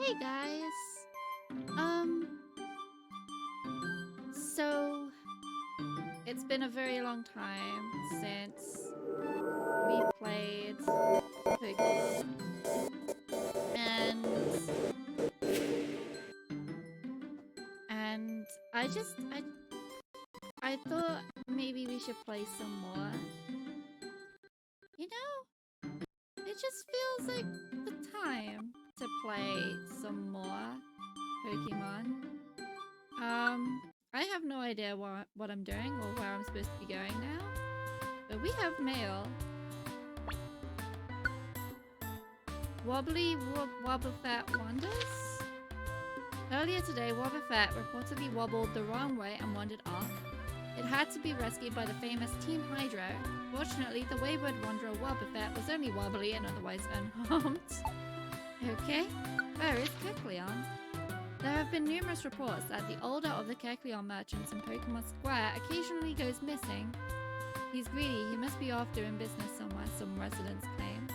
Hey guys. So it's been a very long time since we played Pokemon. And I thought maybe we should play some more. You know, it just feels like the time to play some more Pokemon. I have no idea what I'm doing or where I'm supposed to be going now. But we have mail. Wobbly Wobbuffet wanders? Earlier today, Wobbuffet reportedly wobbled the wrong way and wandered off. It had to be rescued by the famous Team Hydro. Fortunately, the wayward wanderer Wobbuffet was only wobbly and otherwise unharmed. Okay, where is Kecleon? There have been numerous reports that the older of the Kecleon merchants in Pokemon Square occasionally goes missing. He's greedy, he must be off doing business somewhere, some residents claim.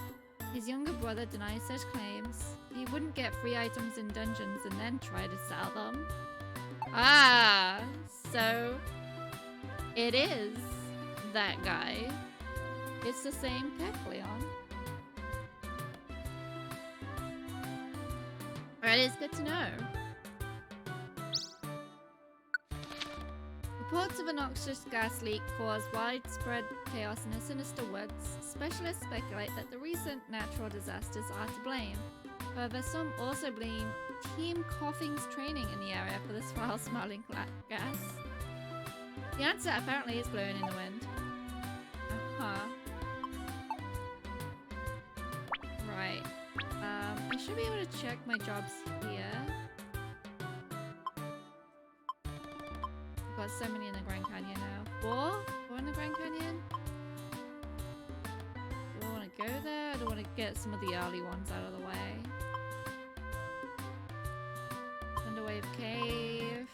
His younger brother denies such claims. He wouldn't get free items in dungeons and then try to sell them. Ah, so it is that guy. It's the same Kecleon. That is good to know. Reports of a noxious gas leak caused widespread chaos in the sinister woods. Specialists speculate that the recent natural disasters are to blame. However, some also blame Team Coughing's training in the area for this foul-smelling gas. The answer apparently is blowing in the wind. Right. I should be able to check my jobs here. I've got so many in the Grand Canyon now. Four in the Grand Canyon? Do I want to go there? I don't want to get some of the early ones out of the way. Thunderwave Cave.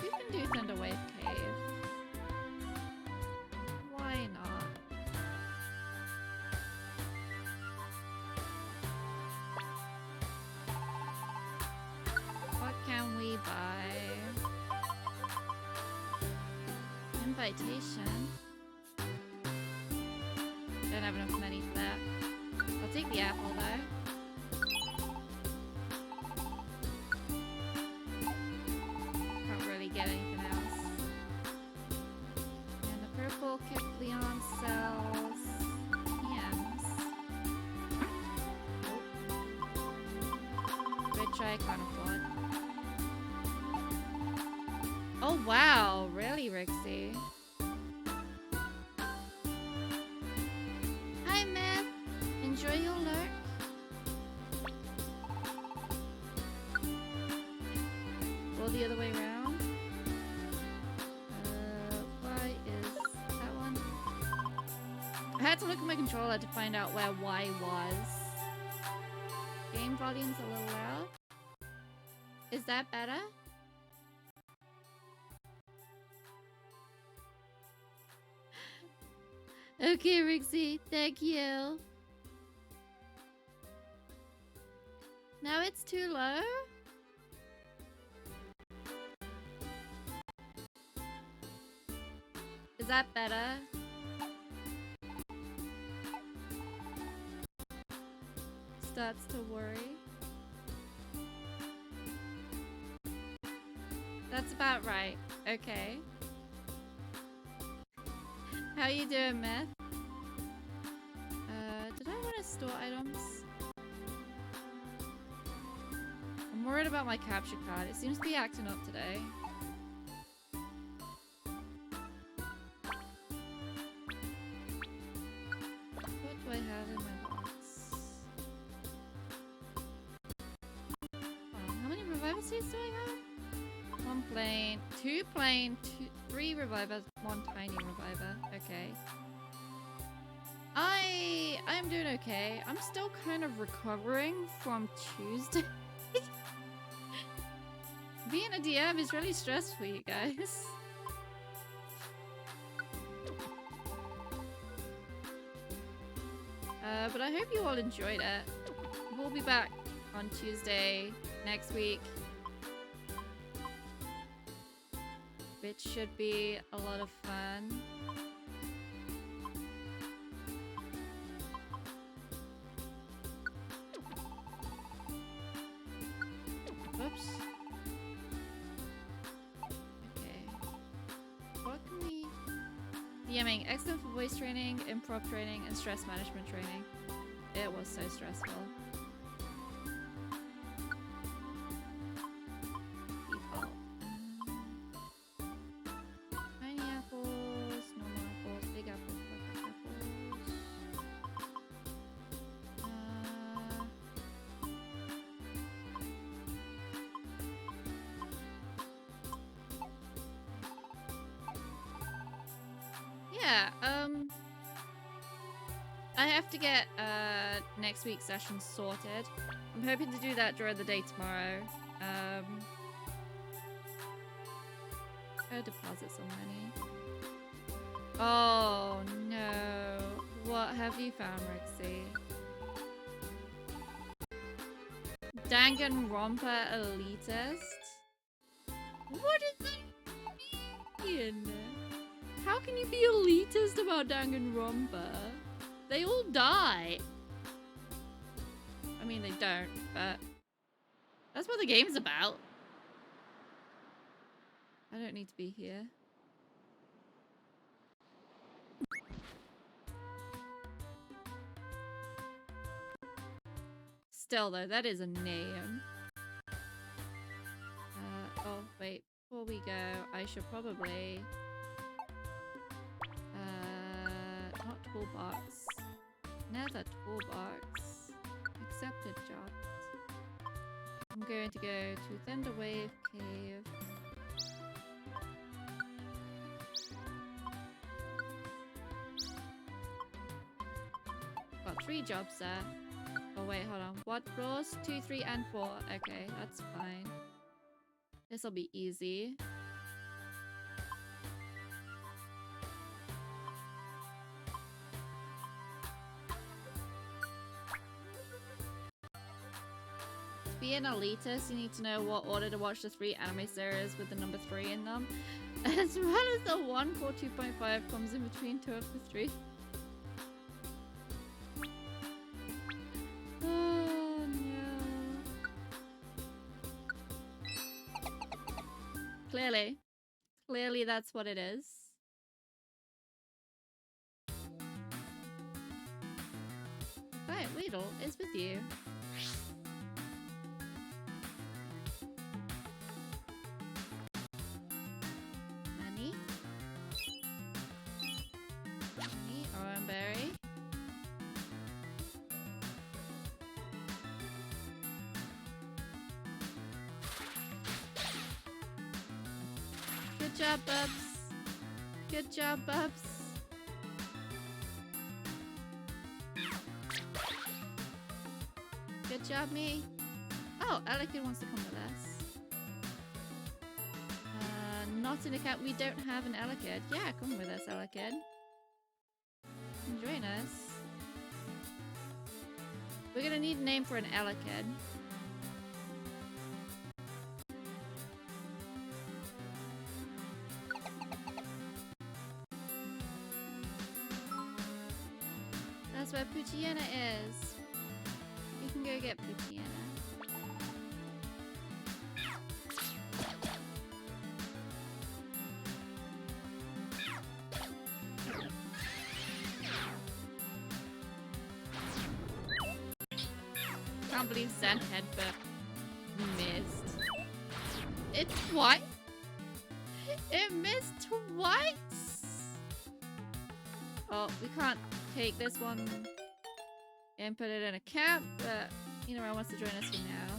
We can do Thunderwave Cave. Why not? What can we buy? Invitation. Don't have enough money for that. I'll take the apple though. Can't really get anything else. And the purple Kecleon sells yams. Which I can't afford. Oh wow, really, Rixie? Hi, Myth. Enjoy your lurk. Go the other way around. Why is that one? I had to look at my controller to find out where Y was. Game volume's a little loud. Is that better? Okay, Rixie, thank you. Now it's too low? Is that better? Starts to worry. That's about right. Okay. How you doing, Myth? Did I want to store items? I'm worried about my capture card. It seems to be acting up today. What do I have in my box? Oh, how many revival seeds do I have? One plain, two plain, three revivers, one tiny reviver. Okay. I'm doing okay. I'm still kind of recovering from Tuesday. Being a DM is really stressful, you guys. But I hope you all enjoyed it. we'll be back on Tuesday next week, which should be a lot of fun. Whoops. Okay. What can we... DMing, excellent for voice training, improv training, and stress management training. It was so stressful. Default. Tiny apples, normal apples, big apples, perfect apples. Yeah, I have to get next week's session sorted. I'm hoping to do that during the day tomorrow. Go deposit some money. Oh no. What have you found, Rixie? Danganronpa elitist? What does that mean? How can you be elitist about Danganronpa? They all die. I mean, they don't, but that's what the game's about. I don't need to be here. Still, though, that is a name. Oh, wait. Before we go, I should probably... not toolbox. Nether toolbox. Accepted jobs. I'm going to go to Thunderwave Cave. Got 3 jobs there. Oh wait, hold on. What floors? 2, 3, and 4. Okay, that's fine. This'll be easy. To be an elitist, you need to know what order to watch the 3 anime series with the number 3 in them. As well as the 1 4 2.5 comes in between 2 of the 3. Oh no. Clearly that's what it is. Right, Weedle is with you. Honey. Honey, Oranberry. Good job, Bubs. Good job, Bubs. Good job, me. Oh, Elekid wants to come with us. Not in account. We don't have an Elekid. Yeah, come with us, Elekid. Join us. We're gonna need a name for an Elekid. That's where Poochyena is. You can go get Poochyena. Can't believe Zen Headbutt missed. It twice? It missed twice? Oh, we can't take this one and put it in a cap, but Inara wants to join us for now.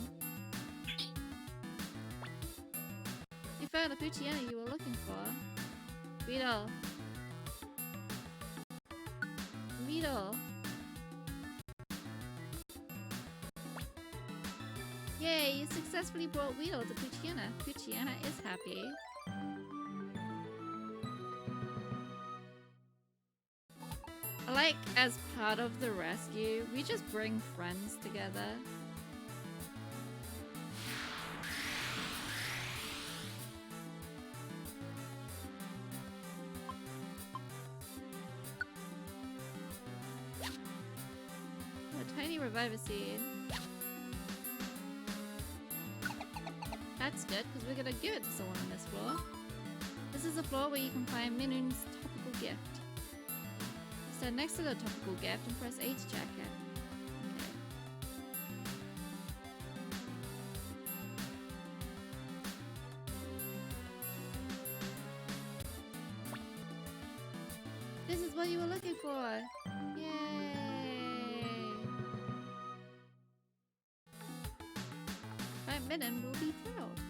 You found the Poochyena you were looking for. Weedle. Weedle. Yay, you successfully brought Weedle to Poochyena. Poochyena is happy. I like as part of the rescue, we just bring friends together. A tiny reviver seed. That's good, because we're gonna give it to someone on this floor. This is a floor where you can find Minun's topical gift. Stand next to the topical gift and press A to check it. Okay. This is what you were looking for! Yay! Right, Minun will be thrilled.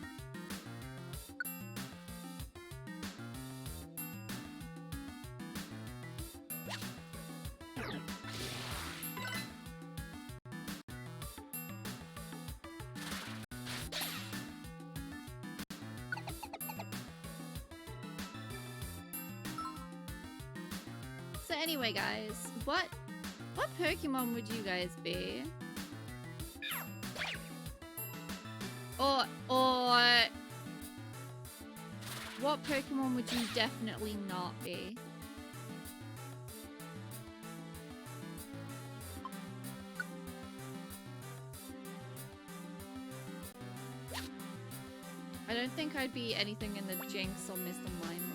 So anyway, guys, what Pokemon would you guys be? Or what Pokemon would you definitely not be? I don't think I'd be anything in the Jinx or Mr. Mime lines.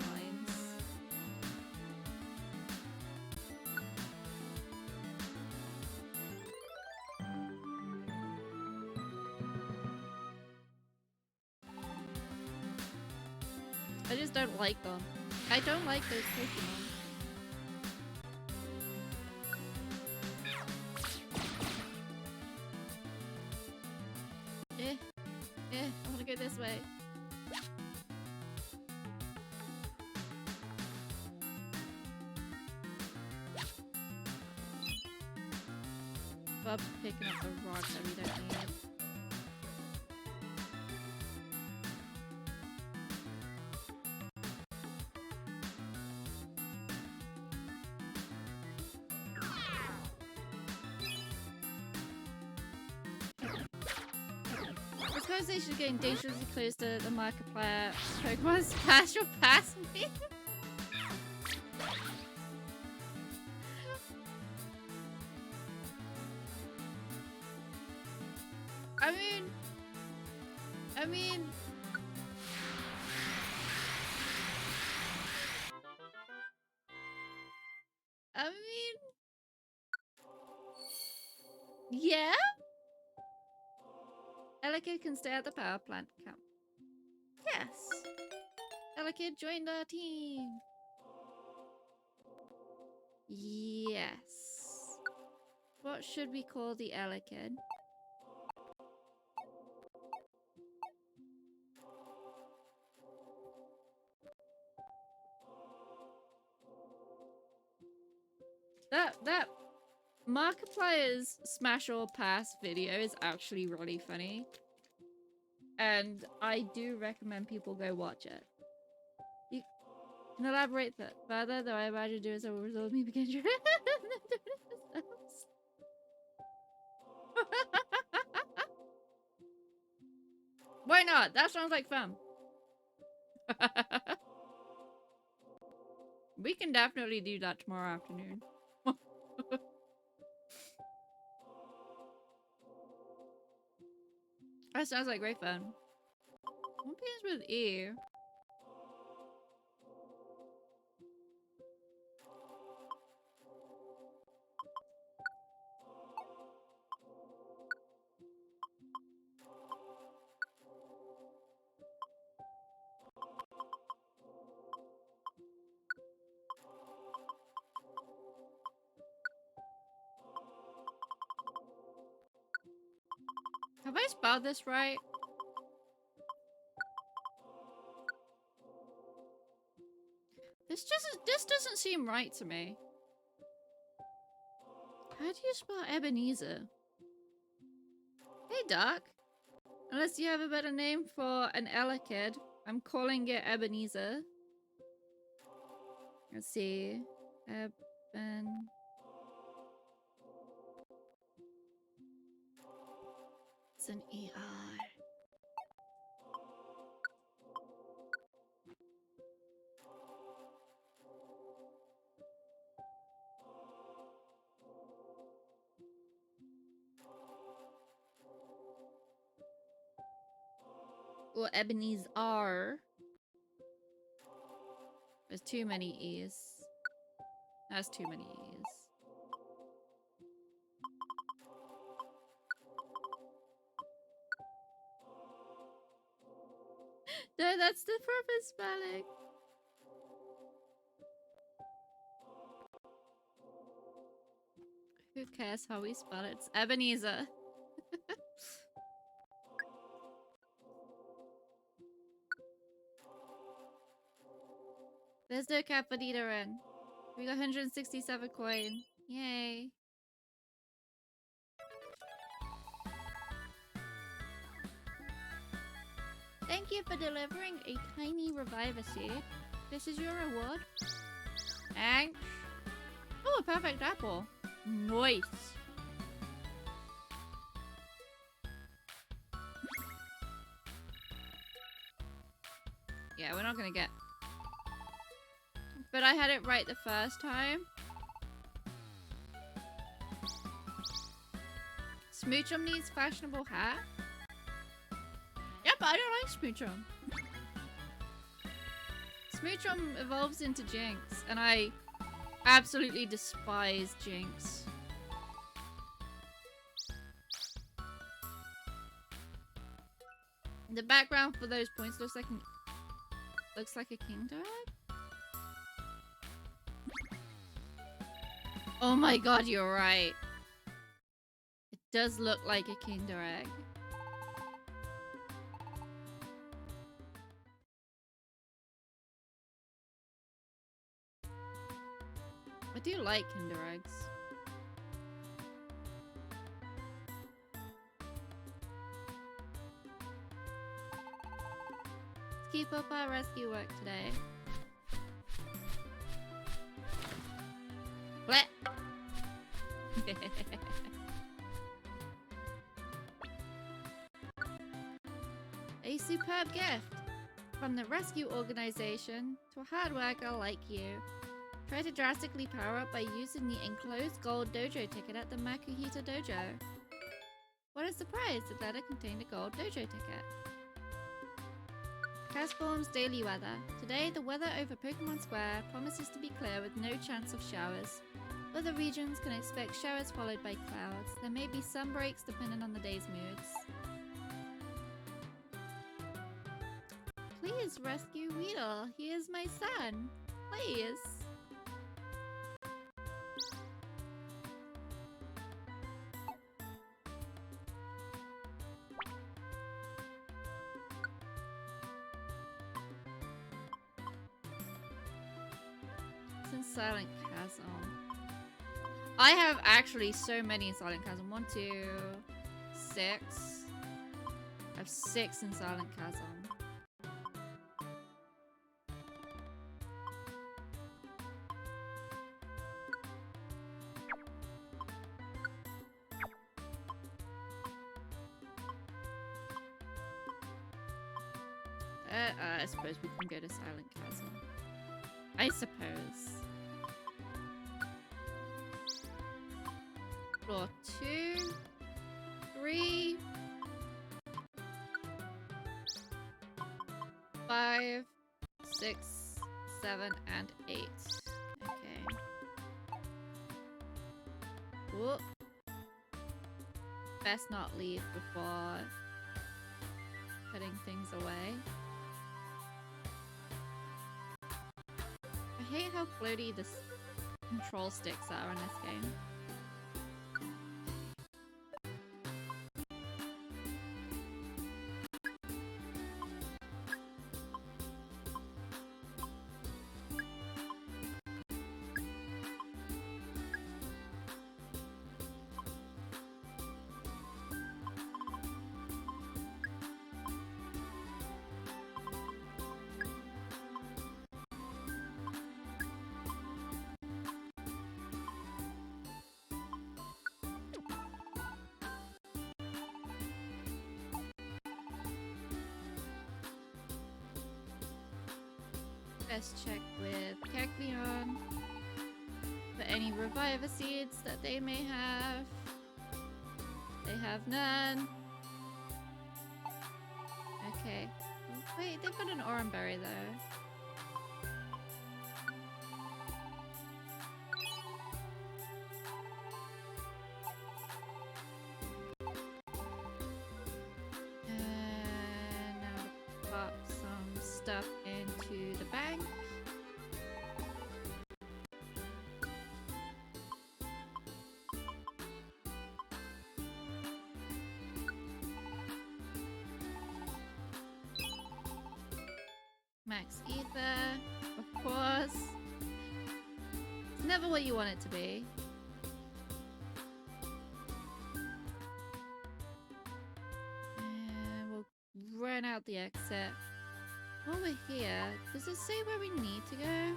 I just don't like them. I don't like those Pokemon. I wanna go this way. Bob's picking up the rocks that we don't need. This conversation is getting dangerously close to the Markiplier Pokemon's pass your pass me. I mean, yeah? Elekid can stay at the power plant camp. Yes! Elekid joined our team! Yes. What should we call the Elekid? That Markiplier's Smash or Pass video is actually really funny. And I do recommend people go watch it. You can elaborate that further, though I imagine doing so will result in me beginning to Why not? That sounds like fun. We can definitely do that tomorrow afternoon. That sounds like great fun. What begins with E? Have I spelled this right? This doesn't seem right to me. How do you spell Ebenezer? Hey, Doc. Unless you have a better name for an Elekid, I'm calling it Ebenezer. Let's see. It's an ER. Or Ebenezer. There's too many E's. That's too many E's. No, that's the proper spelling. Who cares how we spell it? It's Ebenezer. There's no Caponita in. We got 167 coin. Yay. Thank you for delivering a tiny reviver seed. This is your reward. Thanks. Oh, a perfect apple. Nice. Yeah, we're not gonna get... But I had it right the first time. Smoochum needs fashionable hat. Yeah, but I don't like Smoochum. Smoochum evolves into Jinx, and I absolutely despise Jinx. The background for those points looks like a Kinder Egg. Oh my god, you're right. It does look like a Kinder Egg. I do like Kinder Eggs. Let's keep up our rescue work today. Blech! A superb gift from the rescue organization to a hard worker like you. Try to drastically power up by using the enclosed gold dojo ticket at the Makuhita Dojo. What a surprise! The letter contained a gold dojo ticket. Castform's daily weather. Today, the weather over Pokemon Square promises to be clear with no chance of showers. Other regions can expect showers followed by clouds. There may be some breaks depending on the day's moods. Please rescue Weedle. He is my son. Please. It's in Silent Chasm. I have actually so many in Silent Chasm. 1, 2, 6. I have 6 in Silent Chasm. I suppose we can go to Silent Chasm. I suppose. Floor 2, 3, 5, 6, 7, and 8. Okay. Whoop. Best not leave before putting things away. I hate how floaty the control sticks are in this game. Best check with Kekleon for any Reviver seeds that they may have. They have none. Okay. Oh, wait, they've got an Oranberry though. And now to pop some stuff into the bank. Max Ether, of course. It's never what you want it to be. And we'll run out the exit. While we're here, does it say where we need to go?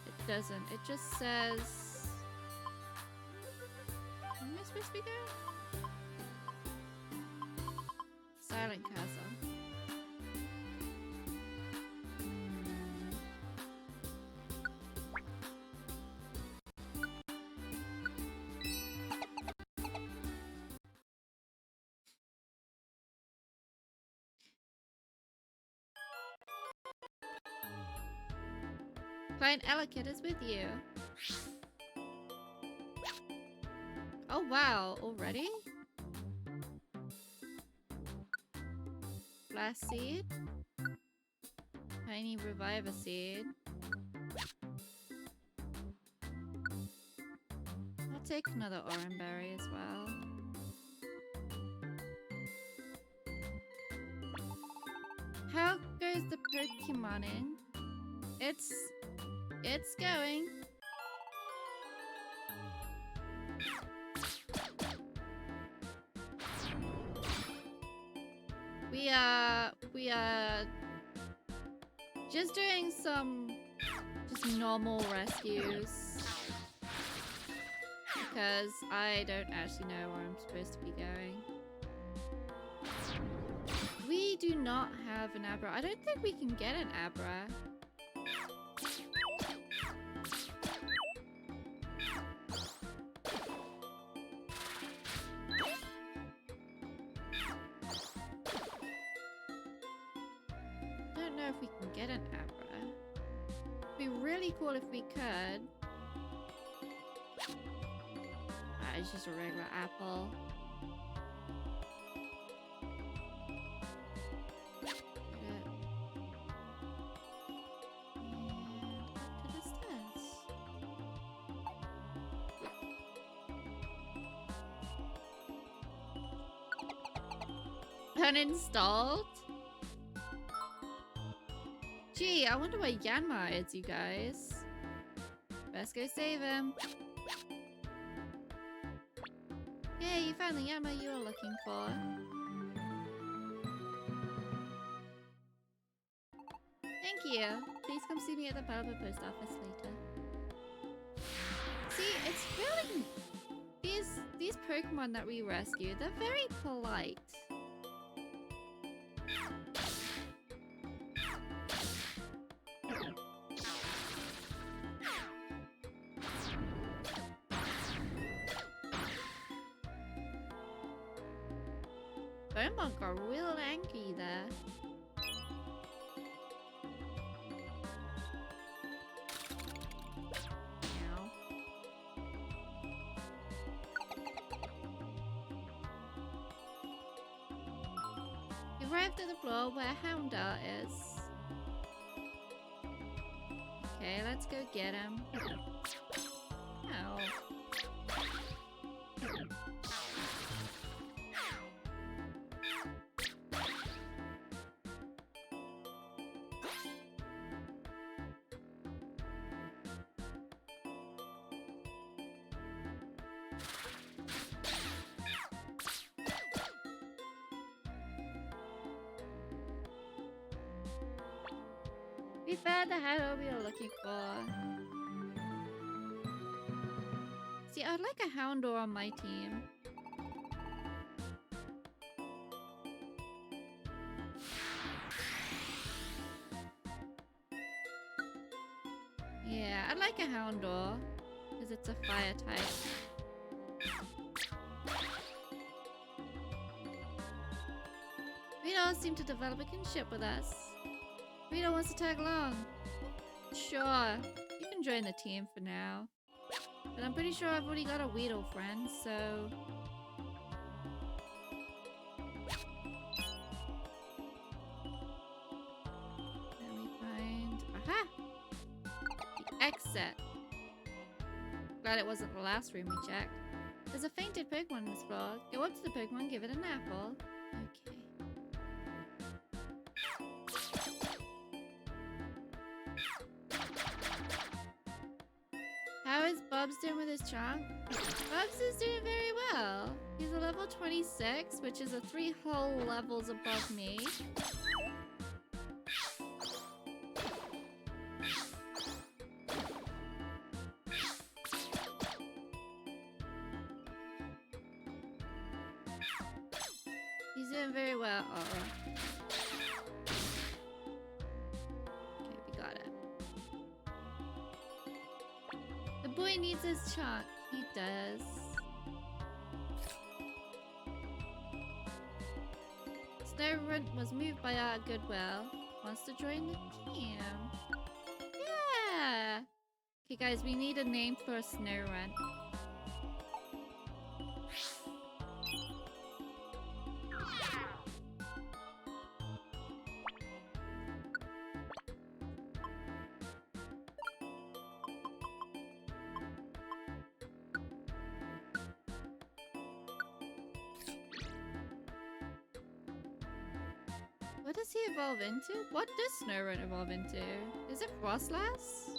It doesn't. It just says... Where am I supposed to be going? Silent Castle. Client Ellicott is with you. Oh wow, already? Blast Seed. Tiny Reviver Seed. I'll take another Oranberry as well. How goes the Pokemoning? It's going. We are just doing some normal rescues because I don't actually know where I'm supposed to be going. We do not have an Abra. I don't think we can get an Abra. Don't know if we can get an Abra. It'd be really cool if we could. Ah, it's just a regular apple. Uninstalled? Gee, I wonder where Yanma is, you guys. Best go save him. Yay, you found the Yanma you were looking for. Thank you. Please come see me at the Balba post office later. See, it's really... These Pokemon that we rescue, they're very polite. Bonebon got real angry there. Ow. You arrived at the floor where Houndour is. Okay, let's go get him. Ow. We found the Houndour we were looking for. See, I'd like a Houndour on my team. Houndour, because it's a fire type. We all seem to develop a kinship with us. Rita wants to tag along. Sure, you can join the team for now. But I'm pretty sure I've already got a Weedle friend, so... Let me find... Aha! The exit. Glad it wasn't the last room we checked. There's a fainted Pokemon in this vlog. Go up to the Pokemon, give it an apple. Okay. How is Bubs doing with his chunk? Bubs is doing very well. He's a level 26, which is a 3 whole levels above me. He's doing very well. Okay, we got it. The boy needs his chunk. He does. Snowrunt was moved by our goodwill. Wants to join the team. Yeah! Okay guys, we need a name for a Snowrunt. What does he evolve into? What does Snowrunt evolve into? Is it Frostlass?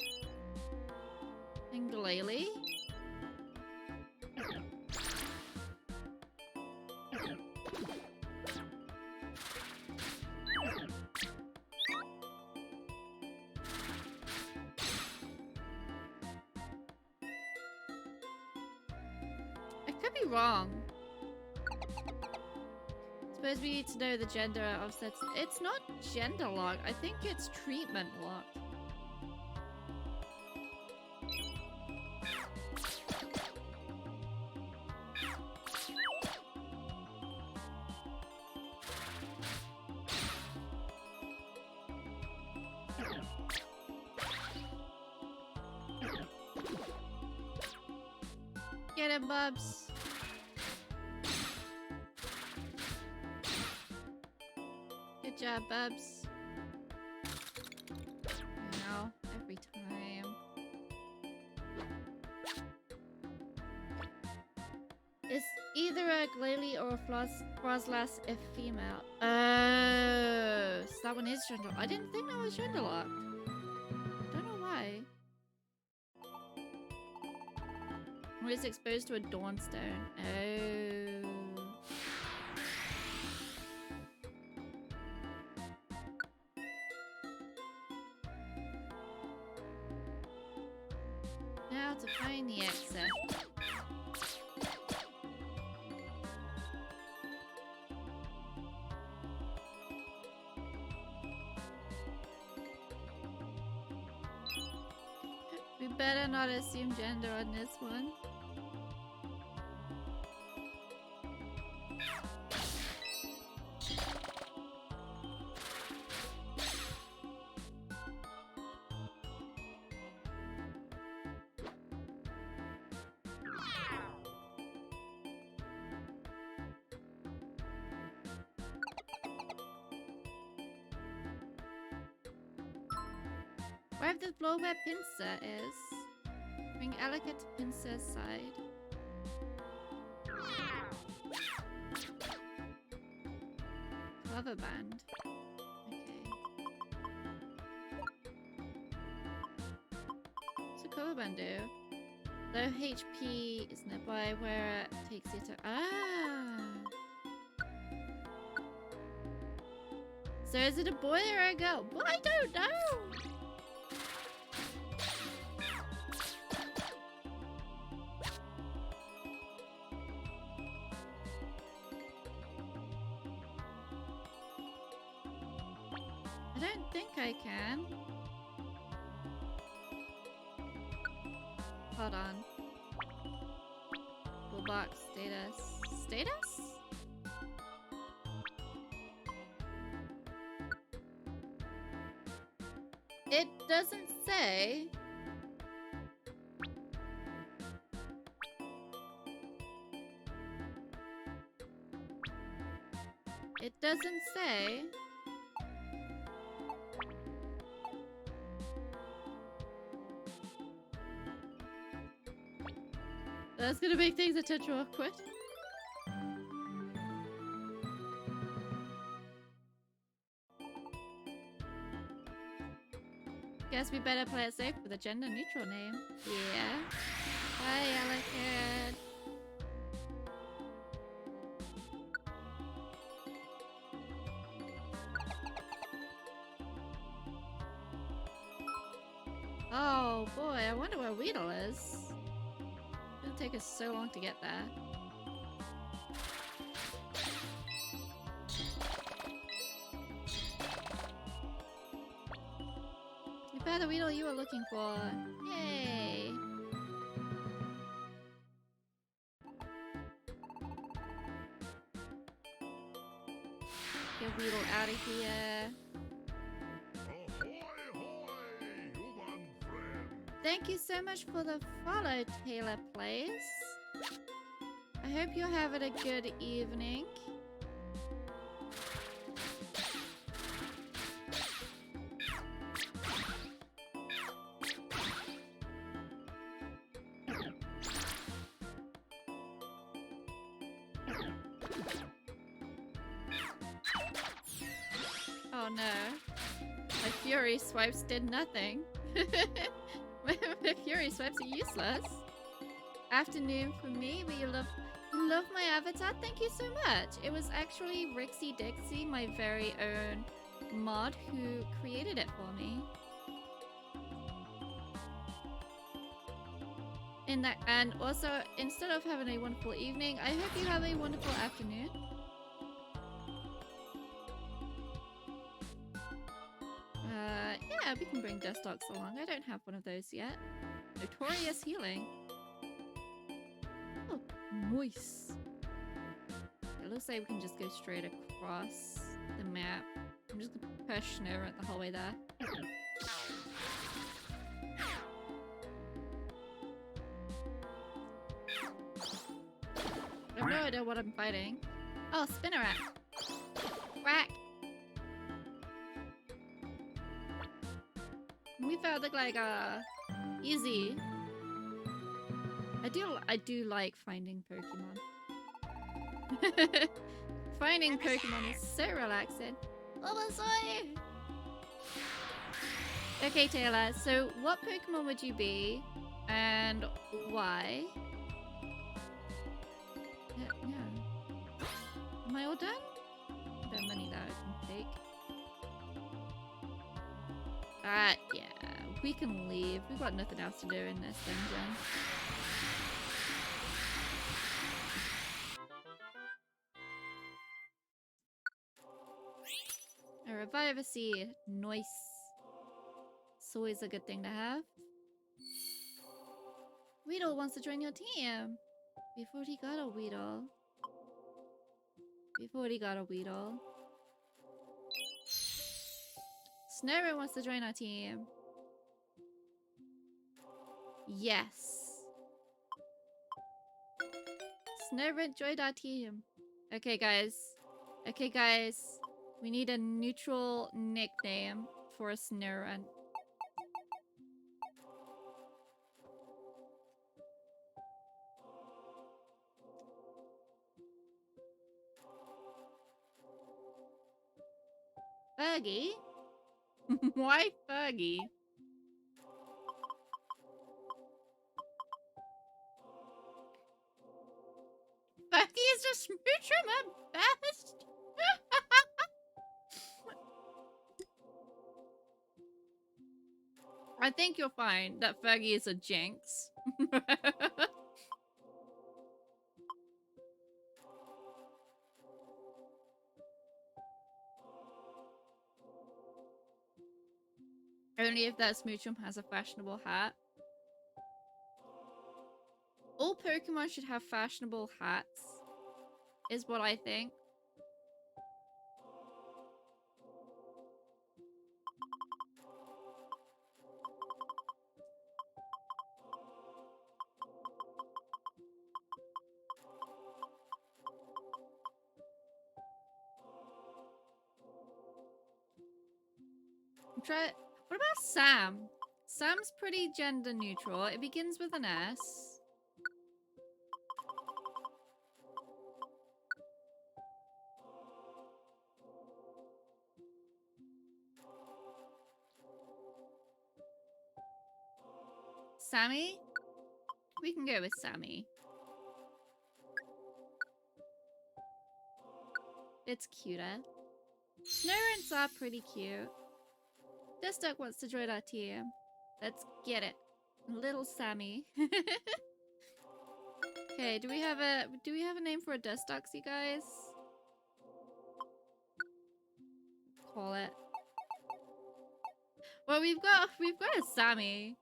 And Glalie? I could be wrong. Suppose we need to know the gender offsets. It's not gender locked. I think it's treatment locked. Get him, Bubs. Good job, Bubs. You know, every time. It's either a Glalie or a Frostlass if female. Oh, so that one is gender. I didn't think that was gender locked. Don't know why. Or is exposed to a Dawnstone. Oh. Now to find the exit. We better not assume gender on this one. Wherever the blow where Pinsir is. Bring Elegant to Pinsir's side. Clever band. Okay. What's a cover band do? Low HP is nearby where it takes you to. Ah! So is it a boy or a girl? Well, I don't know! I don't think I can. hold on. Toolbox, status. Status? It doesn't say. It doesn't say. That's gonna make things a touch awkward. Guess we better play it safe with a gender neutral name. Yeah. Hi, Alakad. Oh boy, I wonder where Weedle is. It's gonna take us so long to get there. You found the Weedle you were looking for. Yay! Get Weedle out of here. Thank you so much for the follow, Taylor Plays. I hope you're having a good evening. Oh no. My Fury swipes did nothing. My Fury swipes are useless. Afternoon for me, but you love my avatar? Thank you so much. It was actually Rixie Dixie, my very own mod, who created it for me. And also, instead of having a wonderful evening, I hope you have a wonderful afternoon. Yeah, we can bring Dustox along. I don't have one of those yet. Notorious healing. Oh, nice. It looks like we can just go straight across the map. I'm just gonna push Snorunt the whole way there. I have no idea what I'm fighting. Oh, Spinneret. Whack. We found look like easy. I do like finding Pokemon. Finding Pokemon is so relaxing. Oh, sorry. Okay, Taylor. So, what Pokemon would you be, and why? Yeah. Am I all done? I have money that I can take. Yeah, we can leave. We've got nothing else to do in this dungeon. A Revive a Seed. Nice. It's always a good thing to have. Weedle wants to join your team. We've already got a Weedle. Snorunt wants to join our team. Yes. Snorunt joined our team. Okay, guys. We need a neutral nickname for a Snorunt. Fergie? Why Fergie? Fergie is just smooching at best. I think you'll find that Fergie is a jinx. Only if that Smoochum has a fashionable hat. All Pokemon should have fashionable hats, is what I think. What about Sam? Sam's pretty gender neutral. It begins with an S. Sammy? We can go with Sammy. It's cuter. Snow-Rints are pretty cute. Duck wants to join our team. Let's get it. Little Sammy. Okay, do we have a name for a Dustox, you guys? Call it. Well, we've got a Sammy.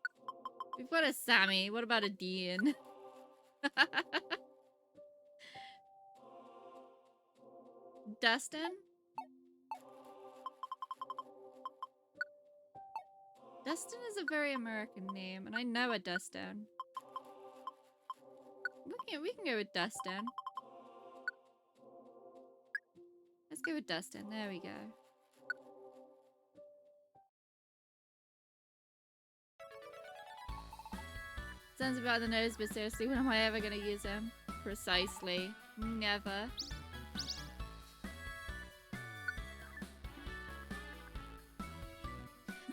We've got a Sammy. What about a Dean? Dustin? Dustin is a very American name, and I know a Dustin. We can go with Dustin. Let's go with Dustin. There we go. Sounds about the nose, but seriously, when am I ever gonna use him? Precisely. Never.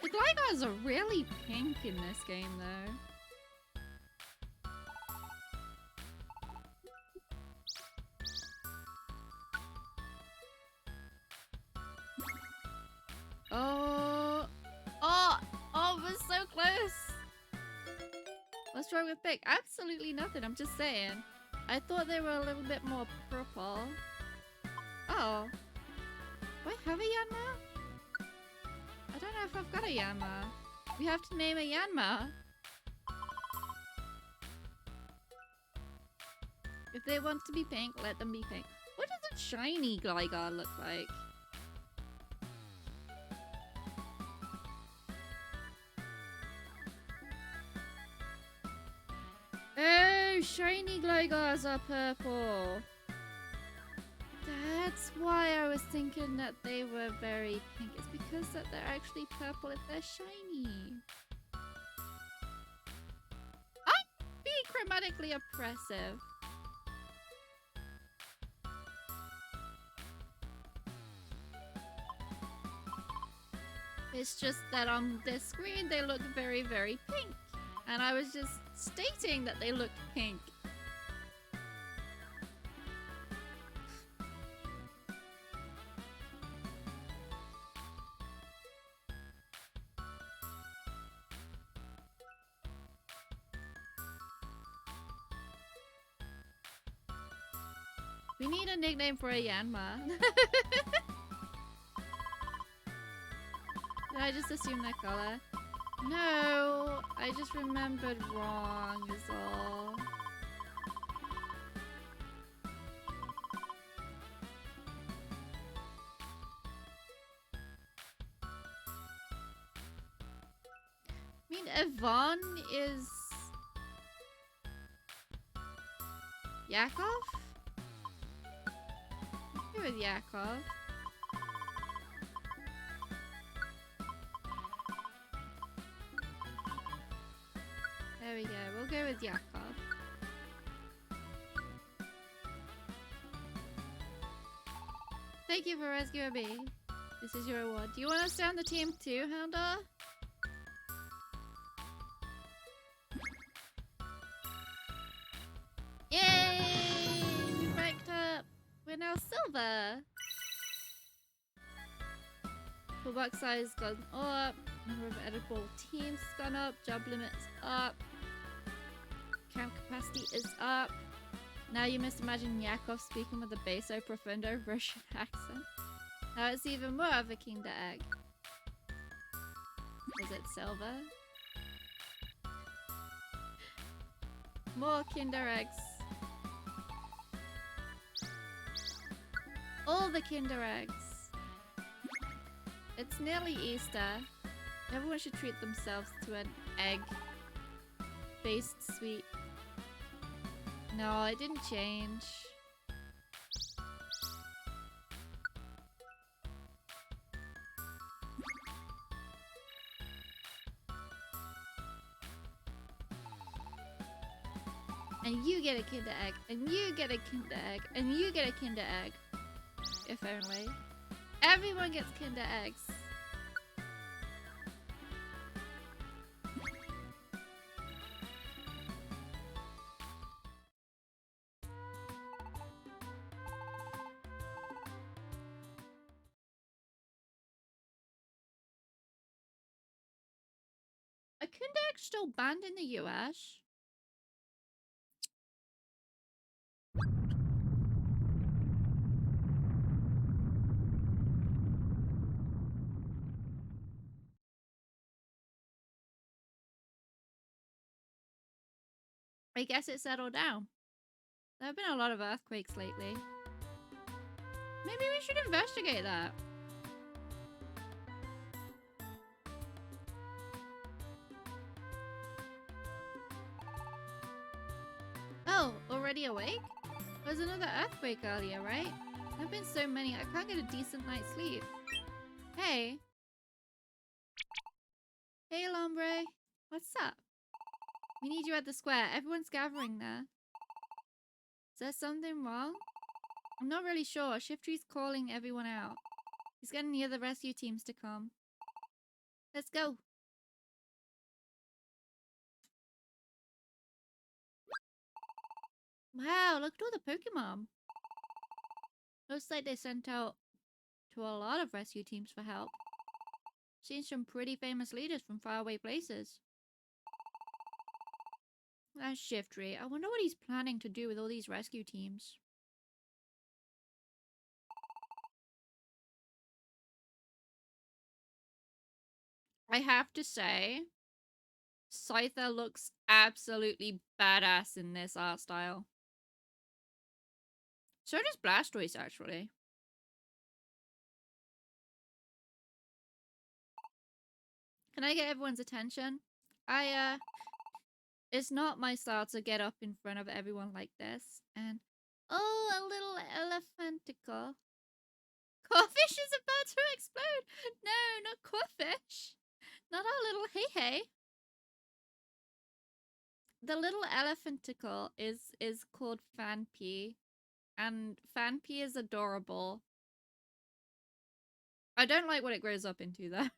The Glygars are really pink in this game, though. Oh, we're so close. What's wrong with pink? Absolutely nothing. I'm just saying. I thought they were a little bit more purple. Oh. Do I have a Yanma? I don't know if I've got a Yanma. We have to name a Yanma. If they want to be pink, let them be pink. What does a shiny Gligar look like? Oh, shiny Glygars are purple. That's why I was thinking that they were very pink. It's because that they're actually purple if they're shiny. I'm being chromatically oppressive. It's just that on this screen they look very, very pink. And I was just stating that they looked pink. We need a nickname for a Yanma. Did I just assume that color? No, I just remembered wrong is all. I mean, Yvonne is Yakov? Let's go with Yakov. There we go. We'll go with Yakov. Thank you for rescuing me. This is your reward. Do you want to stay on the team too, Houndour? Yay! We ranked up. We're now silver. Toolbox size gone up. Number of edible teams has gone up. Job limits up. Camp capacity is up. Now you must imagine Yakov speaking with a basso profundo Russian accent. Now it's even more of a Kinder Egg. Is it silver? More Kinder Eggs. All the Kinder Eggs. It's nearly Easter. Everyone should treat themselves to an egg-based sweet. No, it didn't change. And you get a Kinder Egg, and you get a Kinder Egg, and you get a Kinder Egg. If only. Everyone gets Kinder Eggs. A Kinder Egg still banned in the US? I guess it settled down. There have been a lot of earthquakes lately. Maybe we should investigate that. Oh, already awake? There was another earthquake earlier, right? There have been so many, I can't get a decent night's sleep. Hey. Hey, Lombre. What's up? We need you at the square. Everyone's gathering there. Is there something wrong? I'm not really sure. Shiftry's calling everyone out. He's getting the other rescue teams to come. Let's go. Wow, look at all the Pokemon. Looks like they sent out to a lot of rescue teams for help. Seen some pretty famous leaders from faraway places. That's Shiftry. I wonder what he's planning to do with all these rescue teams. I have to say, Scyther looks absolutely badass in this art style. So does Blastoise, actually. Can I get everyone's attention? It's not my style to get up in front of everyone like this. And, oh, a little elephantical. Corfish is about to explode! No, not Corfish! Not our little hey-hey. The little elephantical is called Fanpy. And Fanpy is adorable. I don't like what it grows up into, though.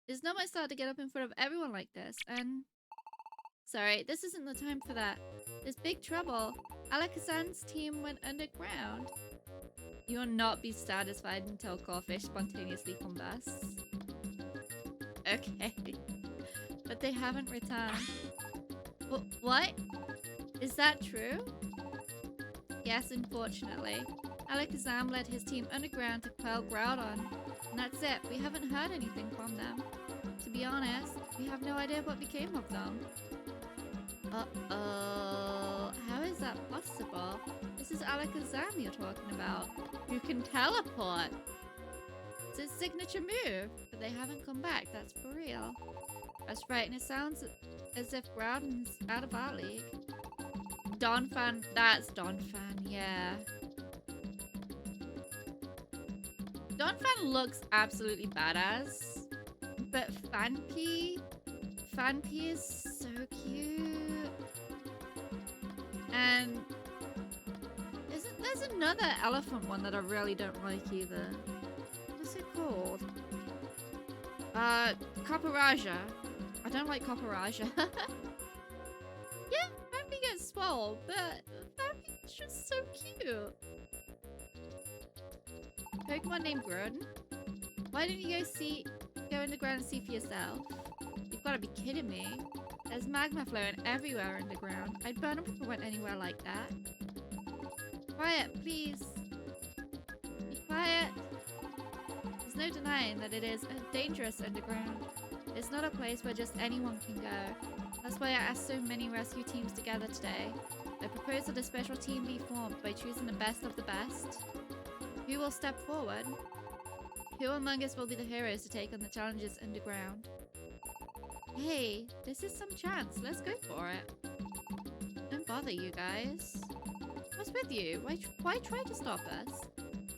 It's not my style to get up in front of everyone like this, and... Sorry, this isn't the time for that. There's big trouble. Alakazam's team went underground. You will not be satisfied until Corfish spontaneously combusts. Okay. But they haven't returned. What? Is that true? Yes, unfortunately. Alakazam led his team underground to quell Groudon. And that's it. We haven't heard anything from them. To be honest, we have no idea what became of them. Uh-oh. How is that possible? This is Alakazam you're talking about. Who can teleport. It's his signature move. But they haven't come back. That's for real. That's right. And it sounds as if Groudon's out of our league. Donphan. That's Donphan. Yeah. Donphan looks absolutely badass. But Fanpy is so cute. And there's another elephant one that I really don't like either. What's it called? Copperaja. I don't like Copperaja. Yeah, Fanpy gets swole, but Fanpy's just so cute. Pokemon named Groudon? Why didn't you go in the ground and see for yourself? You've got to be kidding me. There's magma flowing everywhere underground. I'd burn up if I went anywhere like that. Quiet, please. Be quiet. There's no denying that it is dangerous underground. It's not a place where just anyone can go. That's why I asked so many rescue teams together today. I propose that a special team be formed by choosing the best of the best. Who will step forward? Who among us will be the heroes to take on the challenges underground? Hey, this is some chance. Let's go for it. Don't bother, you guys. What's with you? Why try to stop us?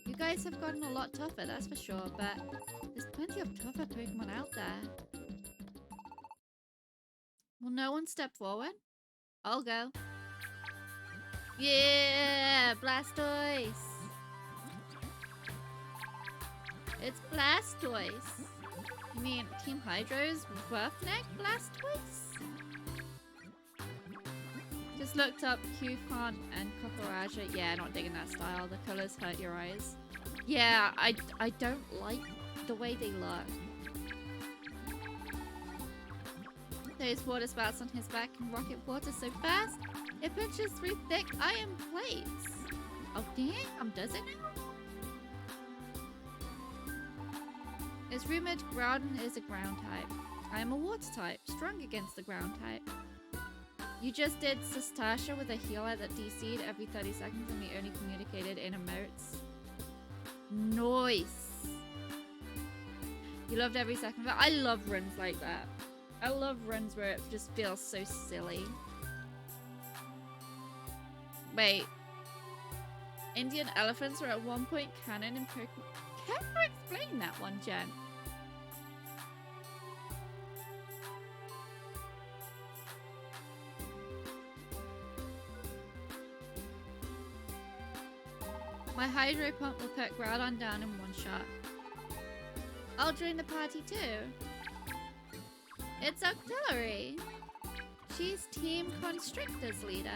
You guys have gotten a lot tougher, that's for sure, but there's plenty of tougher Pokemon out there. Will no one step forward? I'll go. Yeah! Blastoise! It's Blastoise! You mean Team Hydro's Roughneck Blastoise? Just looked up Cufant and Kokoroja. Yeah, not digging that style. The colors hurt your eyes. Yeah, I don't like the way they look. Those water spouts on his back can rocket water so fast, it punches through thick iron plates. Oh dang, does it now? It's rumored Groudon is a ground type. I am a water type, strong against the ground type. You just did Sastasha with a healer that DC'd every 30 seconds and we only communicated in emotes. Nice! You loved every second of it. I love runs like that. I love runs where it just feels so silly. Wait. Indian elephants were at one point canon in Pokemon. Can you explain that one, Jen? My Hydro Pump will put Groudon down in one shot. I'll join the party too. It's Octillery. She's Team Constrictor's leader.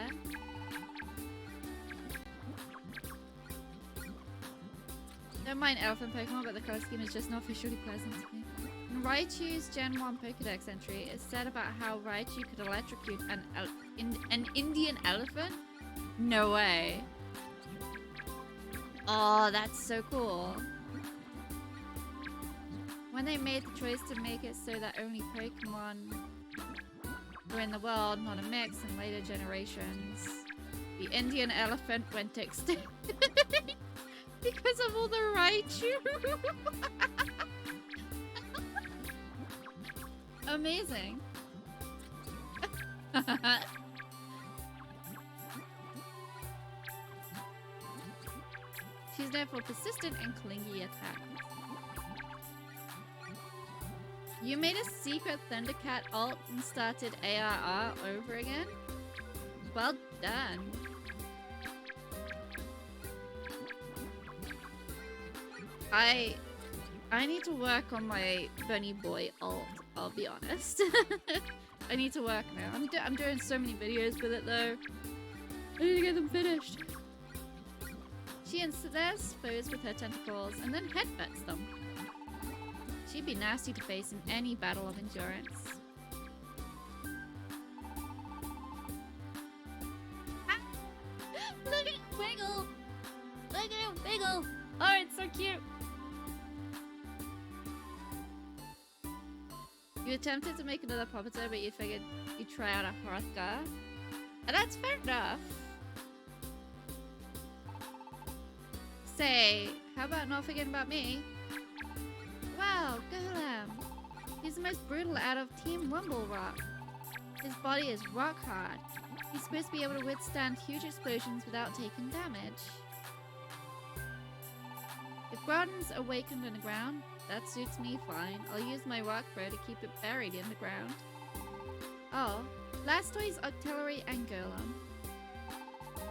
Don't mind elephant Pokemon, but the color scheme is just not visually pleasant to me. In Raichu's Gen 1 Pokedex entry, it said about how Raichu could electrocute an Indian elephant? No way. Oh, that's so cool. When they made the choice to make it so that only Pokemon were in the world, not a mix, in later generations, the Indian elephant went extinct. Because of all the Raichu. Amazing. She's therefore persistent and clingy attack. You made a secret Thundercat ult and started ARR over again? Well done. I need to work on my Bunny Boy ult, I'll be honest. I need to work now. I'm doing so many videos with it though. I need to get them finished. She insteads foes with her tentacles and then headbutts them. She'd be nasty to face in any battle of endurance. Ah! Look at it wiggle! Look at it wiggle! Oh, it's so cute! You attempted to make another Puppeteer, but you figured you'd try out a Hearthgar. And that's fair enough. Say, how about not forgetting about me? Wow, Golem. He's the most brutal out of Team Rumble Rock. His body is rock hard. He's supposed to be able to withstand huge explosions without taking damage. If Groudon's awakened underground, that suits me fine. I'll use my rock throw to keep it buried in the ground. Oh, Blastoise, Octillery, and Golem.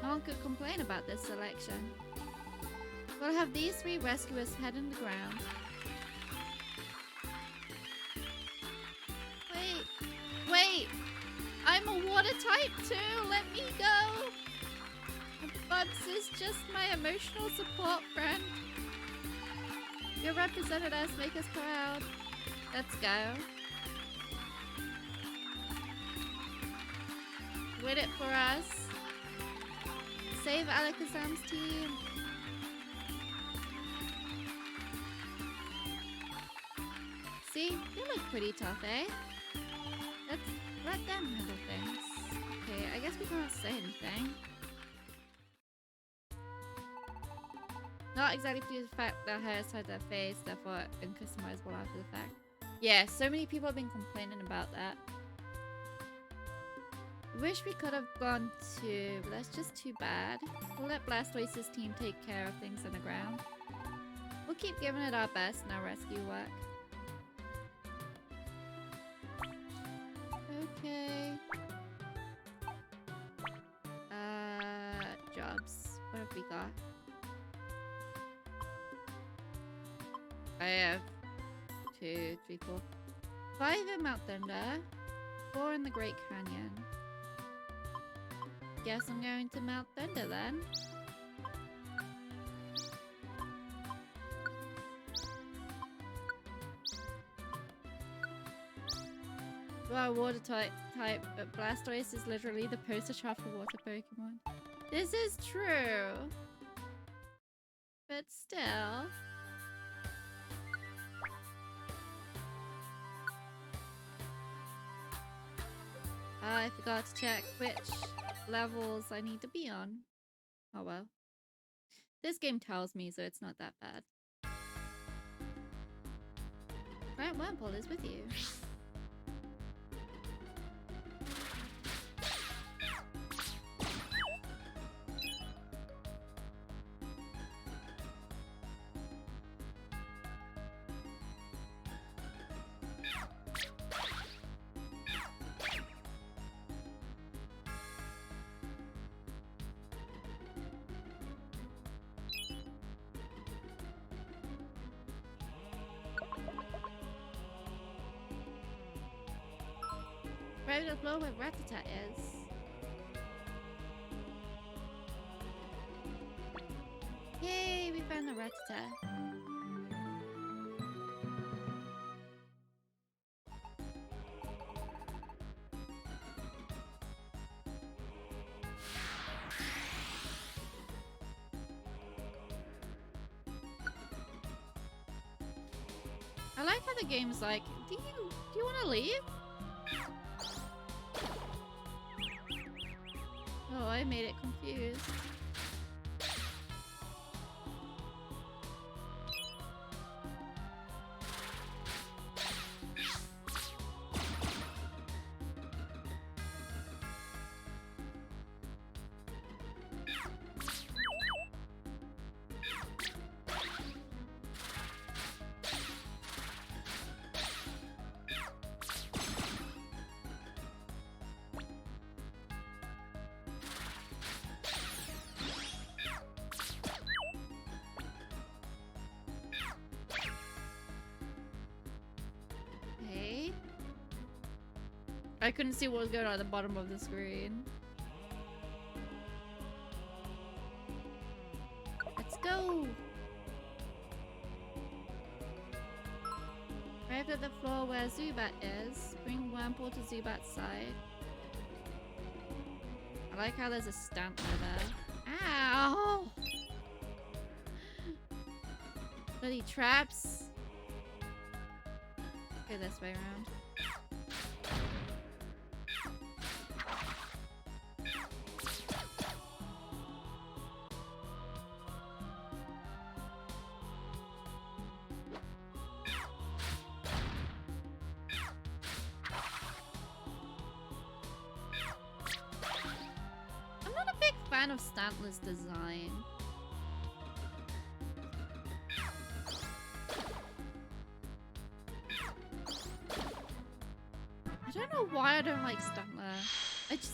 No one could complain about this selection. We'll have these three rescuers head underground. Wait! I'm a water type too! Let me go! Bubs is just my emotional support friend. You represented us, make us proud. Let's go. Win it for us. Save Alakazam's team. See? They look pretty tough, eh? Let's let them handle things. Okay, I guess we can't say anything. Not exactly due to the fact that her inside their face, therefore uncustomizable after the fact. Yeah, so many people have been complaining about that. Wish we could have gone to, but that's just too bad. We'll let Blastoise's team take care of things on the ground. We'll keep giving it our best in our rescue work. Okay. Jobs. What have we got? I have 2, 3, 4. 5 in Mount Thunder. 4 in the Great Canyon. Guess I'm going to Mount Thunder then. Well, water type, but Blastoise is literally the poster child for water Pokemon. This is true. But still. I forgot to check which levels I need to be on. Oh well. This game tells me, so it's not that bad. Right, Wurmple is with you. Right at the floor where Rattata is. Yay, we found the Rattata. I like how the game's like, do you want to leave? Oh, I made it confused. I couldn't see what was going on at the bottom of the screen. Let's go! Arrived at the floor where Zubat is. Bring Wurmple to Zubat's side. I like how there's a stamp there. Ow! Bloody traps! Go this way around. Of Stantler's design. I don't know why I don't like Stantler. It's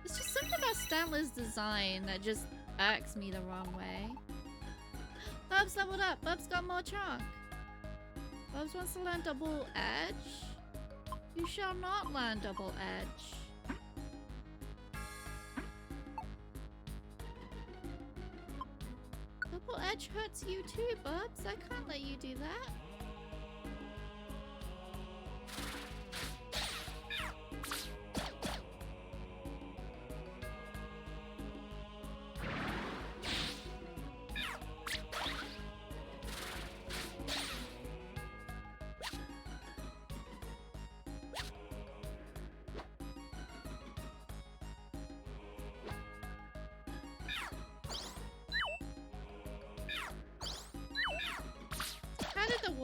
just something about Stantler's design that just irks me the wrong way. Bubs leveled up. Bubs got more chunk. Bubs wants to learn double edge. You shall not learn double edge. Double edge hurts you too, Bubs. I can't let you do that.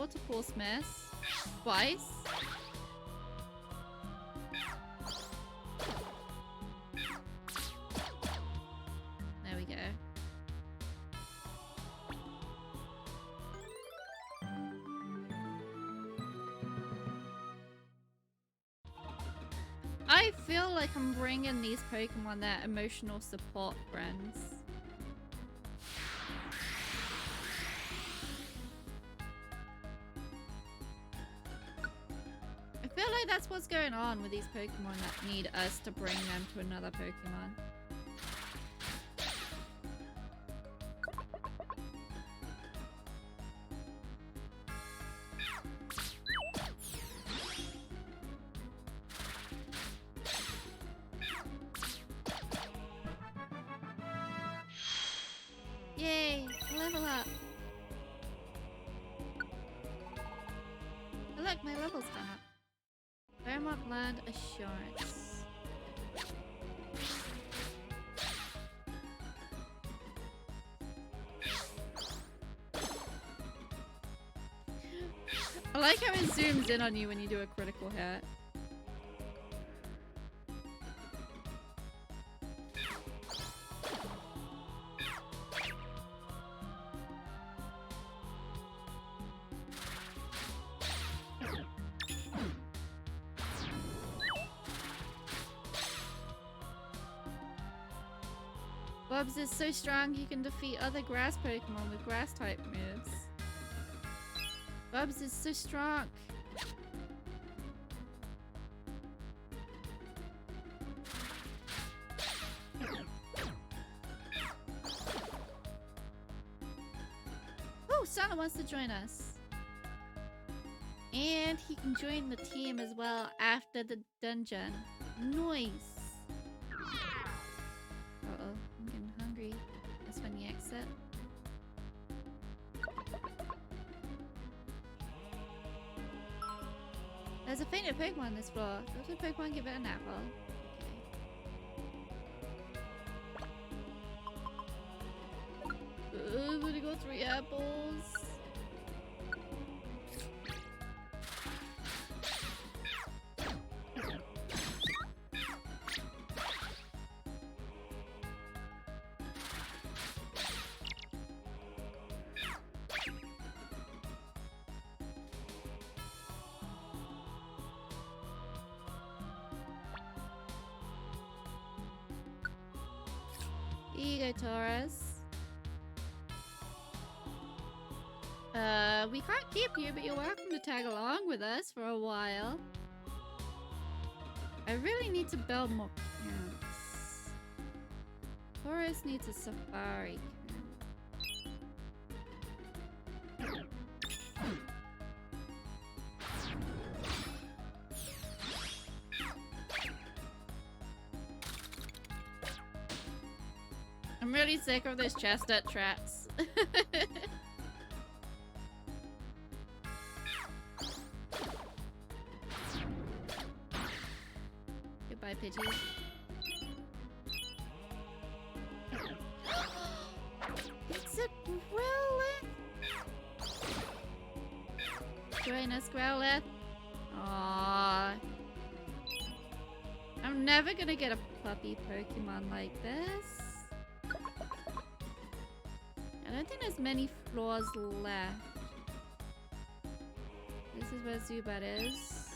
Water Pulse miss. Twice. There we go. I feel like I'm bringing these Pokemon their emotional support friends. I feel like that's what's going on with these Pokemon that need us to bring them to another Pokemon. Yay! Level up! Oh, look, my level's gone up. Fairmont Land Assurance. I like how it zooms in on you when you do a critical hit. Bubs is so strong he can defeat other grass Pokemon with grass type moves. Bubs is so strong. Oh, Sana wants to join us. And he can join the team as well after the dungeon. Nice. Uh-oh, I'm getting hungry. That's when you exit. There's a fainted Pokemon on this floor. Go to Pokemon, give it an apple. Okay. I'm gonna go 3 apples. Here you go, Taurus. We can't keep you, but you're welcome to tag along with us for a while. I really need to build more camps. Taurus needs a safari camp. I'm really sick of those chestnut traps. Goodbye, Pidgey. It's a Growlithe! Join us, Growlithe. Aww. I'm never gonna get a puppy Pokemon like this. I don't think there's many floors left. This is where Zubat is.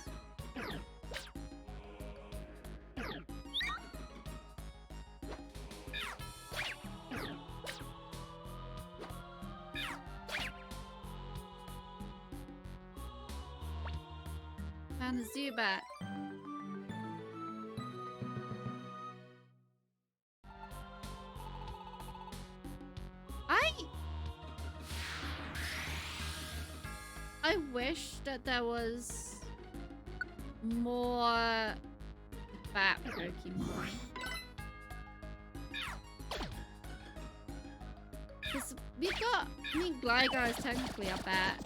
Found the Zubat. I wish that there was more bat Pokemon. Because we've got, I mean, Gligar is technically a bat.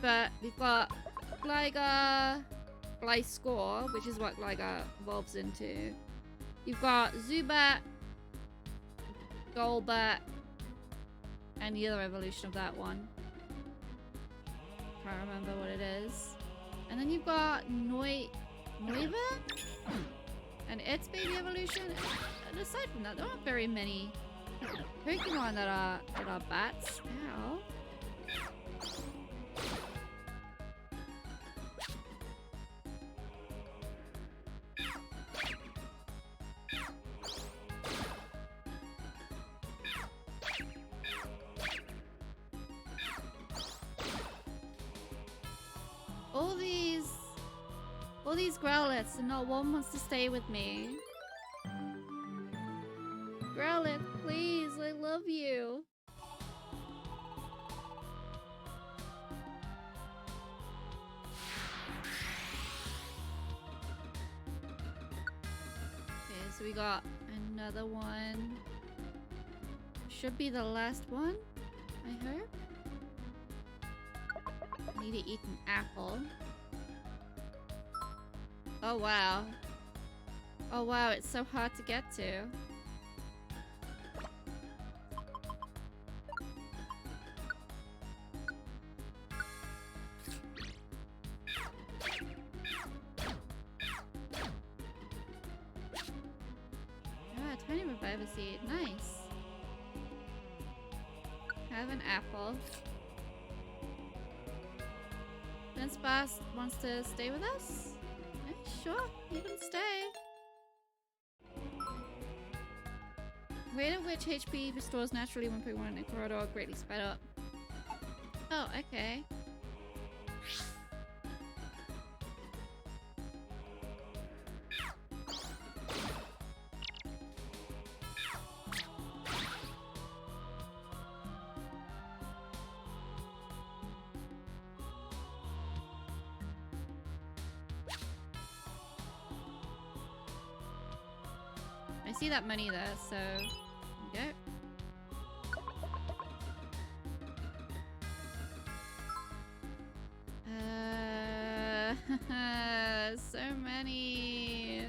But we've got Gligar, Gliscor, which is what Gligar evolves into. You've got Zubat, Golbat, and the other evolution of that one. can't remember what it is. And then you've got Noiva and its baby evolution. And aside from that, there aren't very many Pokemon that are bats. Ow. All these Growlithes and not one wants to stay with me. Growlithe, please, I love you. Okay, so we got another one. Should be the last one, I hope. I need to eat an apple. Oh wow. Oh wow, it's so hard to get to. Ah, tiny reviver seed. Nice. Have an apple. Dunsparce wants to stay with us? Sure, you can stay. Rate at which HP restores naturally when Pokemon in Corridor greatly sped up. Oh, okay. I see that money there, so there you go. So many.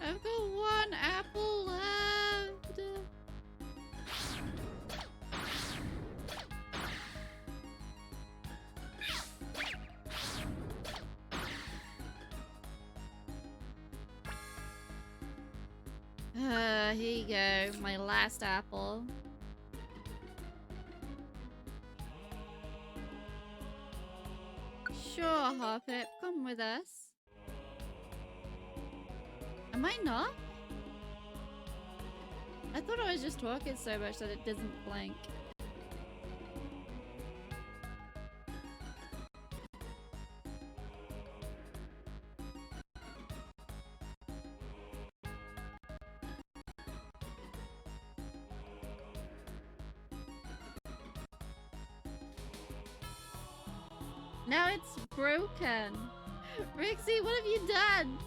I've got one apple left. Here you go, my last apple. Sure, Hoppip, come with us. Am I not? I thought I was just talking so much that it doesn't blink. Now it's broken. Rixie, what have you done?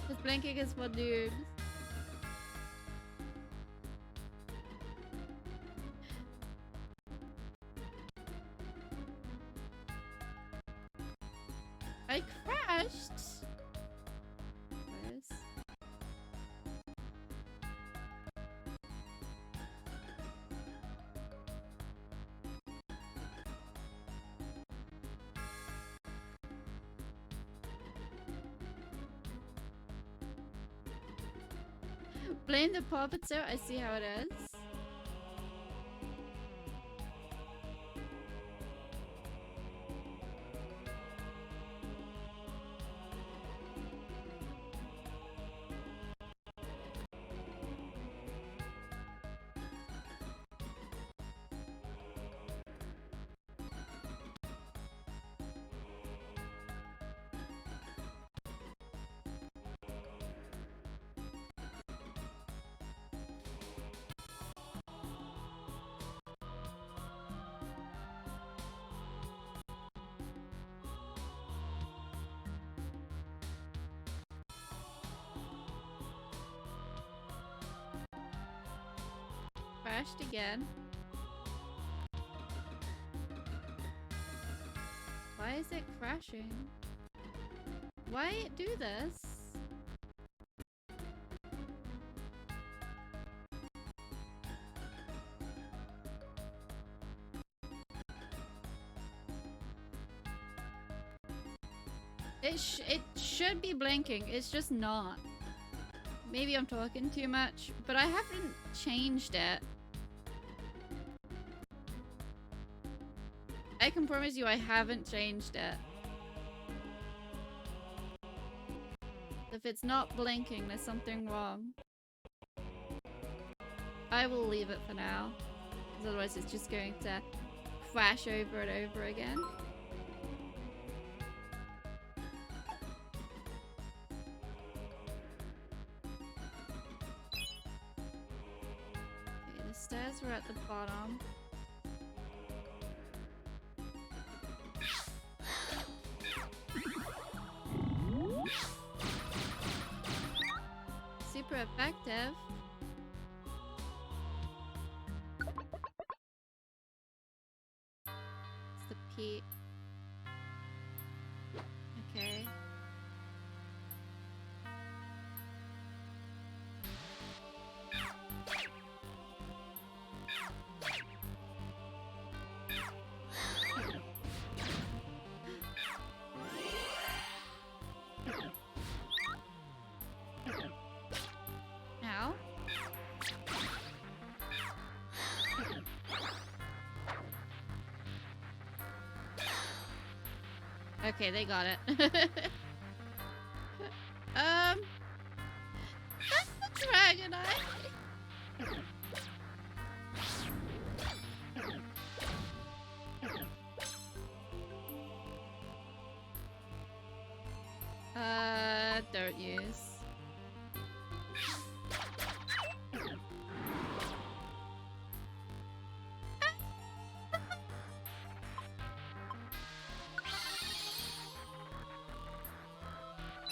This blinking is for noobs. I crashed. Where's... Blame the puppetser. I see how it is. Crashed again. Why Why is it crashing? Why it do this? It should be blinking. It's just not. Maybe I'm talking too much, but I haven't changed it. I can promise you I haven't changed it. If it's not blinking, there's something wrong. I will leave it for now, because otherwise it's just going to crash over and over again. Okay, the stairs were at the bottom. Super effective. It's the peak. Okay. Now. Okay, they got it. That's the dragon eye. Don't use.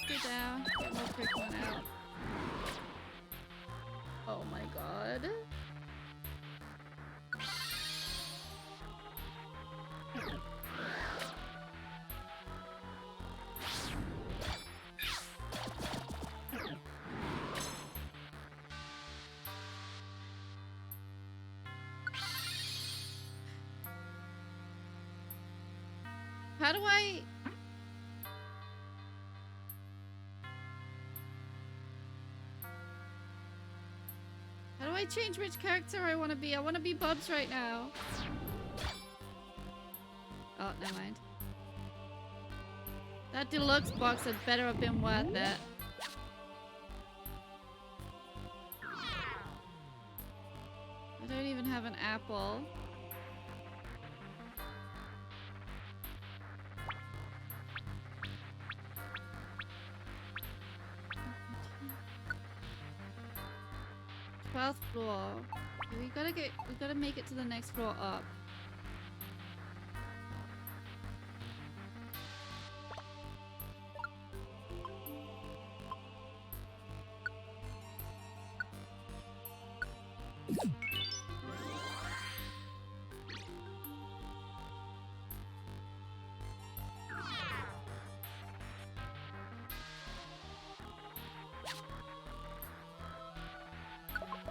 Go down, get more Pokemon out. Oh my god. How do I... How do I change which character I want to be? I want to be Bubs right now. Oh, never mind. That deluxe box had better have been worth it. I don't even have an apple. Twelfth floor. Okay, we gotta make it to the next floor up.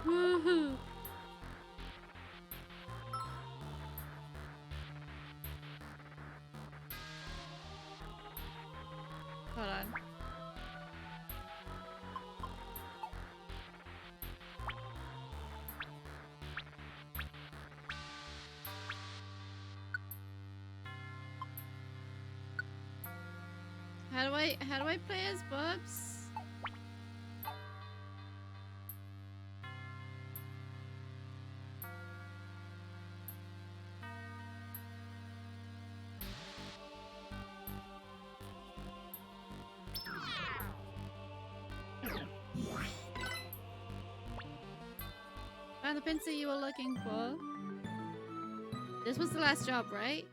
Woohoo! Hold on. How do I play as Bubs? Found the pencil you were looking for. This was the last job, right?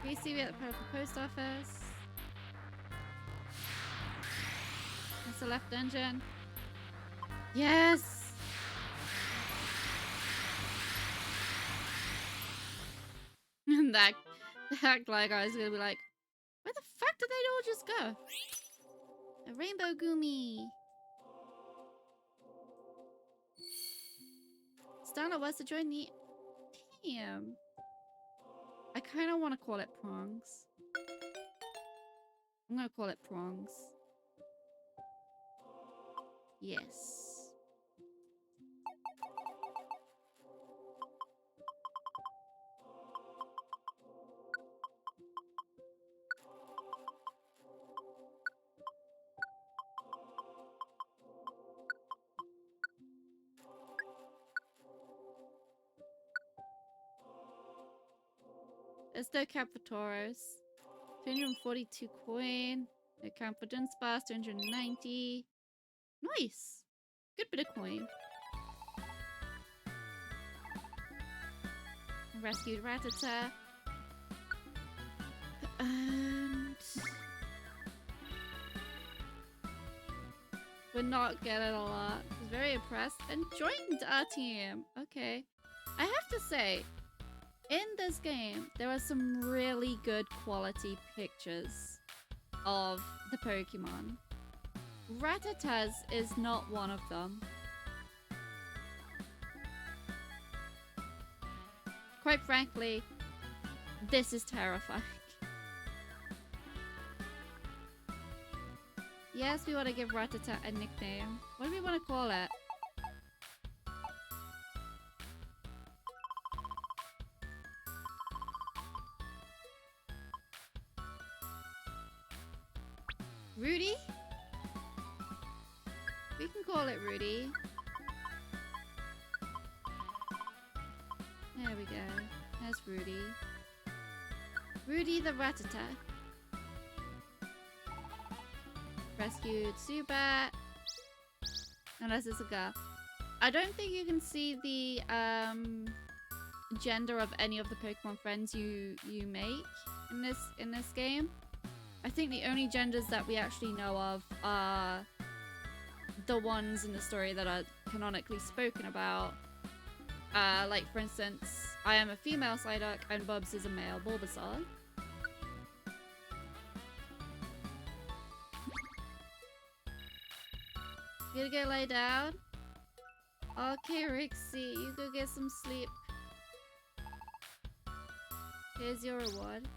PC at the post office. That's the left dungeon. Yes! Act like I was gonna be like, where the fuck did they all just go? A rainbow gumi. Stana wants to join the team. I kind of want to call it prongs. I'm gonna call it prongs. Yes. There's no cap for Tauros. 242 coin. No cap for Dunsparce, 290. Nice. Good bit of coin. Rescued Rattata. And we're not getting a lot. I was very impressed and joined our team. Okay. I have to say, in this game, there are some really good quality pictures of the Pokemon. Rattata's is not one of them. Quite frankly, this is terrifying. Yes, we want to give Rattata a nickname. What do we want to call it? Rudy? We can call it Rudy. There we go. There's Rudy. Rudy the Rattata. Rescued Zubat. Unless it's a girl. I don't think you can see the gender of any of the Pokemon friends you make in this game. I think the only genders that we actually know of are the ones in the story that are canonically spoken about. Like, for instance, I am a female Psyduck and Bubs is a male Bulbasaur. You gonna go lay down? Okay, Rixie, you go get some sleep. Here's your reward.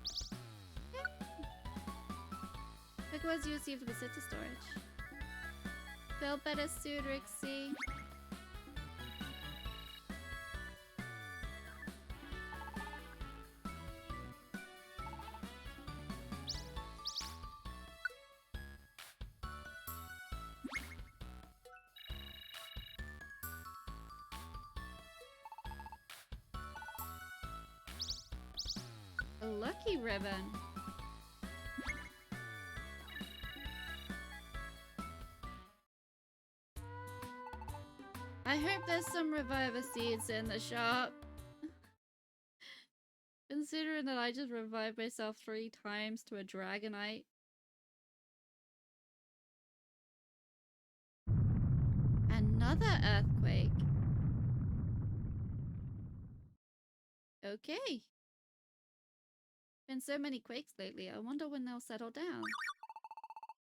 Pokeballs you received was set to storage. Feel better soon, Rixie. A lucky ribbon. I hope there's some Reviver seeds in the shop. Considering that I just revived myself 3 times to a Dragonite. Another earthquake. Okay. Been so many quakes lately, I wonder when they'll settle down.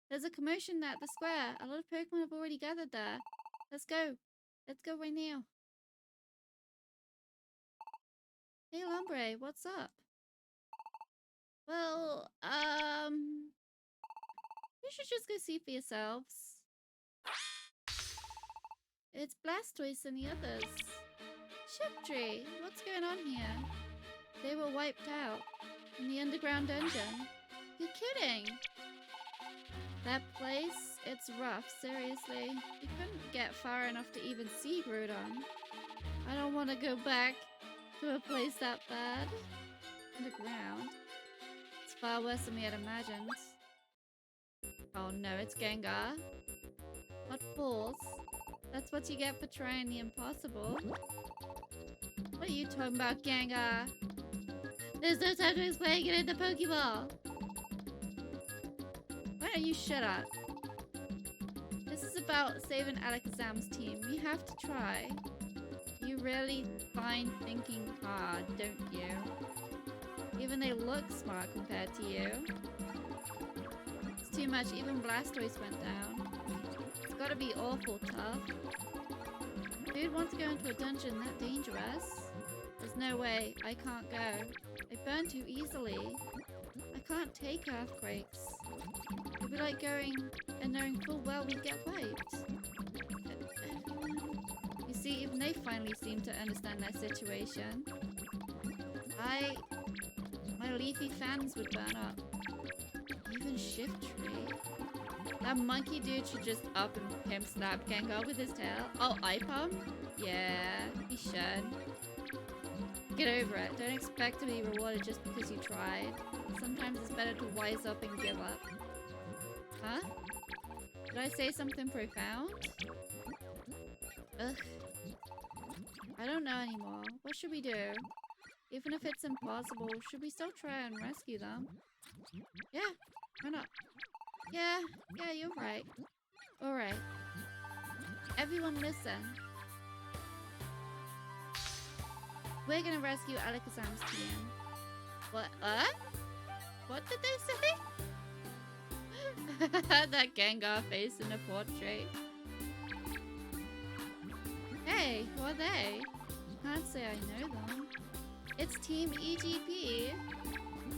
There's a commotion at the square. A lot of Pokemon have already gathered there. Let's go. Let's go right now. Hey Lombre, what's up? Well, you should just go see for yourselves. It's Blastoise and the others. Shiptree, what's going on here? They were wiped out in the underground dungeon. You're kidding! That place, it's rough, seriously. We couldn't get far enough to even see Groudon. I don't want to go back to a place that bad. Underground. It's far worse than we had imagined. Oh no, it's Gengar. What fools? That's what you get for trying the impossible. What are you talking about, Gengar? There's no time to explain, get into Pokeball! Why don't you shut up? This is about saving Alakazam's team. You have to try. You really find thinking hard, don't you? Even they look smart compared to you. It's too much. Even Blastoise went down. It's gotta be awful tough. Who'd want to go into a dungeon that dangerous? There's no way. I can't go. I burn too easily. I can't take earthquakes. It'd be like going and knowing full well we'd get wiped. You see, even they finally seem to understand their situation. My leafy fans would burn up. Even Shift Tree. That monkey dude should just up and him slap Gengar with his tail. Oh, Ipum? Yeah, he should. Get over it. Don't expect to be rewarded just because you tried. Sometimes it's better to wise up and give up. Huh? Did I say something profound? Ugh. I don't know anymore. What should we do? Even if it's impossible, should we still try and rescue them? Yeah, why not? Yeah, you're right. Alright. Everyone listen. We're gonna rescue Alakazam's team. What? What did they say? That Gengar face in the portrait. Hey, who are they? Can't say I know them. It's Team EGP.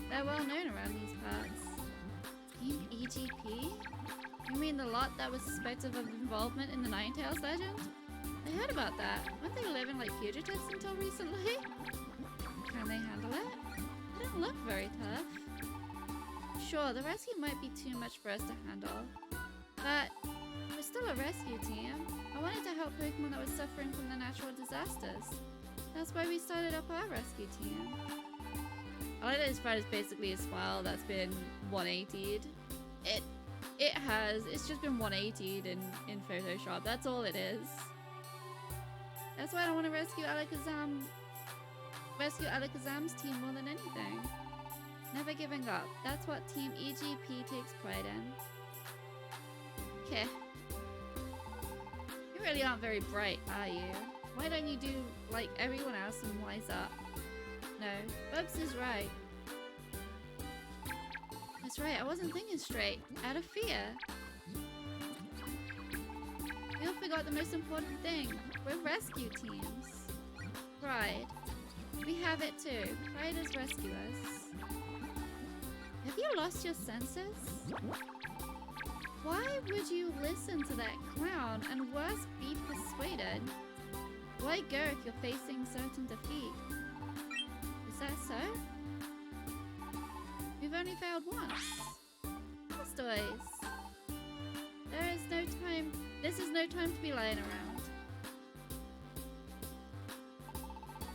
They're well known around these parts. Team EGP? You mean the lot that was suspected of involvement in the Ninetales legend? I heard about that. Weren't they living like fugitives until recently? Can they handle it? They don't look very tough. Sure, the rescue might be too much for us to handle. But we're still a rescue team. I wanted to help Pokemon that was suffering from the natural disasters. That's why we started up our rescue team. I like that his friend is basically a smile that's been 180'd. It's just been 180'd in Photoshop. That's all it is. That's why I want to rescue Alakazam's team more than anything. Never giving up. That's what Team EGP takes pride in. Okay. You really aren't very bright, are you? Why don't you do like everyone else and wise up? No, Bubs is right. That's right, I wasn't thinking straight. Out of fear. We all forgot the most important thing. We're rescue teams. Pride. We have it too. Pride as rescuers. Have you lost your senses? Why would you listen to that clown and worse be persuaded? Why go if you're facing certain defeat? Is that so? We've only failed once. Blastoise. This is no time to be lying around.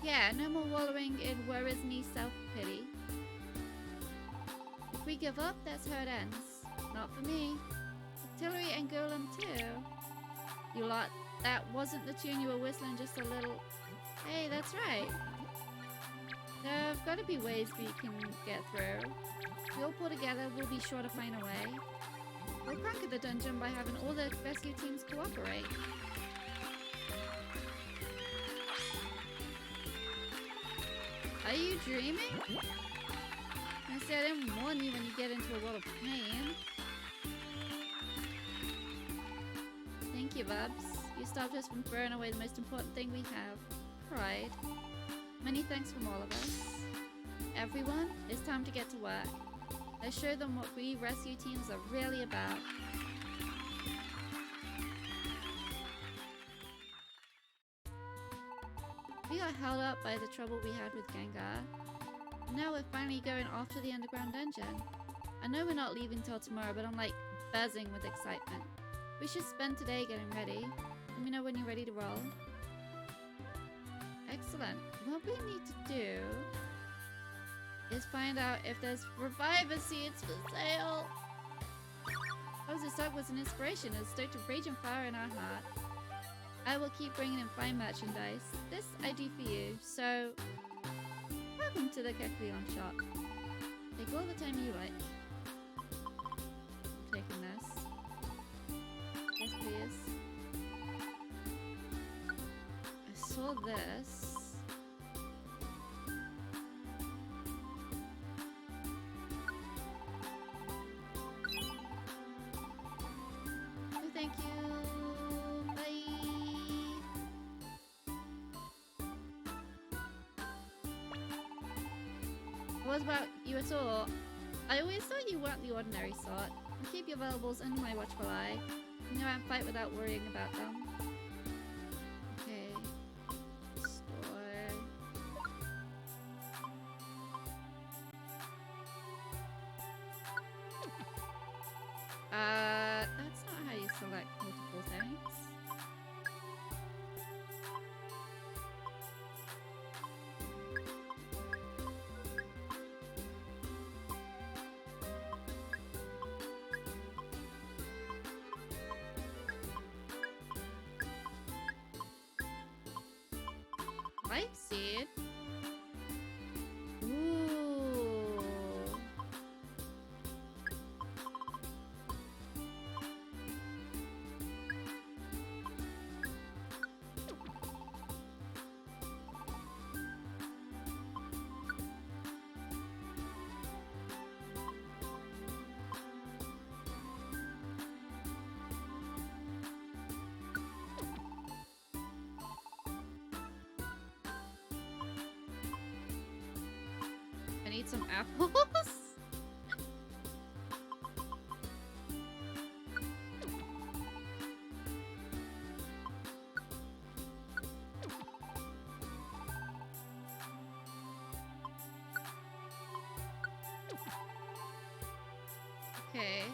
Yeah, no more wallowing in woe is me self-pity. If we give up, that's how it ends. Not for me. Tillery and Golem too. You lot, that wasn't the tune you were whistling, just a little... Hey, that's right. There've got to be ways we can get through. If we all pull together, we'll be sure to find a way. We'll conquer the dungeon by having all the rescue teams cooperate. Are you dreaming? I said I didn't warn you when you get into a world of pain. Thank you, Bubs. You stopped us from throwing away the most important thing we have. Pride. Many thanks from all of us. Everyone, it's time to get to work. Let's show them what we rescue teams are really about. We got held up by the trouble we had with Gengar. Now we're finally going off to the underground dungeon. I know we're not leaving till tomorrow, but I'm like buzzing with excitement. We should spend today getting ready. Let me know when you're ready to roll. Excellent. What we need to do is find out if there's reviver seeds for sale. Bowser's song was an inspiration and stoked a raging fire in our heart. I will keep bringing in fine merchandise. This I do for you, so welcome to the Kecleon shop. Take all the time you like. I'm taking this. Yes, please. I saw this. What about you at all? I always thought you weren't the ordinary sort. I keep your valuables under my watchful eye. You know, I fight without worrying about them. Okay. Store. That's not how you select multiple things. Life seed. Ooh. I need some apples. Okay.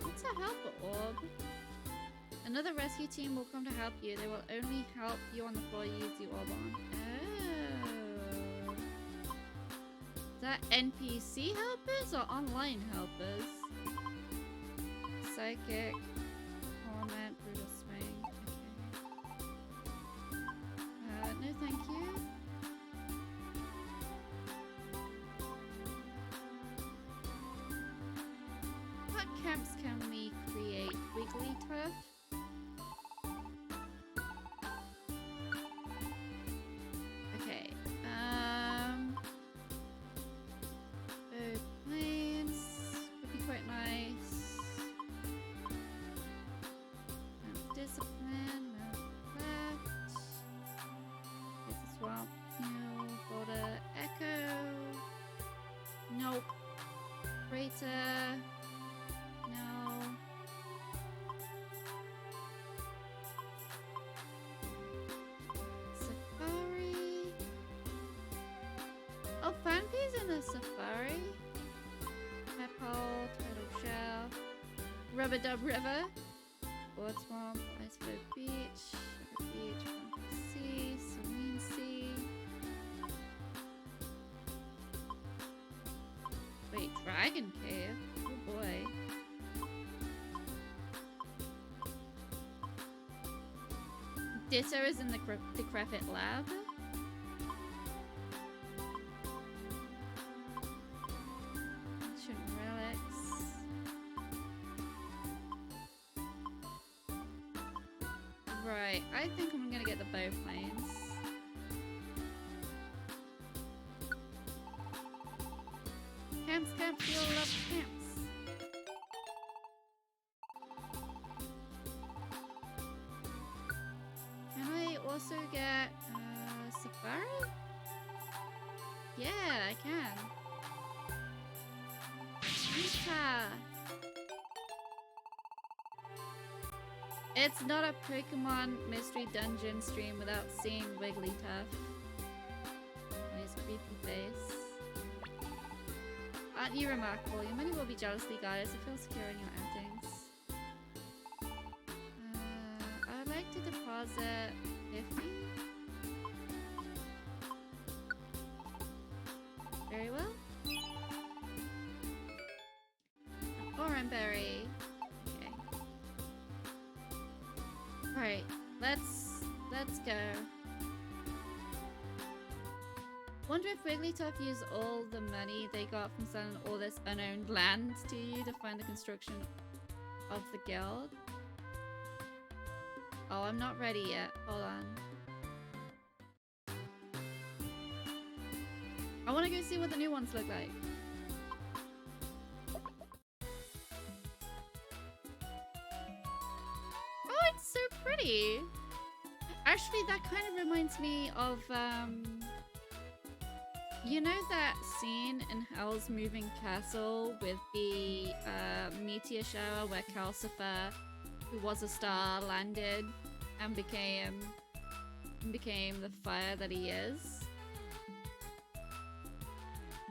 What's a helper orb? Another rescue team will come to help you. They will only help you on the floor you use the orb on. Oh. Is that NPC helpers or online helpers? Psychic, torment, brutal swing. Okay. No thank you. What camps can we create? Wigglytuff? Okay. Planes would be quite nice. Discipline, move left. It's a swamp. New border echo. Nope. Crater. No. Safari. Oh, Fanpy's in the safari. Pephole, Turtle Shell. Rubber Dub River. Board Swamp, Iceberg Beach, Sugar Beach, Funky Sea, Serene Sea. Wait, Dragon Cave? Oh boy. Ditto is in the Decrepit Lab. Ancient Relics. Right, I think I'm gonna get the bow planes. Camps, you love camps. Can I also get Safari? Yeah, I can. Yeehaw. It's not a Pokemon Mystery Dungeon stream without seeing Wigglytuff. And his creepy face. Aren't you remarkable? Your money will be jealously guarded, so feel secure in your outings. I would like to deposit 50. Very well. Oran berry. Okay. Alright, let's go. Wonder if Wigglytuff used all the money they got from selling all this unowned land to you to fund the construction of the guild. Oh, I'm not ready yet. Hold on. I want to go see what the new ones look like. Oh, it's so pretty. Actually, that kind of reminds me of, you know that scene in Hell's Moving Castle with the meteor shower where Calcifer, who was a star, landed and became the fire that he is?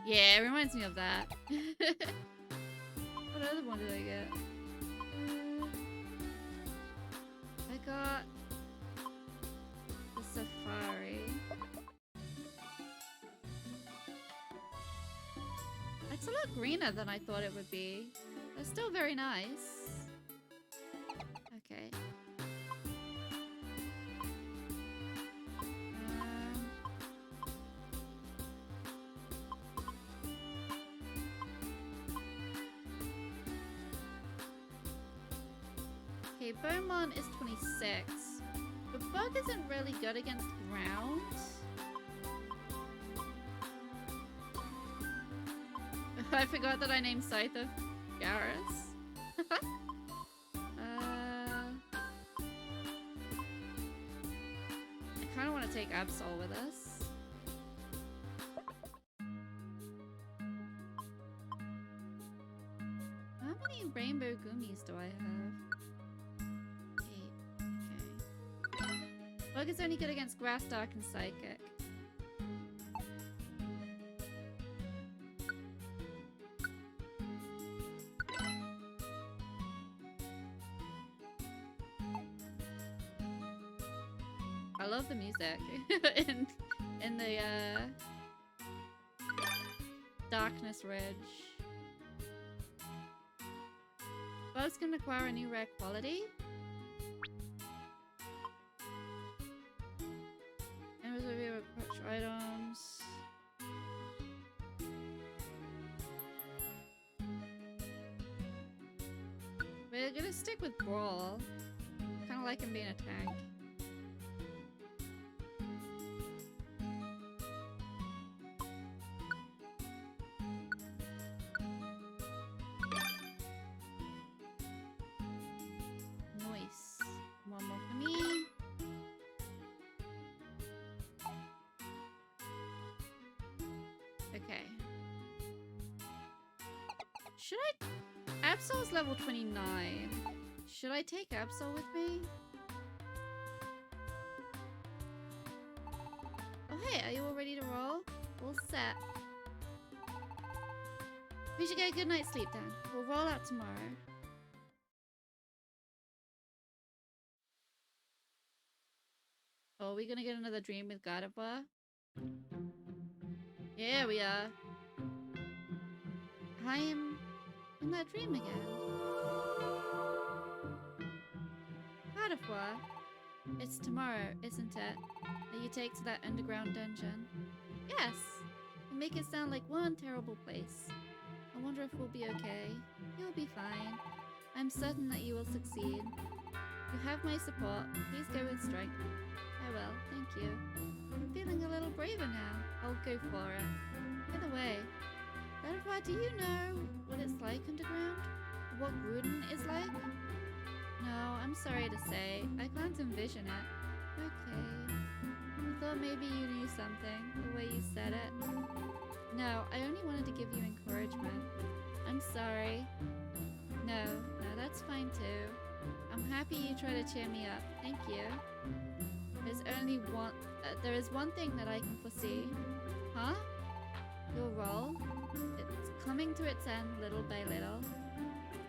Yeah, it reminds me of that. What other one did I get? I got the Safari. It's a lot greener than I thought it would be. It's still very nice. Okay. Okay, Beaumont is 26. But Bug isn't really good against ground. I forgot that I named Scyther Garrus. I kind of want to take Absol with us. How many Rainbow Gummies do I have? 8. Okay. Bug is only good against Grass, Dark, and Psychic. I love the music in the Darkness Ridge. Bug's can acquire a new rare quality. And was review approach items. We're gonna stick with Brawl. Kinda like him being a tank. Should I... Absol's level 29. Should I take Absol with me? Oh hey, are you all ready to roll? All set. We should get a good night's sleep then. We'll roll out tomorrow. Oh, are we gonna get another dream with Gardevoir? Yeah, we are. I am in that dream again. Gardevoir, it's tomorrow, isn't it? That you take to that underground dungeon. Yes! You make it sound like one terrible place. I wonder if we'll be okay. You'll be fine. I'm certain that you will succeed. You have my support. Please go with strength. I will, thank you. I'm feeling a little braver now. I'll go for it. By the way, Gardevoir, do you know what it's like underground? What GROUDON is like? No, I'm sorry to say. I can't envision it. Okay. I thought maybe you knew something, the way you said it. No, I only wanted to give you encouragement. I'm sorry. No, that's fine too. I'm happy you try to cheer me up. Thank you. There is one thing that I can foresee. Huh? Your role? It's coming to its end little by little.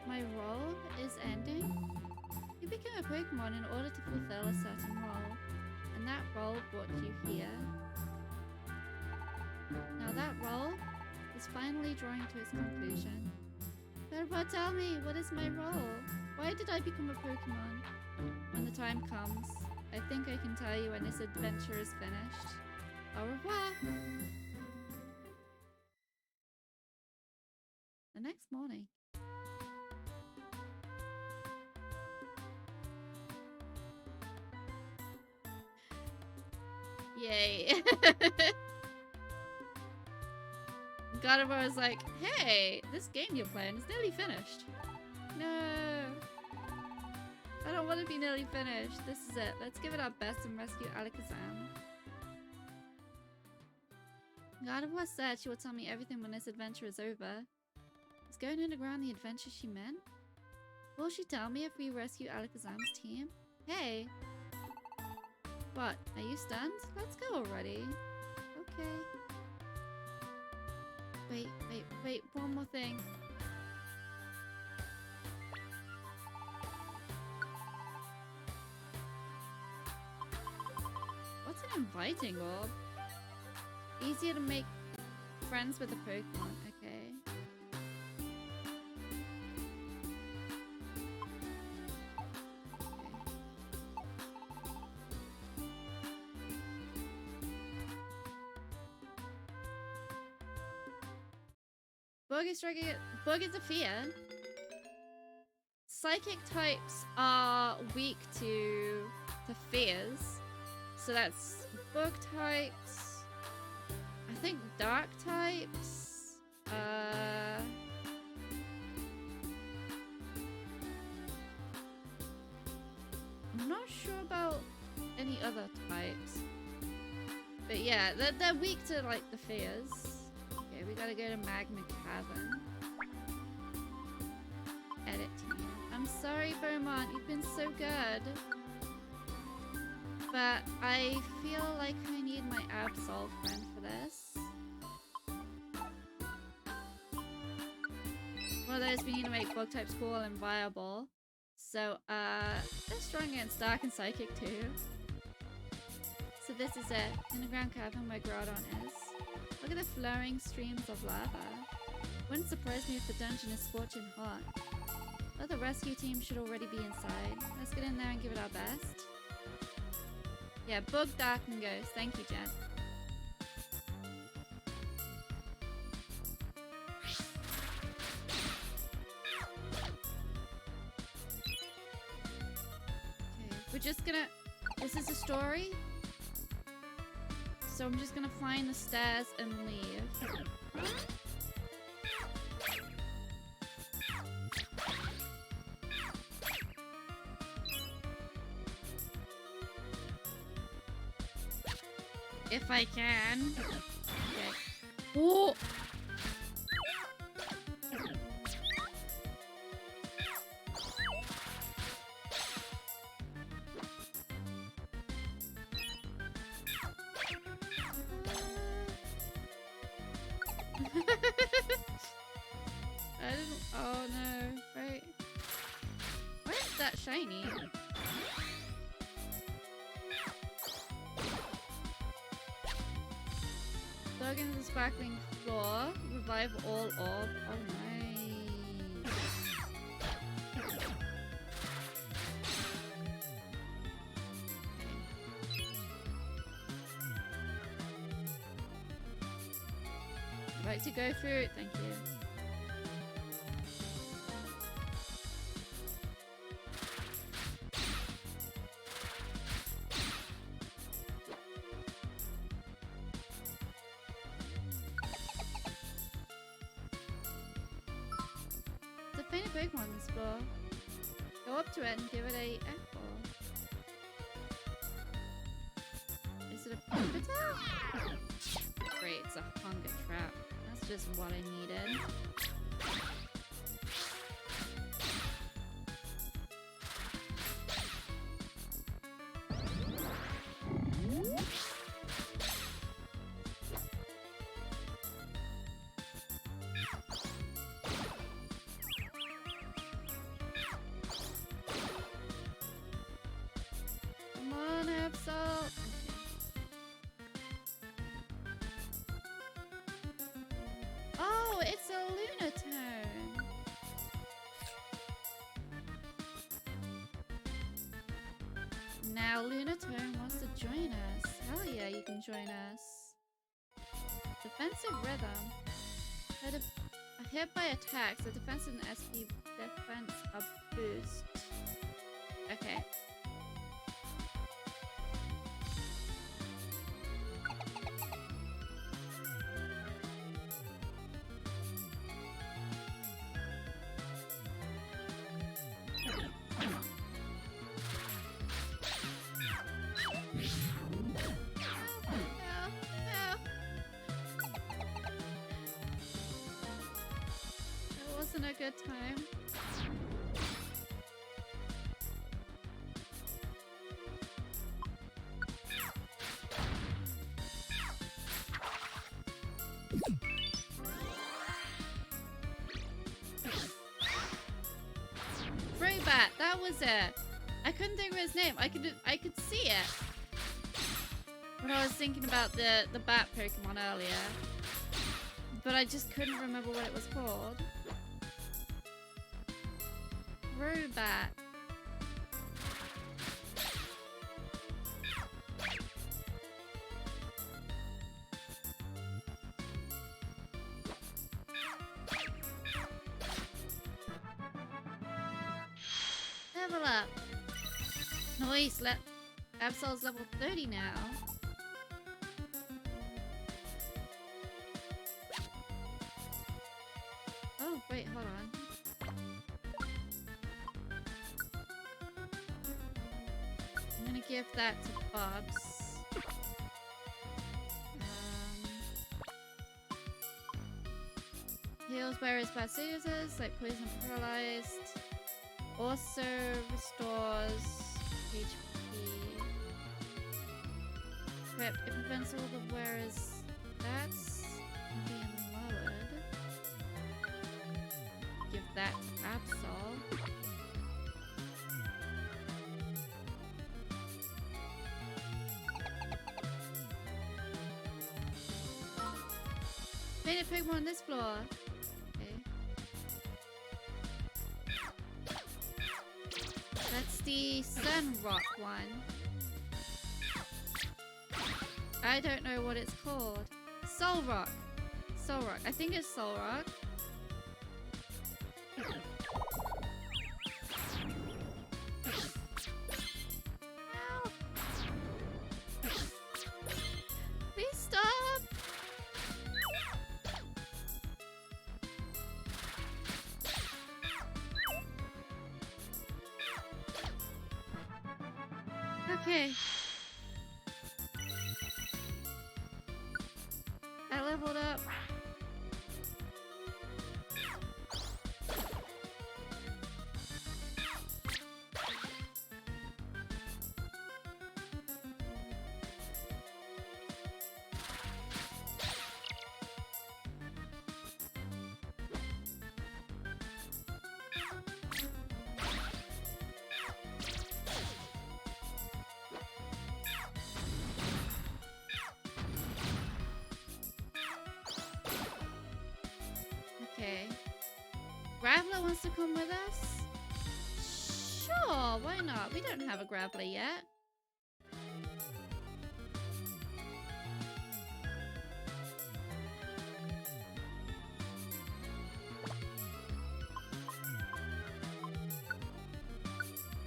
My role is ending? You became a Pokemon in order to fulfill a certain role, and that role brought you here. Now that role is finally drawing to its conclusion. Gardevoir, tell me, what is my role? Why did I become a Pokemon? When the time comes, I think I can tell you when this adventure is finished. Au revoir! The next morning. Yay! Gardevoir is like, hey, this game you're playing is nearly finished. No. I don't want to be nearly finished. This is it. Let's give it our best and rescue Alakazam. Gardevoir said she will tell me everything when this adventure is over. Is going underground the adventure she meant? Will she tell me if we rescue Alakazam's team? Hey! What? Are you stunned? Let's go already. Okay. Wait, one more thing. What's an inviting orb? Easier to make friends with a Pokemon, okay. Bug is a fear. Psychic types are weak to fears. So that's bug types. I think dark types. I'm not sure about any other types. But yeah, they're weak to like the fears. Okay, we gotta go to Magma Cavern. Edit team. I'm sorry, Beaumont, you've been so good. But I feel like I need my Absol friend for this. One of those we need to make bug types cool and viable. So, they're strong against Dark and Psychic too. So this is it. Underground cavern where Groudon is. Look at the flowing streams of lava. Wouldn't surprise me if the dungeon is scorching hot. Well, the rescue team should already be inside. Let's get in there and give it our best. Yeah, Bug, Dark, and Ghost. Thank you, Jen. Okay, we're just gonna... This is a story. So I'm just gonna find the stairs and leave. If I can. Okay. Oh! I didn't. Oh no. Right. Why is that shiny? Plug into the sparkling floor. Revive all orb. Oh nice. I'd like to go through it, thank you. Pokemon on this floor. Go up to it and give it a apple. Is it a Pupitar? Great, it's a hunger trap. That's just what I needed. Now Lunatone wants to join us. Hell yeah, you can join us. Defensive rhythm. A hit by attacks, the defense and SP defense are boost. Okay. good time. Crobat, that was it. I couldn't think of his name. I could see it when I was thinking about the bat Pokemon earlier, but I just couldn't remember what it was called. Crobat. Level up. Nice. Absol's level 30 now. Oh, wait, hold on. I'm gonna give that to Bubs. Heals various passive users like poison and paralyzed. Also restores HP. Prep, it prevents all the wearers. That's being lowered. Give that to Absol. Painted Pokemon on this floor. That's the Sunrock one. I don't know what it's called. Solrock. Solrock. I think it's Solrock. Ow. Please stop. Okay. I leveled up. Okay. Graveler wants to come with us? Sure, why not? We don't have a Graveler yet.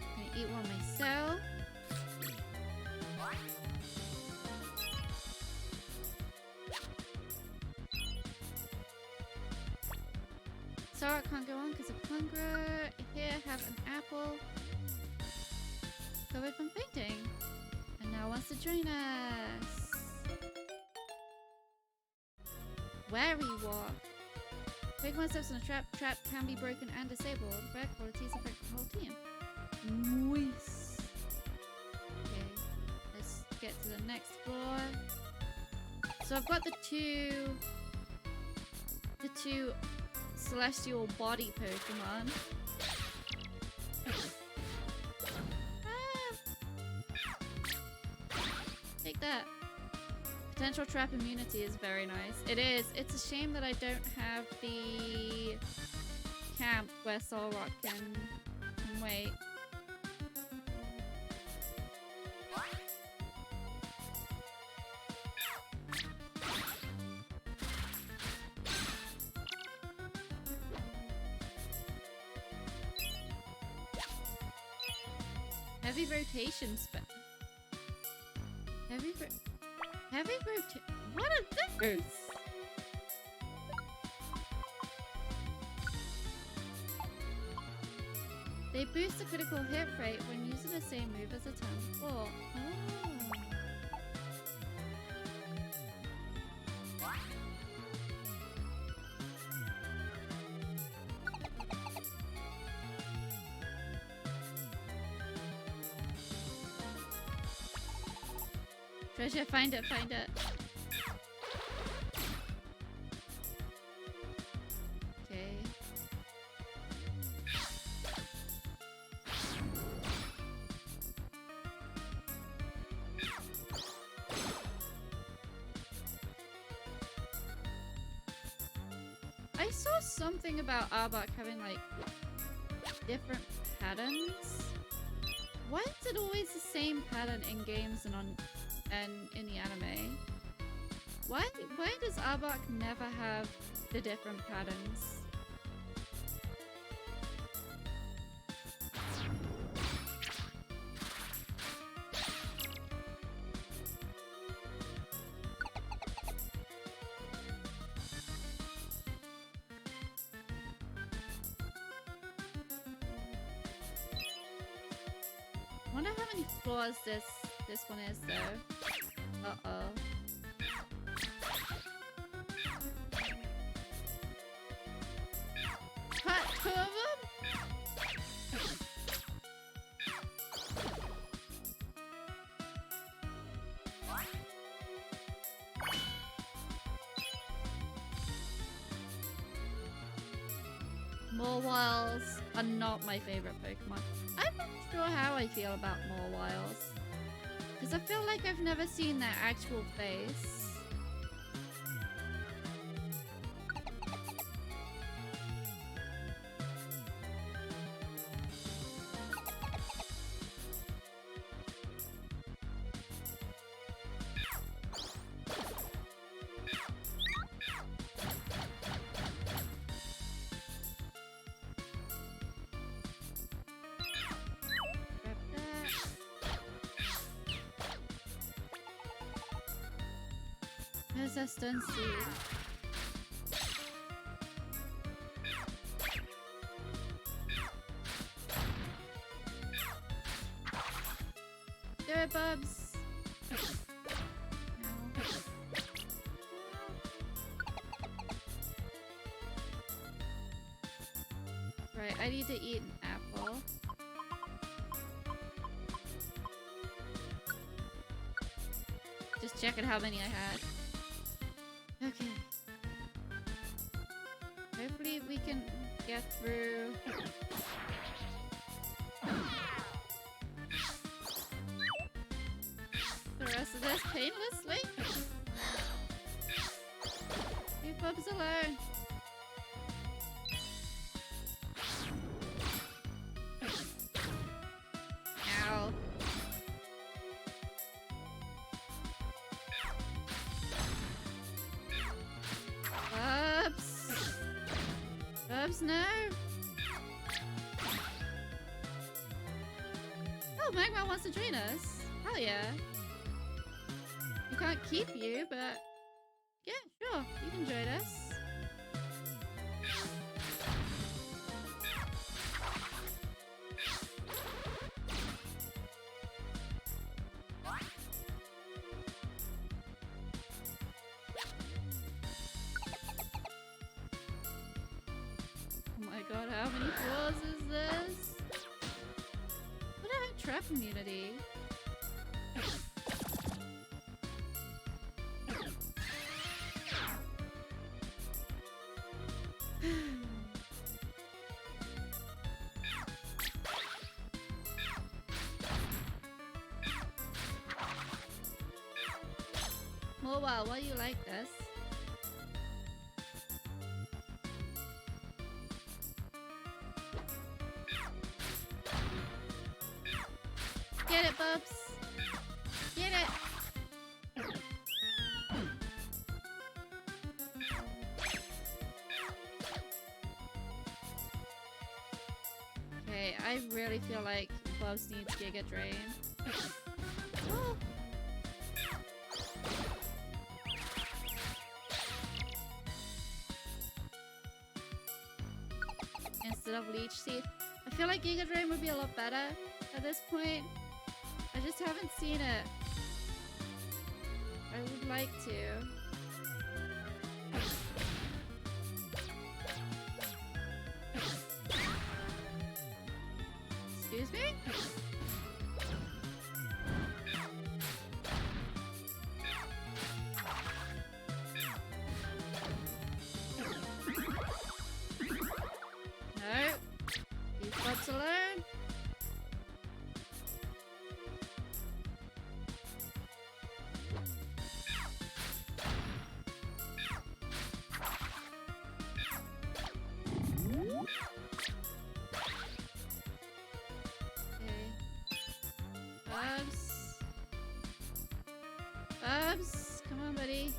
I'm gonna eat one myself. Sorry, I can't go on because of hunger. Here, have an apple. Covered from fainting. And now wants to join us. Wary walk. Pokemon steps in a trap. Trap can be broken and disabled. Rare qualities affect the whole team. Nice. Okay, let's get to the next floor. So I've got the two celestial body Pokemon. Ah. Take that. Potential trap immunity is very nice. It is. It's a shame that I don't have the camp where Solrock can wait. Heavy rotation spell. Heavy rotation. What are those? They boost the critical hit rate when using the same move as the turn before. Oh. Treasure, find it, find it. Okay. I saw something about Arbok having like different patterns. Why is it always the same pattern in games and in the anime? Why does Arbok never have the different patterns? Wonder how many floors this one is though. Uh-oh. Cut 2 of them? Mawwils are not my favorite Pokemon. I'm not sure how I feel about Mawwils. Because I feel like I've never seen their actual face. Resistance seed. Do it, Bubs. No. Right, I need to eat an apple. Just checking how many I had. Okay. Hopefully we can get through. The rest of this painlessly. Leave Bubs alone. Ow. Bubs, no! Oh, Magma wants to join us. Hell yeah. We can't keep you, but yeah, sure, you can join us. God, how many floors is this? What about trap immunity? Mobile, why do you like this? Get it, Bubs! Get it! Okay, I really feel like Bubs needs Giga Drain. Oh. Instead of Leech Seed. I feel like Giga Drain would be a lot better at this point. I just haven't seen it. I would like to. Excuse me? Bubs! Come on, buddy.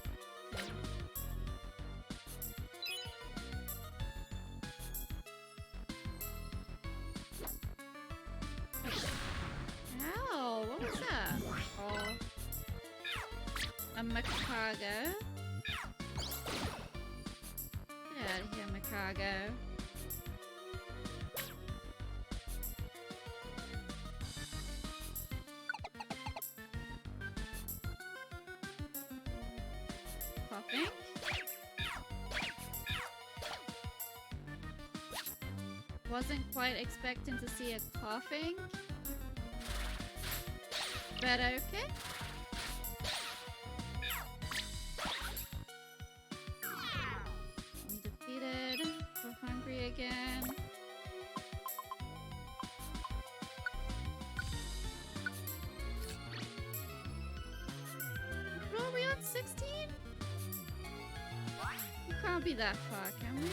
Ow! What was that? Oh. A Macago. Get out of here, Macago. Popping. Wasn't quite expecting to see a coughing. But okay. We defeated. We're hungry again. What are we on? 16? We can't be that far, can we?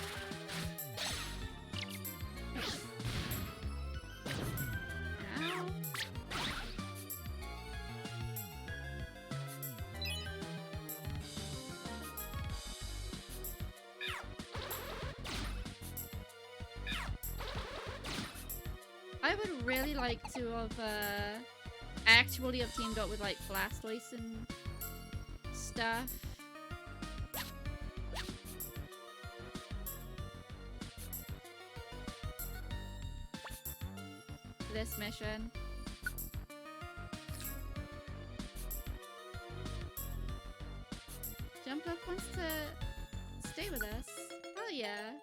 Ow. I would really like to have actually have teamed up with like Blastoise and stuff. This mission. Jump Up wants to stay with us. Hell yeah.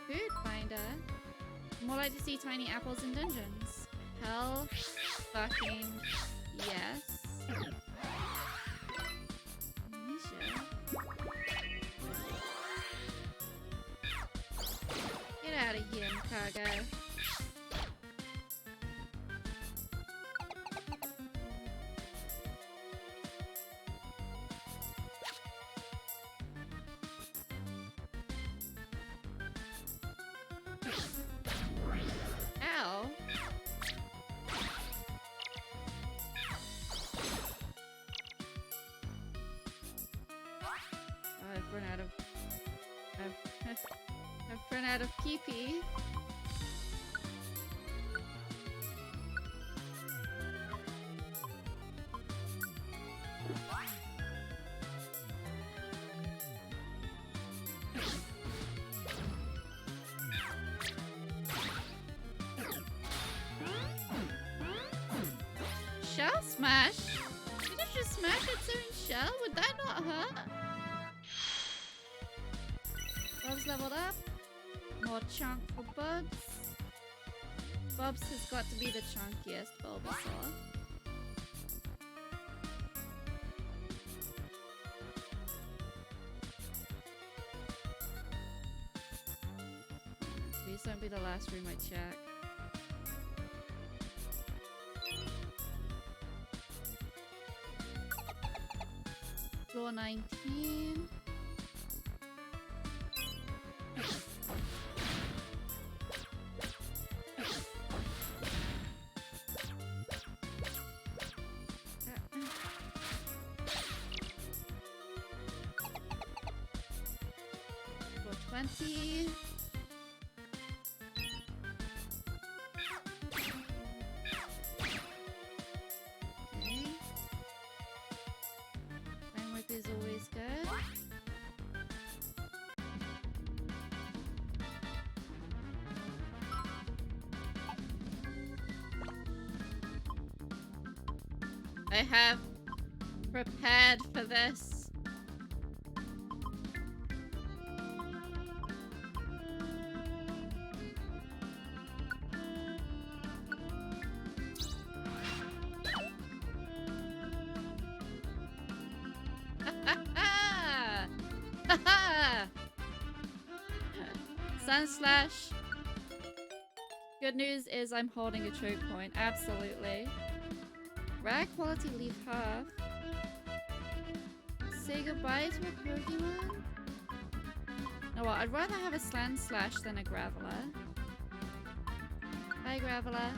Food finder. More like to see tiny apples in dungeons. Hell fucking yes. Misha. Get out of here, Macago. Ow. I've run out of... I've run out of pee-pee. Shell smash? Did you just smash its own shell? Would that not hurt? Bubs leveled up. More chunk for Bubs. Bubs has got to be the chunkiest Bulbasaur. Please don't be the last room I check. Floor 19. Floor 20. Is always good. I have prepared for this. Sunslash. Good news is I'm holding a choke point. Absolutely. Rare quality leaf half. Say goodbye to a Pokemon? No, what? I'd rather have a Sandslash than a Graveler. Bye, Graveler.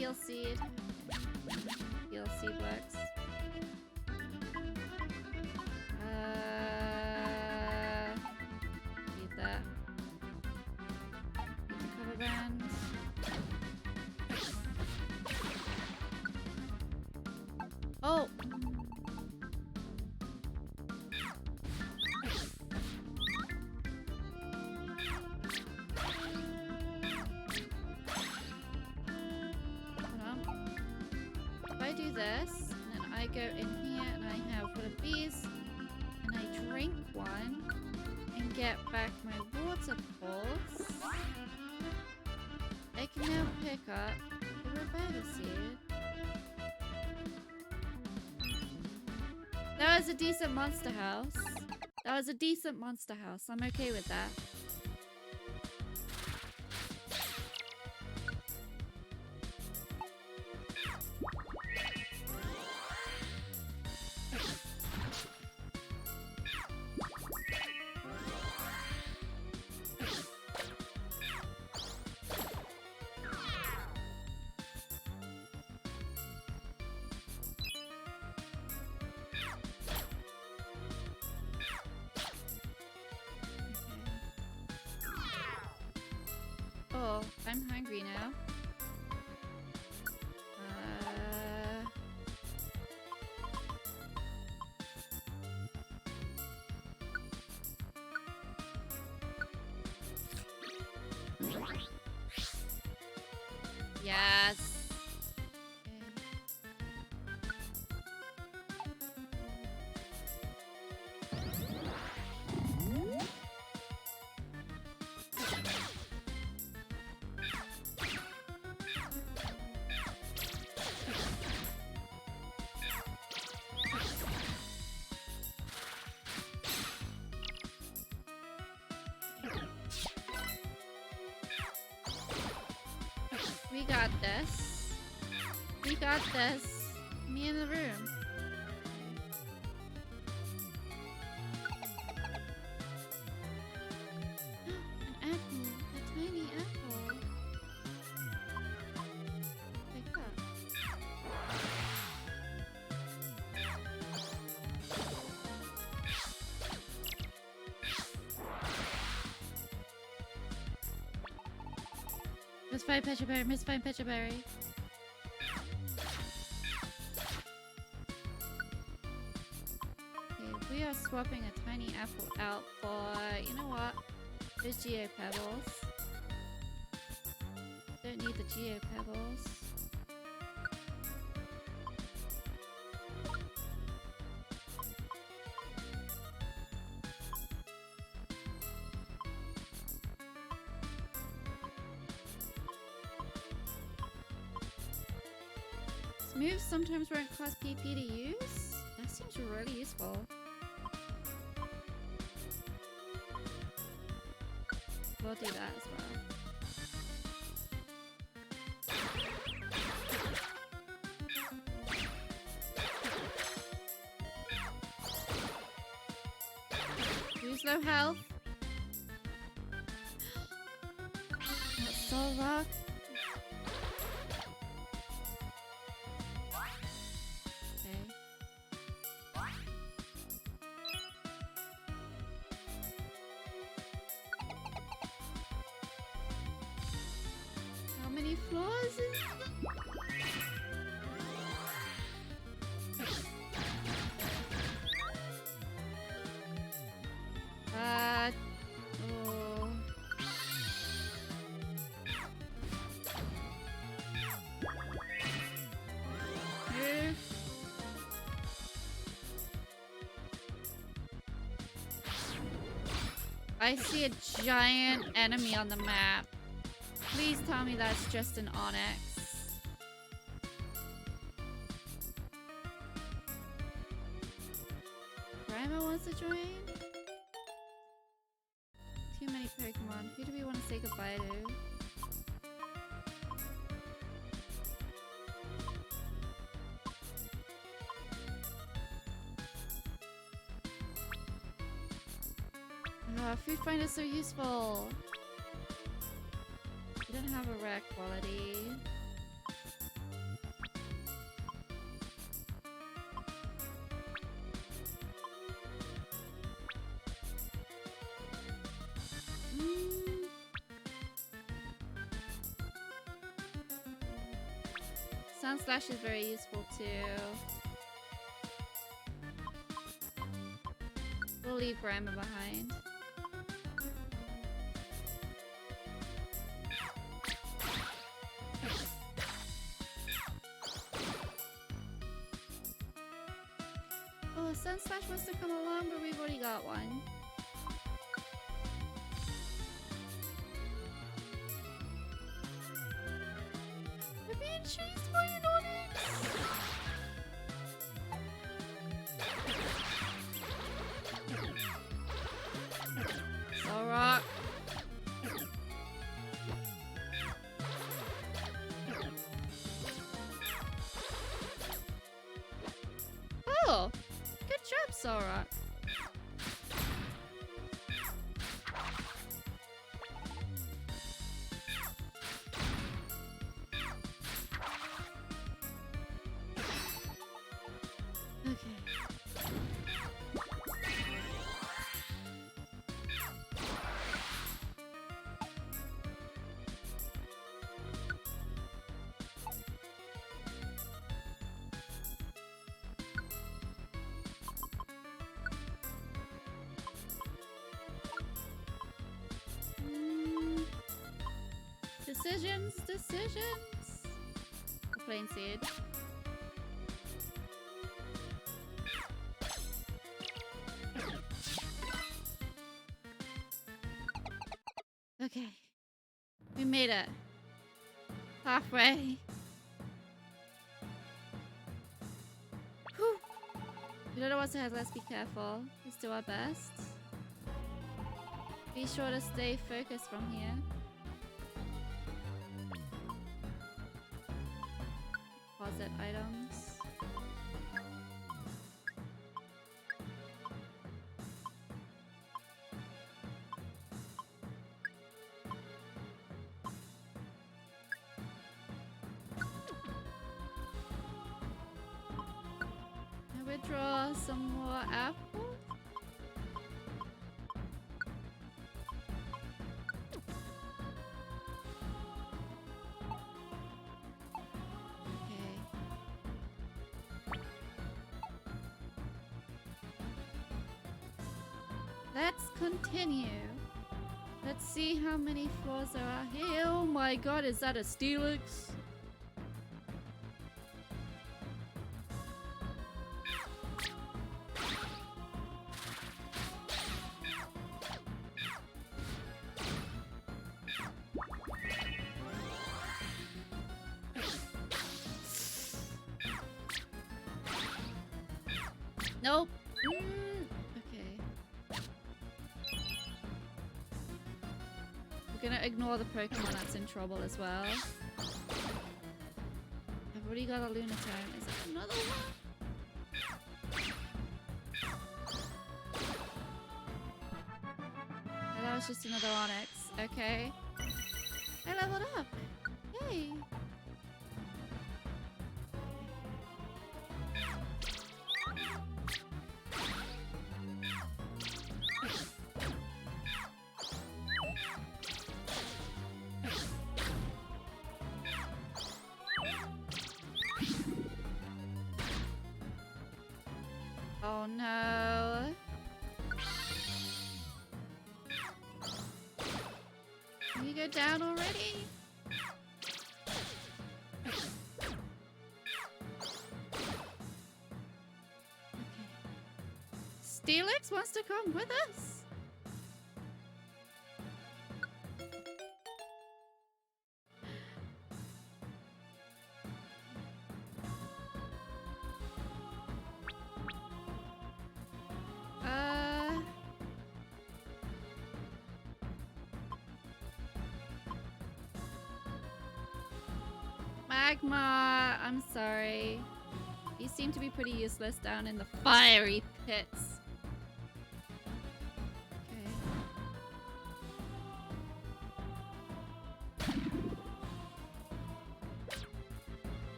heal seed. Heal seed works. Need that. Need the cover band. Oh! I do this, and then I go in here and I have one of these, and I drink one and get back my water pulse. I can now pick up the revival seed. That was a decent monster house. That was a decent monster house. I'm okay with that. Oh, I'm hungry now. Yes. We got this. We got this. Me in the room. An apple. A tiny apple. Pick up. Miss Fine Pecha Berry, Miss Fine Pecha Berry. Okay, we are swapping a tiny apple out for, you know what? There's Geo Pebbles. Don't need the Geo Pebbles. Moves sometimes won't cost PP to use? That seems really useful. We'll do that as well. Who's low health? That's Soul Rock. I see a giant enemy on the map. Please tell me that's just an Onyx. Grandma wants to join? Too many Pokemon. Who do we want to say goodbye to? Food find is so useful. We don't have a rare quality. Sound Slash is very useful too. We'll leave Grandma behind. Oh, Sun Slash wants to come along, but we've already got one. We're being chased by an Onyx! Solrock. Oh! Good job, Solrock. Okay. Decisions, decisions. A plain seed. Okay. We made it. Halfway. Whew. We don't know what's ahead, let's be careful. Let's do our best. Be sure to stay focused from here. Deposit items. I withdraw some more apples. Let's continue. Let's see how many floors there are here. Oh my god, is that a Steelix? Nope. Gonna ignore the Pokemon that's in trouble as well. I've already got a Lunatone. Is that another one? Oh, that was just another Onyx. Okay. I leveled up. Yay. Oh no. Can you go down already? Okay. Steelix wants to come with us. Magma, I'm sorry. You seem to be pretty useless down in the fiery pits. Okay.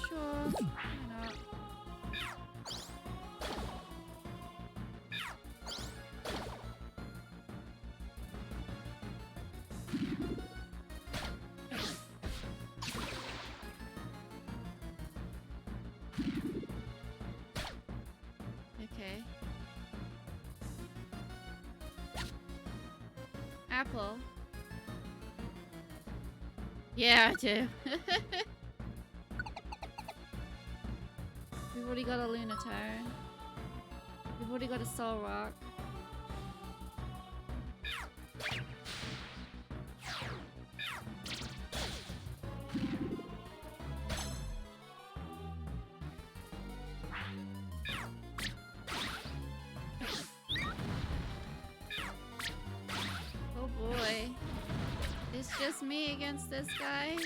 Sure. Why not? apple. Yeah, I do. We've already got a Lunatone. We've already got a Soul Rock. Oh boy. It's just me against this guy.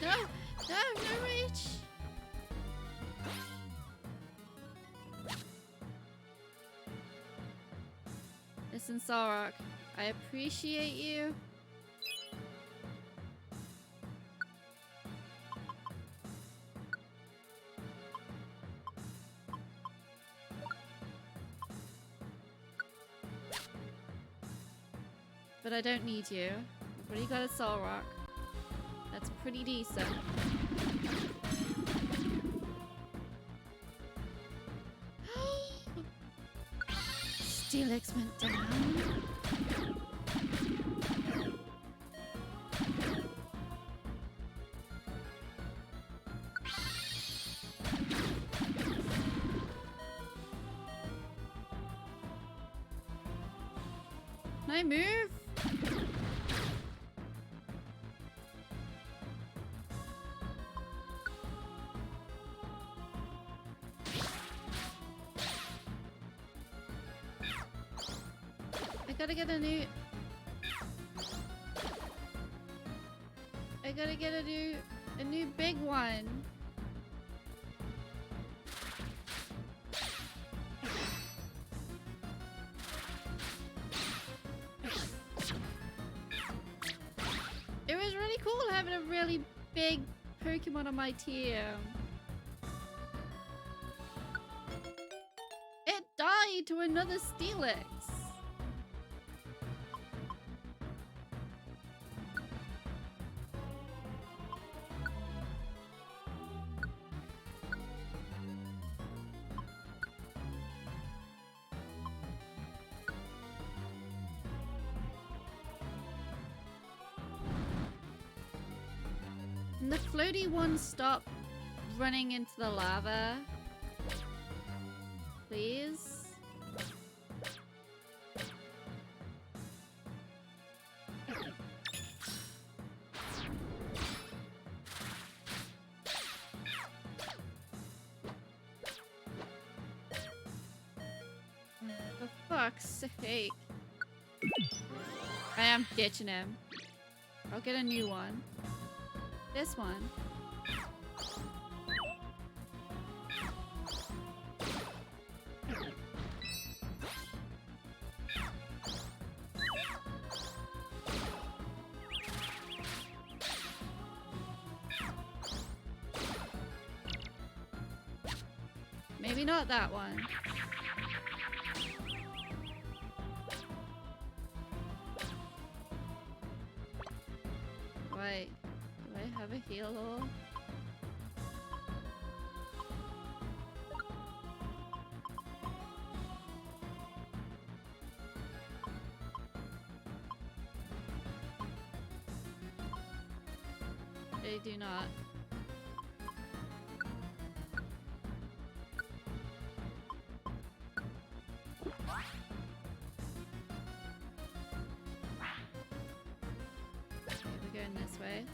No! No! No reach! Listen, Solrock. I appreciate you. But I don't need you. I've already got a Soul Rock. That's pretty decent. Steelix went down. Can I move? I gotta get a new... I gotta get a new big one. It was really cool having a really big Pokemon on my team. It died to another Steelix. Can the floaty one stop running into the lava? Please? For fuck's sake. I am ditching him. I'll get a new one. This one. Maybe not that one. Wait. Do I have a heal? They do not. Okay, we're going this way.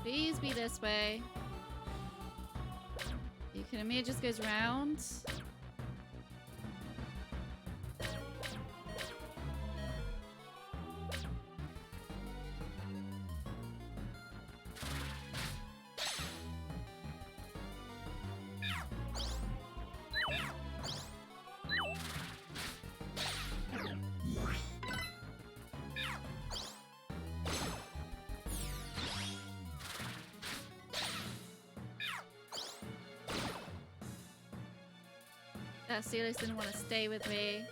Please be this way. You kidding me? It just goes round. That Steelix didn't want to stay with me.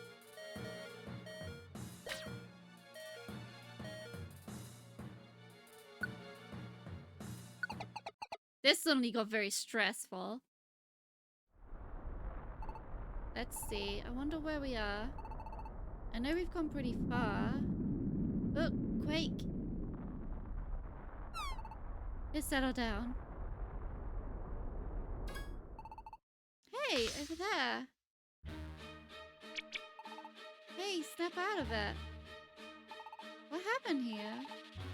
This suddenly got very stressful. Let's see. I wonder where we are. I know we've gone pretty far. Oh, quake. Just settle down. Hey, over there. Hey, snap out of it. What happened here?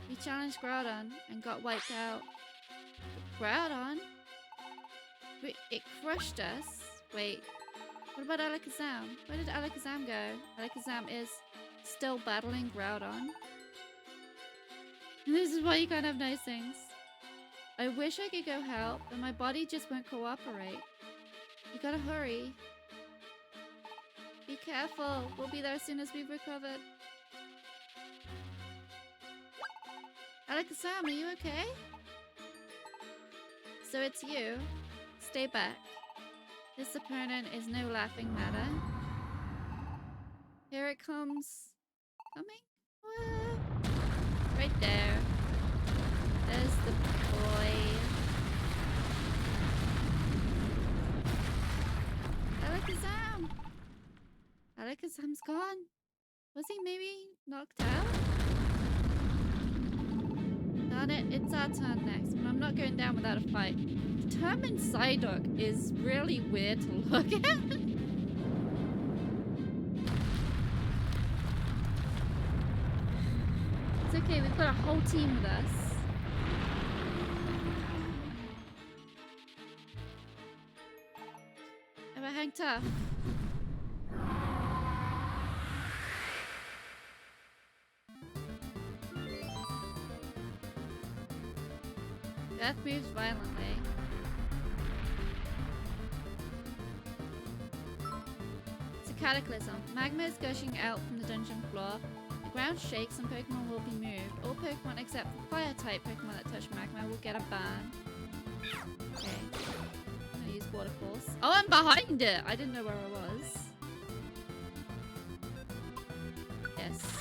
We challenged Groudon and got wiped out. Groudon? Wait, it crushed us? Wait, what about Alakazam? Where did Alakazam go? Alakazam is still battling Groudon. And this is why you can't have nice things. I wish I could go help, but my body just won't cooperate. You gotta hurry. Be careful. We'll be there as soon as we've recovered. Alakazam, are you okay? So it's you. Stay back. This opponent is no laughing matter. Here it comes. Coming? Where? Right there. There's the boy. Alakazam! Alakazam's gone. Was he maybe knocked out? Darn it, it's our turn next, but I'm not going down without a fight. Determined Psyduck is really weird to look at. It's okay, we've got a whole team with us. And we're hang tough. Earth moves violently. It's a cataclysm. Magma is gushing out from the dungeon floor. The ground shakes and Pokemon will be moved. All Pokemon except for fire-type Pokemon that touch magma will get a ban. Okay. I'm gonna use Water Force. Oh, I'm behind it! I didn't know where I was. Yes.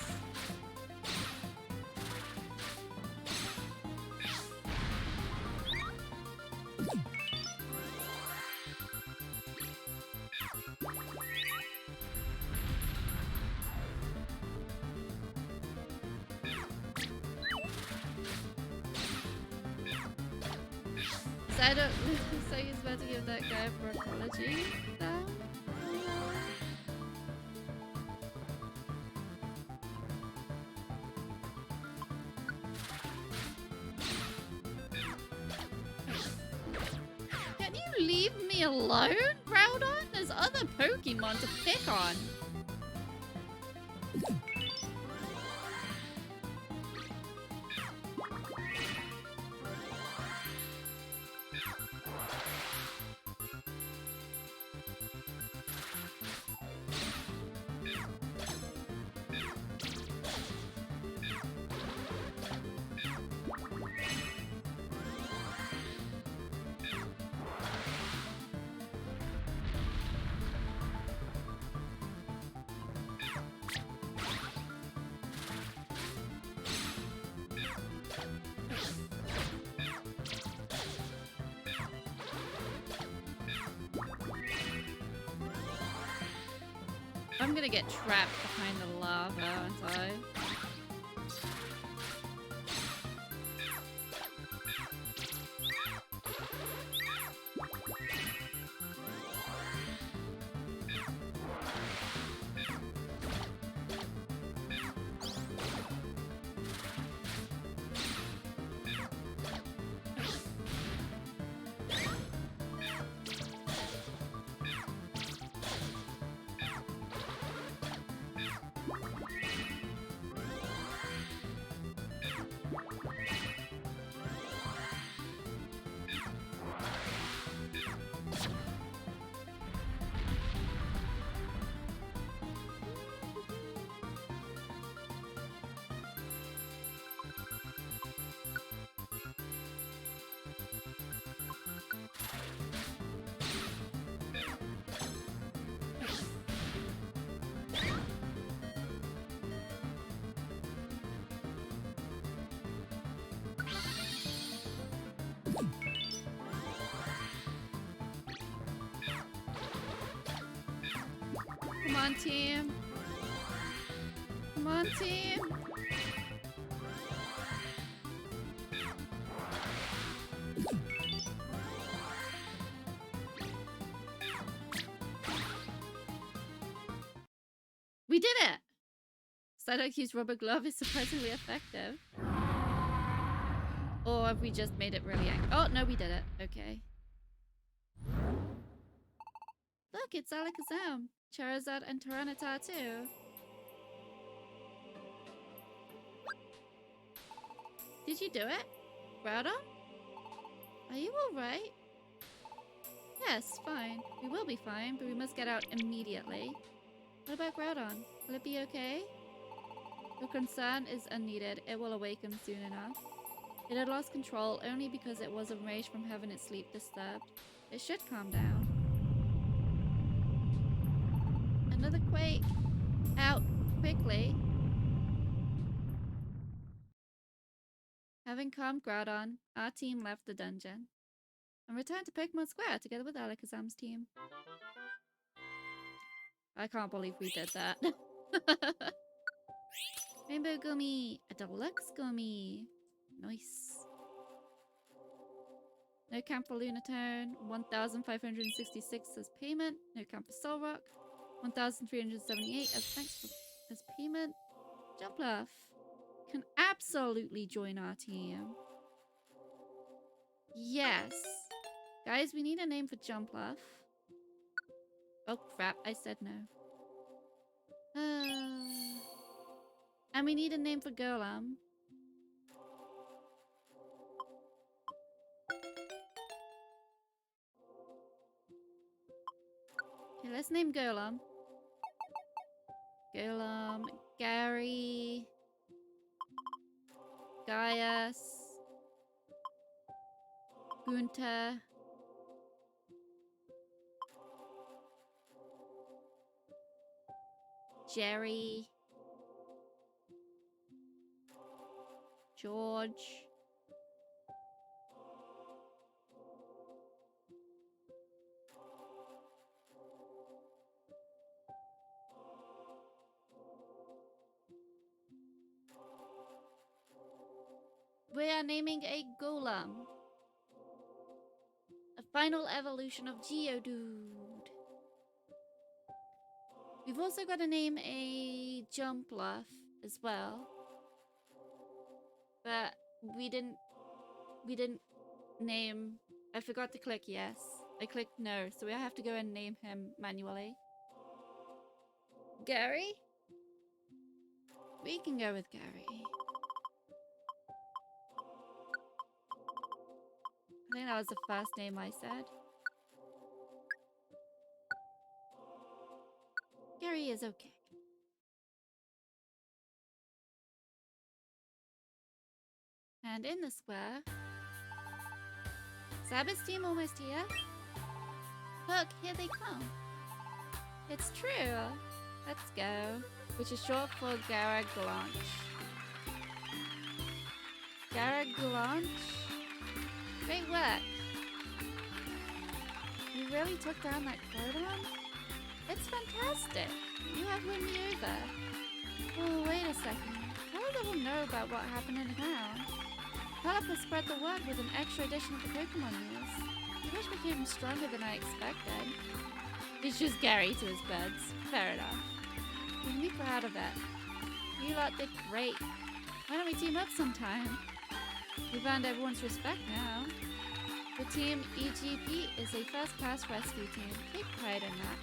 I don't looks like he's about to give that guy a apology now. Can you leave me alone, Groudon? There's other Pokemon to pick on. I'm gonna get trapped behind the lava, aren't I? on, team. Come on, team. We did it! Psyduck's rubber glove is surprisingly effective. Or have we just made it really angry? Oh, no, we did it. Okay. Look, it's Alakazam, Charizard, and Tyranitar too. Did you do it? Groudon? Are you alright? Yes, fine. We will be fine, but we must get out immediately. What about Groudon? Will it be okay? Your concern is unneeded. It will awaken soon enough. It had lost control only because it was enraged from having its sleep disturbed. It should calm down. Another quake. Out quickly. Having calmed Groudon, our team left the dungeon and returned to Pokemon Square together with Alakazam's team. I can't believe we did that. Rainbow Gummy! A deluxe gummy! Nice. No camp for Lunatone. 1,566 as payment. No camp for Solrock. 1,378 as thanks for as payment. Jumpluff can absolutely join our team. Yes. Guys, we need a name for Jumpluff. Oh crap, I said no. And we need a name for Golem. Okay, let's name Golem. Golem, Gary, Gaius, Gunter, Jerry, George, we are naming a Golem. A final evolution of Geodude. We've also got to name a Jumpluff as well. But we didn't name... I forgot to click yes. I clicked no, so we have to go and name him manually. Gary? We can go with Gary. I think that was the first name I said. Gary is okay. And in the square... Sabbath's team almost here? Look, here they come. It's true. Let's go. Which is short for Garaglanch. Garaglanch? Great work. You really took down that GROUDON? It's fantastic. You have won me over. Oh, wait a second. How will everyone know about what happened in town? Developers spread the word with an extra edition of the Pokemon news. The wish became stronger than I expected. It's just Gary to his birds. Fair enough. You can be proud of it. You lot did great. Why don't we team up sometime? We've earned everyone's respect now. The team EGP is a first-class rescue team. Take pride in that.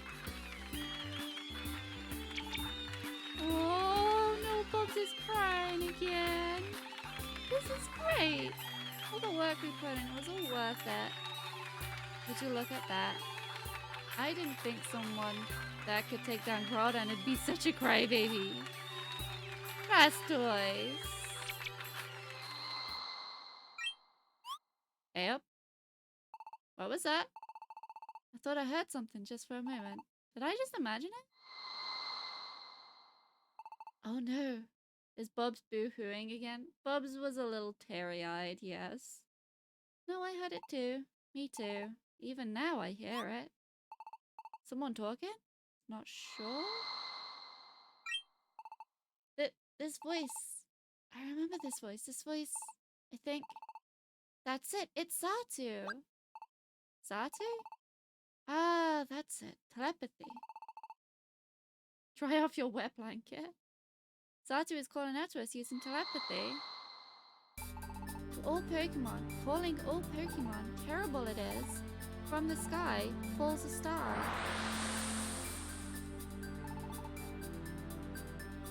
Oh, no, Bubs is crying again. This is great. All the work we put in was all worth it. Would you look at that? I didn't think someone that could take down GROUDON would be such a crybaby. Blastoise. Yep. What was that? I thought I heard something just for a moment. Did I just imagine it? Oh no. Is Bubs boo-hooing again? Bubs was a little teary-eyed, yes. No, I heard it too. Me too. Even now I hear it. Someone talking? Not sure? This voice. I remember this voice. This voice, I think. That's it. It's Xatu. Xatu? Ah, that's it. Telepathy. Try off your wet blanket. Xatu is calling out to us using telepathy. To all Pokemon, calling all Pokemon, terrible it is. From the sky falls a star.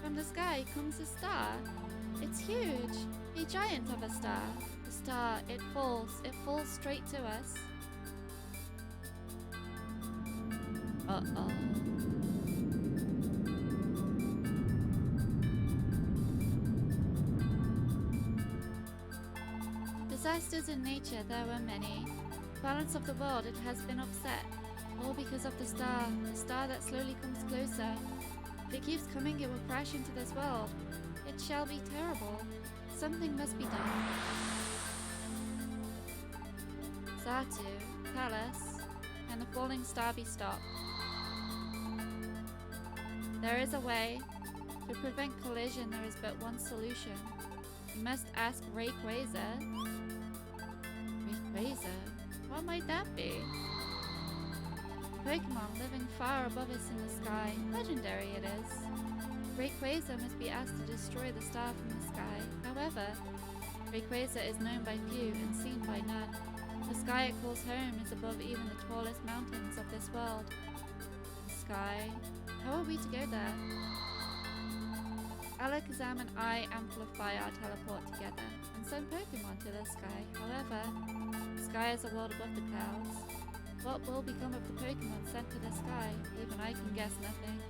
From the sky comes a star. It's huge, a giant of a star. The star, it falls straight to us. Uh-oh. Disasters in nature, there were many. Balance of the world, it has been upset. All because of the star that slowly comes closer. If it keeps coming, it will crash into this world. It shall be terrible. Something must be done. Xatu, tell us, can the falling star be stopped? There is a way. To prevent collision, there is but one solution. You must ask Rayquaza. Rayquaza? What might that be? A Pokemon living far above us in the sky. Legendary it is. Rayquaza must be asked to destroy the star from the sky. However, Rayquaza is known by few and seen by none. The sky it calls home is above even the tallest mountains of this world. The sky. How are we to go there? Alakazam and I amplify our teleport together and send Pokemon to the sky. However, the sky is a world above the clouds. What will become of the Pokemon sent to the sky? Even I can guess nothing.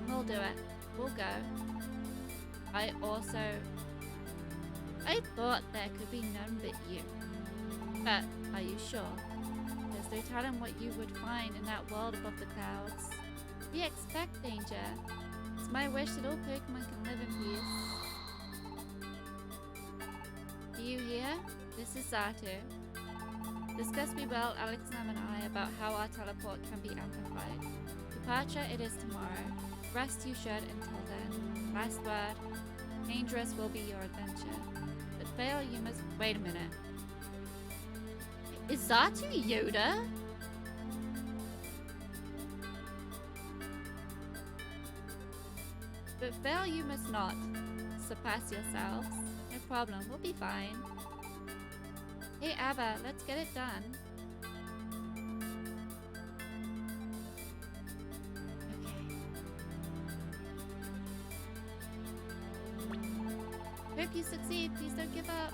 We'll do it. We'll go. I thought there could be none but you. But are you sure? There's no telling what you would find in that world above the clouds. We expect danger. It's my wish that all Pokemon can live in peace. Do you hear? This is Xatu. Discuss we well, Alakazam and I, about how our teleport can be amplified. Departure it is tomorrow. Rest you should until then. Last word. Dangerous will be your adventure. But fail you must... Wait a minute. Is Xatu Yoda? But fail you must not. Surpass yourselves. No problem, we'll be fine. Hey Abba, let's get it done. Okay. Hope you succeed, please don't give up.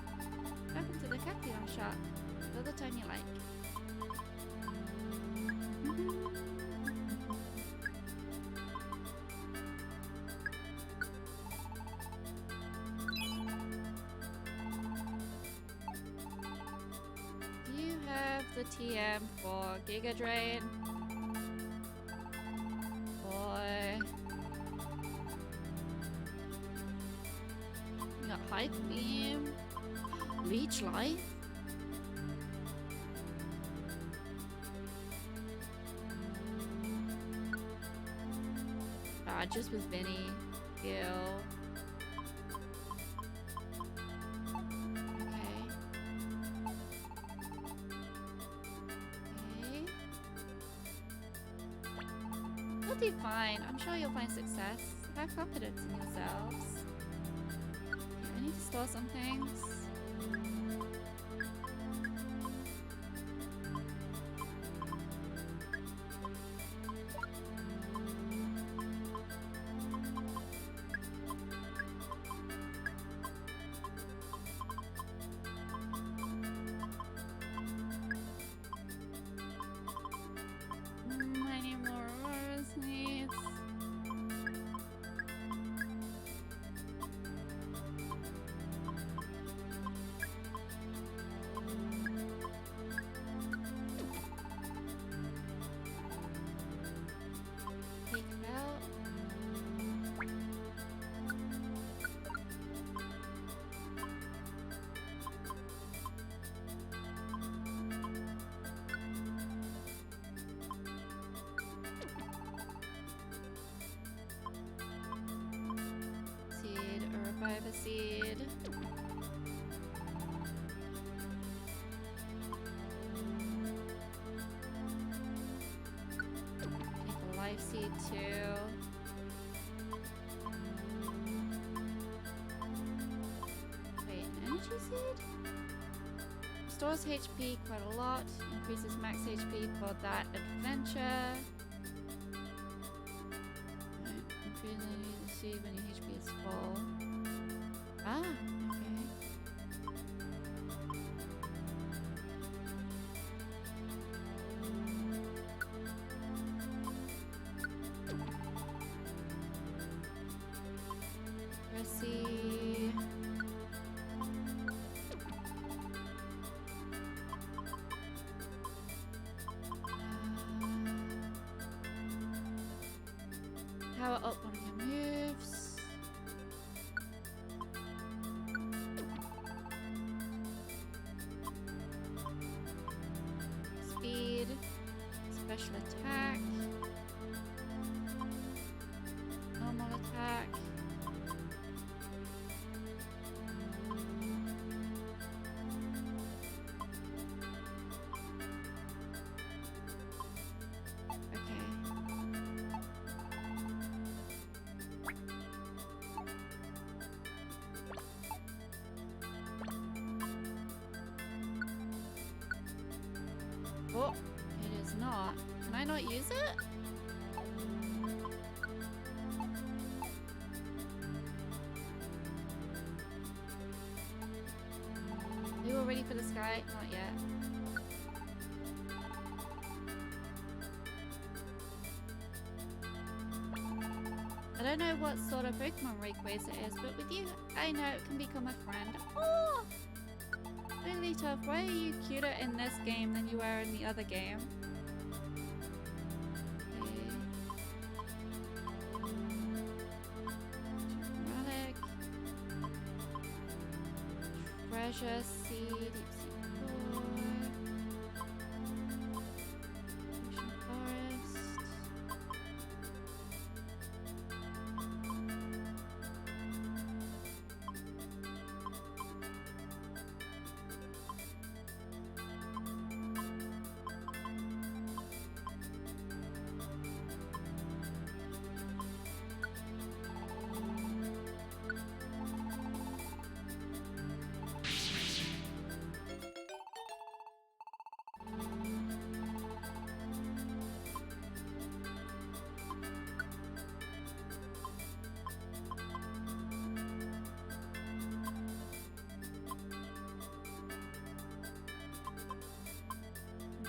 Welcome to the Cactuon shop. Fill the tone you like. The TM for Giga Drain or we got Hype Beam, Leech Life. Just with Vinny, Gil. You'll do fine. I'm sure you'll find success. Have confidence in yourselves. Okay, I need to store some things. I need more Aurora Seeds. seed. Take a life seed too. Wait, an energy seed? Restores HP quite a lot. Increases max HP for that adventure. Increasing the seed when your HP is full. Ah, okay. Let's see. Power up one of your moves. Speed. Special attack. Normal attack. Okay. Oh, it is not. Can I not use it? Are you all ready for the sky? Not yet. I don't know what sort of Pokemon Rayquaza it is, but with you, I know it can become a friend. Oh! Really tough. Why are you cuter in this game than you were in the other game? Okay. Relic. Treasure seed. Deep sea core. Ocean forest.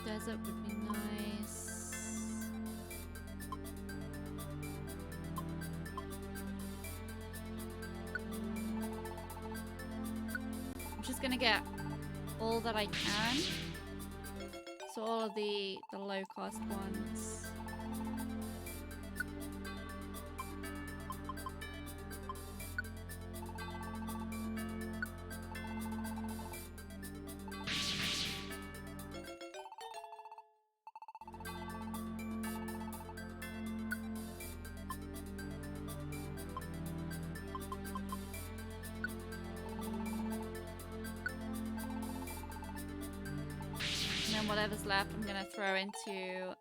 Desert would be nice. I'm just gonna get all that I can. So all of the low cost ones. And then whatever's left, I'm gonna throw into.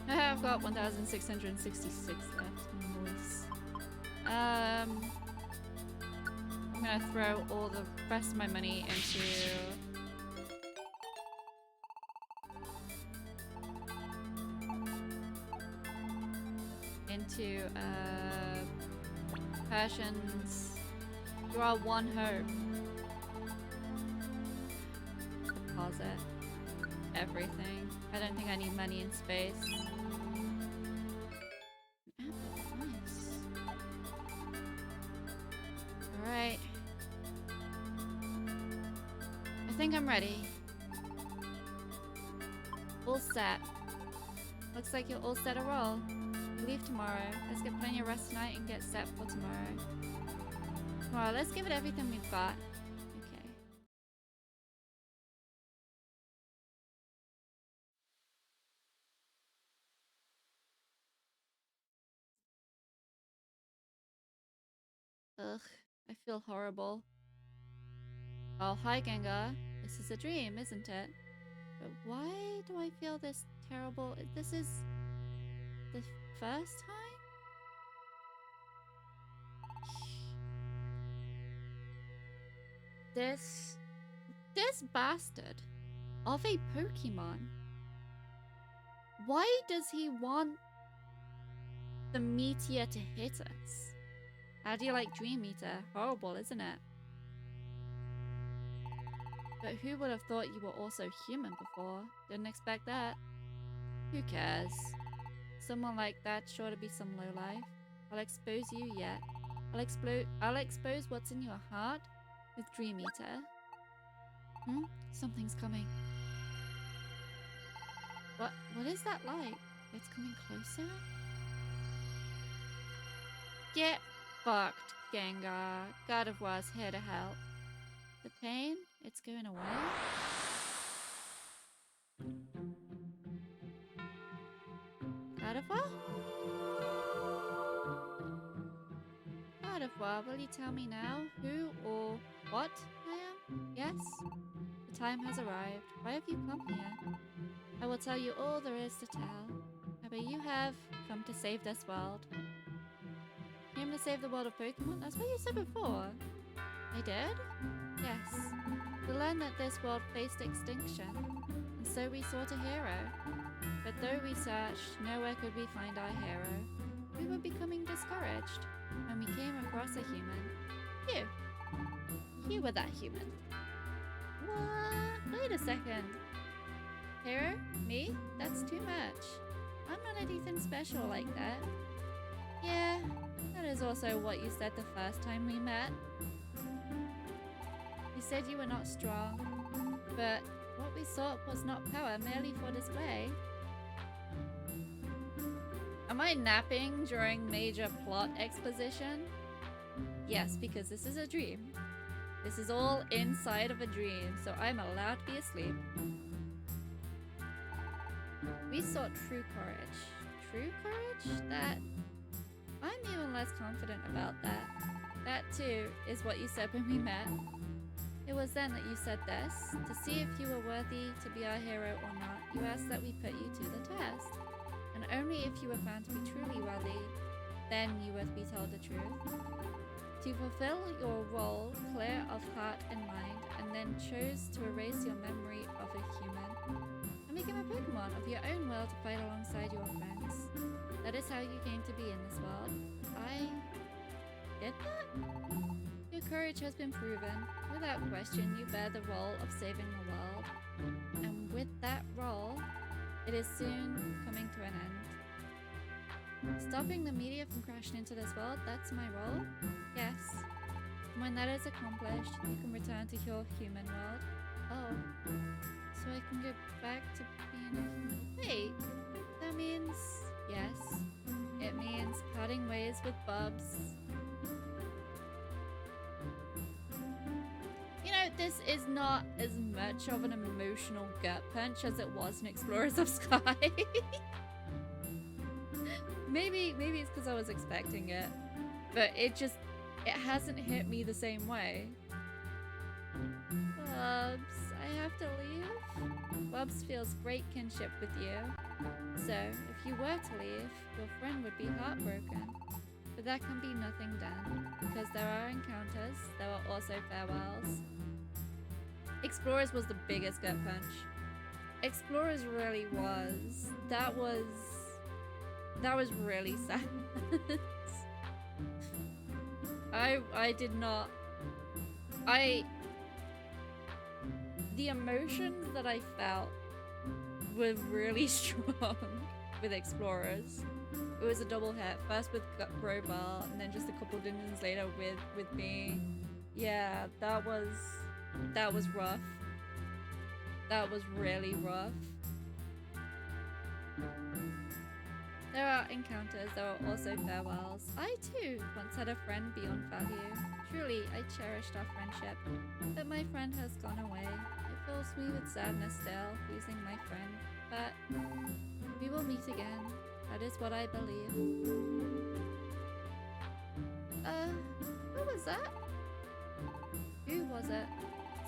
I've got 1,666 left. Nice. I'm gonna throw all the rest of my money into Persians. You are one hope. Deposit everything. I don't think I need money in space. Nice. Alright. I think I'm ready. All set. Looks like you're all set to roll. You leave tomorrow. Let's get plenty of rest tonight and get set for tomorrow. Tomorrow, let's give it everything we've got. Ugh, I feel horrible. Oh, hi Gengar. This is a dream, isn't it? But why do I feel this terrible? This is the first time? This bastard of a Pokemon. Why does he want the meteor to hit us? How do you like Dream Eater? Horrible, isn't it? But who would have thought you were also human before? Didn't expect that. Who cares? Someone like that's sure to be some lowlife. I'll expose you yet. I'll expose what's in your heart with Dream Eater. Something's coming. What is that light? It's coming closer? Get fucked, Gengar. God of War's here to help. The pain, it's going away. God of War? God of War, will you tell me now who or what I am? Yes? The time has arrived. Why have you come here? I will tell you all there is to tell. But you have come to save this world. Came to save the world of Pokemon? That's what you said before. I did? Yes. We learned that this world faced extinction, and so we sought a hero. But though we searched, nowhere could we find our hero. We were becoming discouraged when we came across a human. You. You were that human. What? Wait a second. Hero? Me? That's too much. I'm not anything special like that. Yeah, that is also what you said the first time we met. You said you were not strong, but what we sought was not power merely for display. Am I napping during major plot exposition? Yes, because this is a dream. This is all inside of a dream, so I'm allowed to be asleep. We sought true courage. True courage? I'm even less confident about that. That too is what you said when we met. It was then that you said this. To see if you were worthy to be our hero or not, you asked that we put you to the test. And only if you were found to be truly worthy, then you were to be told the truth. To fulfill your role clear of heart and mind, and then chose to erase your memory of a human. And became a Pokemon of your own will to fight alongside your friends. That is how you came to be in this world. I did that? Your courage has been proven. Without question, you bear the role of saving the world. And with that role, it is soon coming to an end. Stopping the meteor from crashing into this world, that's my role? Yes. And when that is accomplished, you can return to your human world. Oh. So I can go back to being a human. Wait, that means... Yes. It means parting ways with Bubs. You know, this is not as much of an emotional gut punch as it was in Explorers of Sky. Maybe it's because I was expecting it. But it hasn't hit me the same way. Bubs, I have to leave? Bubs feels great kinship with you. So, if you were to leave, your friend would be heartbroken. But that can be nothing done, because there are encounters, there are also farewells. Explorers was the biggest gut punch. Explorers really was. That was really sad. I did not... The emotions that I felt were really strong with Explorers. It was a double hit, first with Crowbar, and then just a couple dungeons later with me. Yeah, that was rough. That was really rough. There are encounters, there are also farewells. I too once had a friend beyond value. Truly, I cherished our friendship, but my friend has gone away. It fills me with sadness still, losing my friend, but we will meet again. That is what I believe. What was that? Who was it?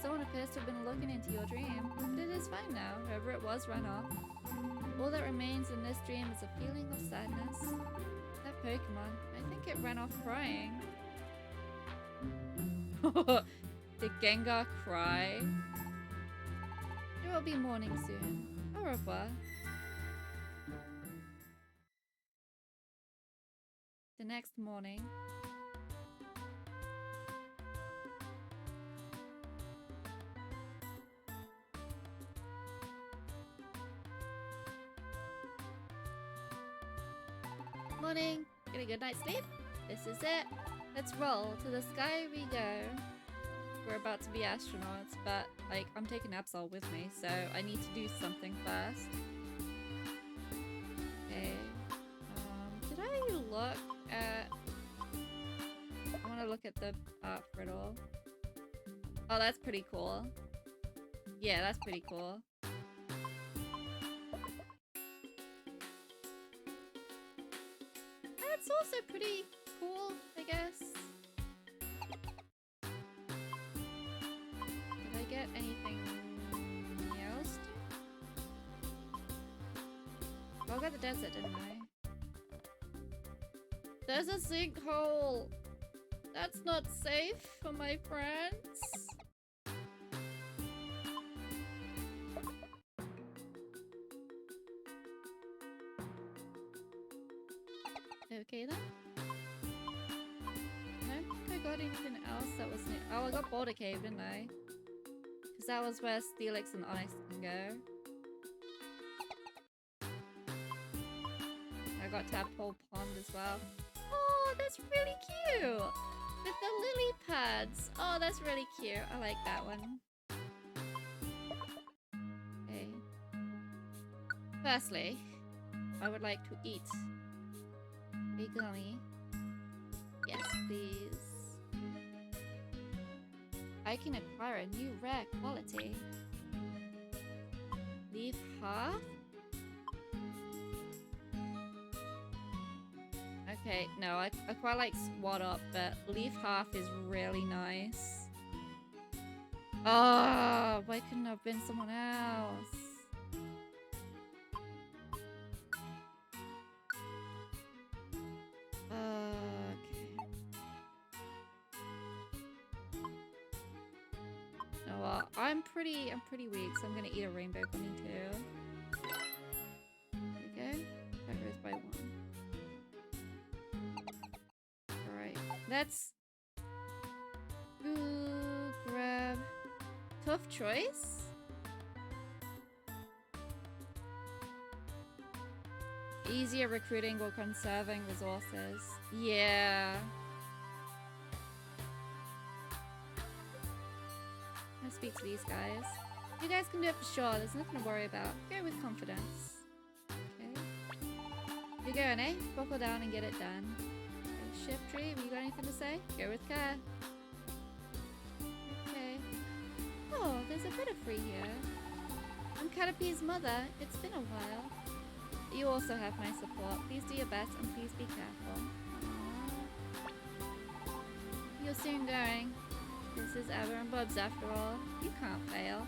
Someone appears to have been looking into your dream, but it is fine now. Whoever it was ran off. All that remains in this dream is a feeling of sadness. That Pokemon, I think it ran off crying. Did Gengar cry? There will be morning soon. Au revoir. The next morning. Morning. Get a good night's sleep? This is it. Let's roll. To the sky we go. We're about to be astronauts, but like I'm taking Absol with me, so I need to do something first. Okay. Did I look at... I want to look at the art for it all. Oh, that's pretty cool. Yeah, that's pretty cool. That's also pretty cool, I guess. Did I get anything else? Oh, I got the desert, didn't I? There's a sinkhole! That's not safe for my friends. Okay then. I don't think I got anything else that was new. Oh, I got Boulder Cave, didn't I? Because that was where Steelix and Onyx can go. I got Tadpole Pond as well. Oh, that's really cute! With the lily pads. Oh, that's really cute. I like that one. Okay. Firstly, I would like to eat a gummy. Yes, please. I can acquire a new rare quality. Leaf half? Okay, no, I quite like Swat Up, but Leaf half is really nice. Oh, why couldn't it have been someone else? Okay. No, I'm pretty weak, so I'm gonna eat a rainbow bunny too. There we go. That goes by one. Alright, let's grab tough choice. Easier recruiting while conserving resources. Yeah. Let's speak to these guys. You guys can do it for sure. There's nothing to worry about. Go with confidence. Okay. You're going, eh? Buckle down and get it done. Okay, Shiftry, have you got anything to say? Go with care. Okay. Oh, there's a bit of free here. I'm Caterpie's mother. It's been a while. You also have my support. Please do your best and please be careful. Aww. You're soon going. This is Ever and Bubs after all. You can't fail.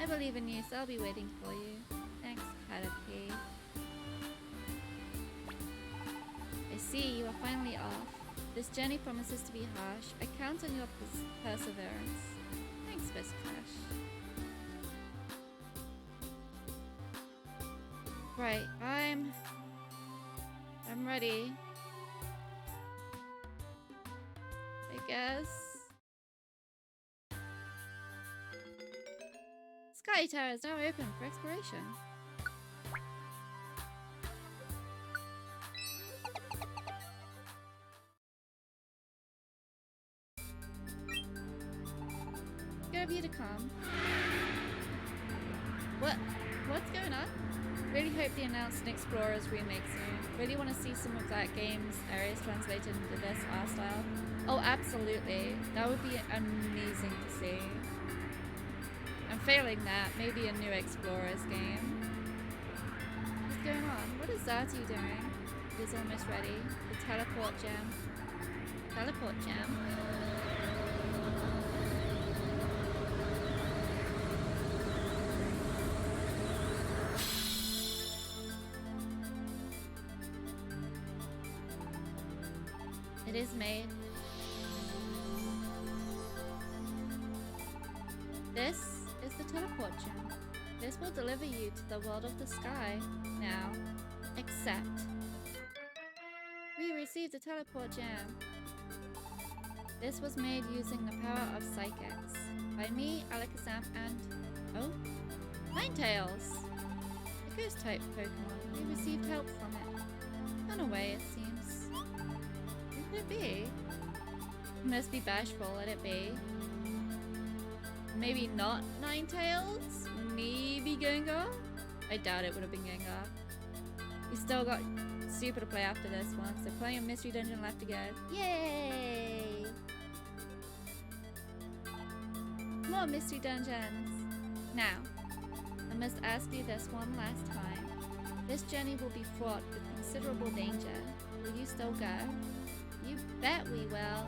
I believe in you, so I'll be waiting for you. Thanks, Caterpie. I see, you are finally off. This journey promises to be harsh. I count on your perseverance. Thanks, Best Crash. Right, I'm ready. I guess. Sky Tower is now open for exploration. Good of you to come. What's going on? Really hope they announce an Explorers remake soon. Really want to see some of that game's areas translated into this art style. Oh, absolutely. That would be amazing to see. And failing that, maybe a new Explorers game. What's going on? What is Zati doing? It is almost ready. The teleport gem. teleport gem. It is made. This is the teleport gem. This will deliver you to the world of the sky. Now, accept. We received a teleport gem. This was made using the power of psychics. By me, Alakazam, and... oh? Ninetales! A ghost-type Pokemon. We received help from it. Run away, it seems. Who could it be? Must be bashful, let it be. Maybe not Ninetales? Maybe Gengar? I doubt it would have been Gengar. We still got Super to play after this one, so plenty of Mystery Dungeon left to go. Yay! More Mystery Dungeons! Now, I must ask you this one last time. This journey will be fraught with considerable danger. Will you still go? You bet we will.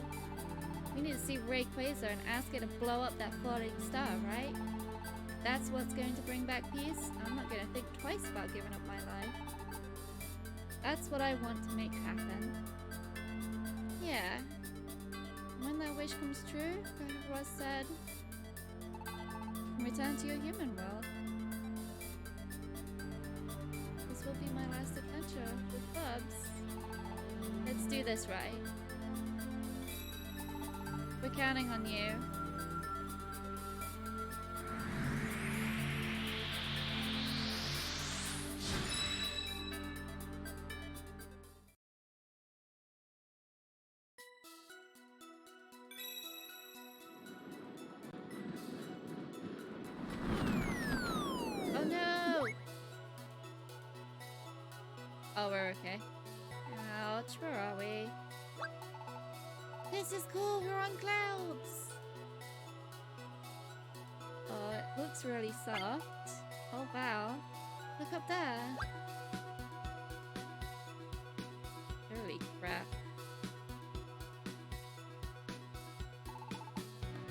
We need to see Rayquaza and ask it to blow up that floating star, right? That's what's going to bring back peace. I'm not going to think twice about giving up my life. That's what I want to make happen. Yeah. When that wish comes true, Ross said, return to your human world. This will be my last adventure with Bubs. Let's do this right. We're counting on you. Oh no! Oh, we're okay. Ouch, where are we? This is cool, we're on clouds! Oh, it looks really soft. Oh wow. Look up there. Holy crap.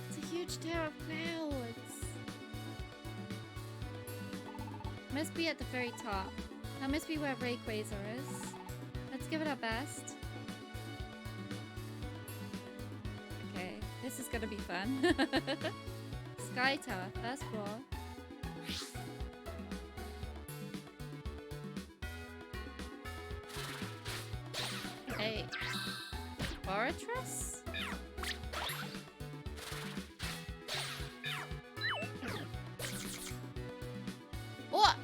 It's a huge tower of clouds. Must be at the very top. That must be where Rayquaza is. Let's give it our best. Okay, this is gonna be fun. Sky Tower, first floor. Hey, Fortress? Oh!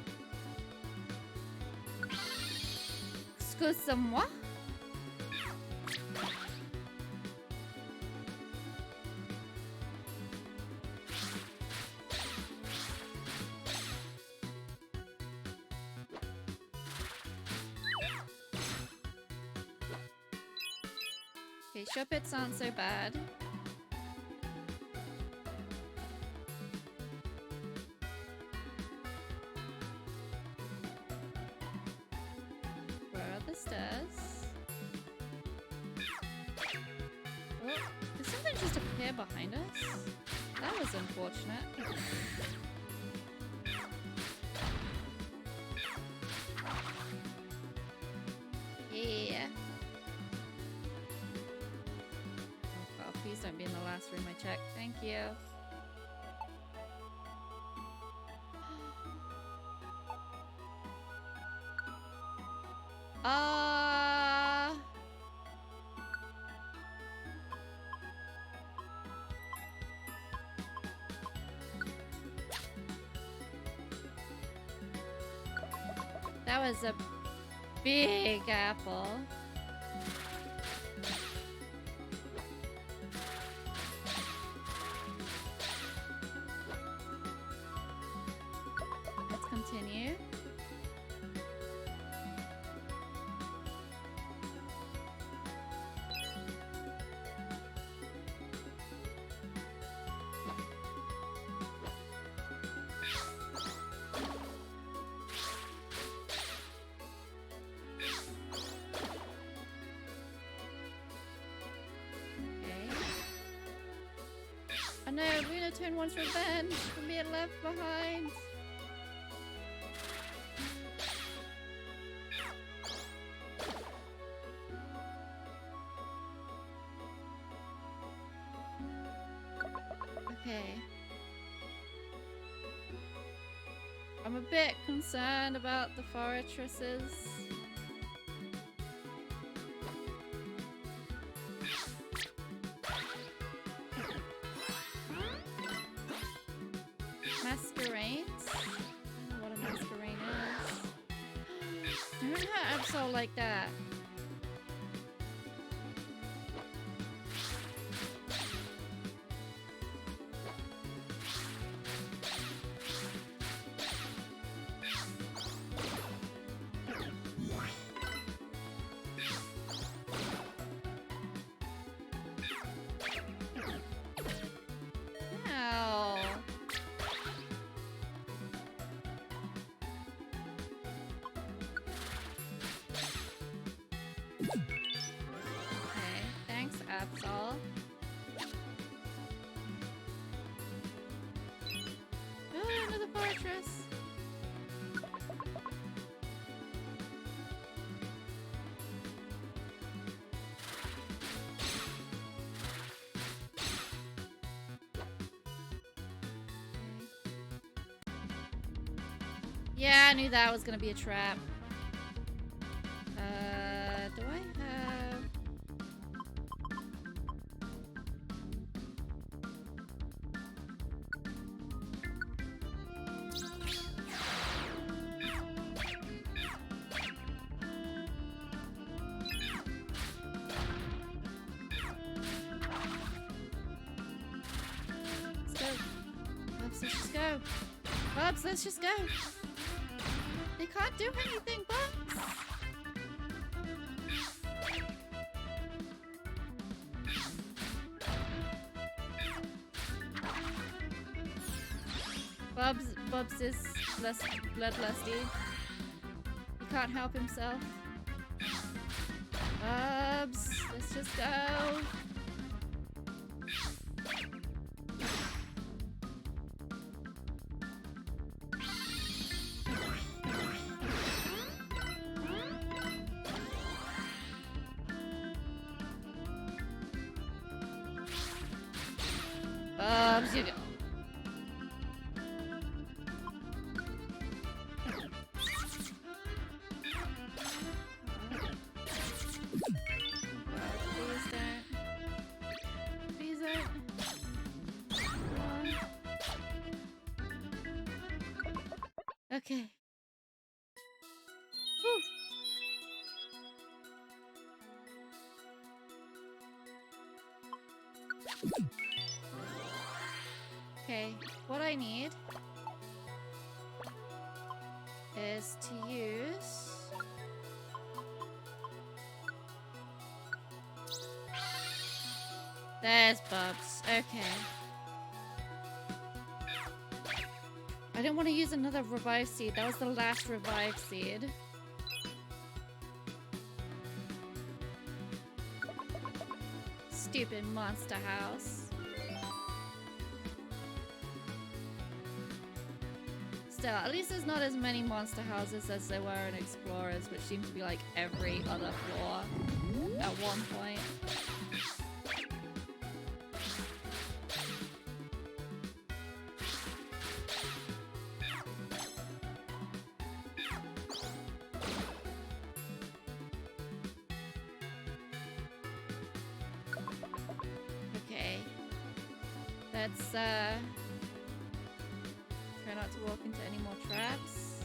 Excuse-moi? Okay, Shuppets aren't so bad. Where are the stairs? Oh, did something just appear behind us? That was unfortunate. Yeah. Oh, please don't be in the last room I checked. Thank you. That was a big apple. Let's continue. Oh no, Lunatone wants revenge for being left behind. Okay. I'm a bit concerned about the forestresses. Masquerades? I don't know what a masquerade is. Don't hurt Absol like that. Absol. Oh, another fortress. Yeah, I knew that was gonna be a trap. Do I have... Let's just go. Bubs, let's just go. They can't do anything, Bubs. Bubs is less bloodlusty. He can't help himself. Bubs, let's just go. Bubs, you go. Okay. Whew. Okay, what I need is to use there's Bubs. Okay. I didn't want to use another revive seed. That was the last revive seed. Stupid monster house. Still, at least there's not as many monster houses as there were in Explorers, which seemed to be like every other floor at one point. Let's try not to walk into any more traps.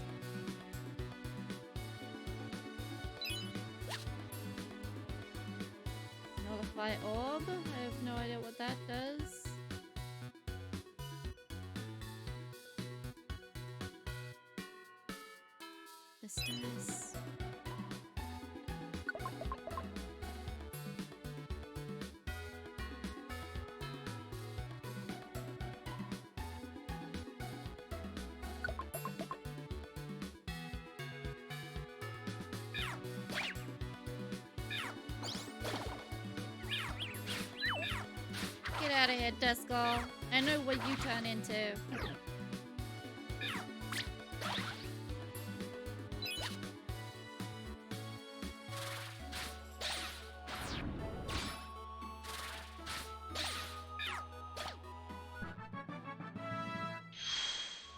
Nullify orb. I have no idea what that does. This does. Get out of here, Duskull. I know what you turn into.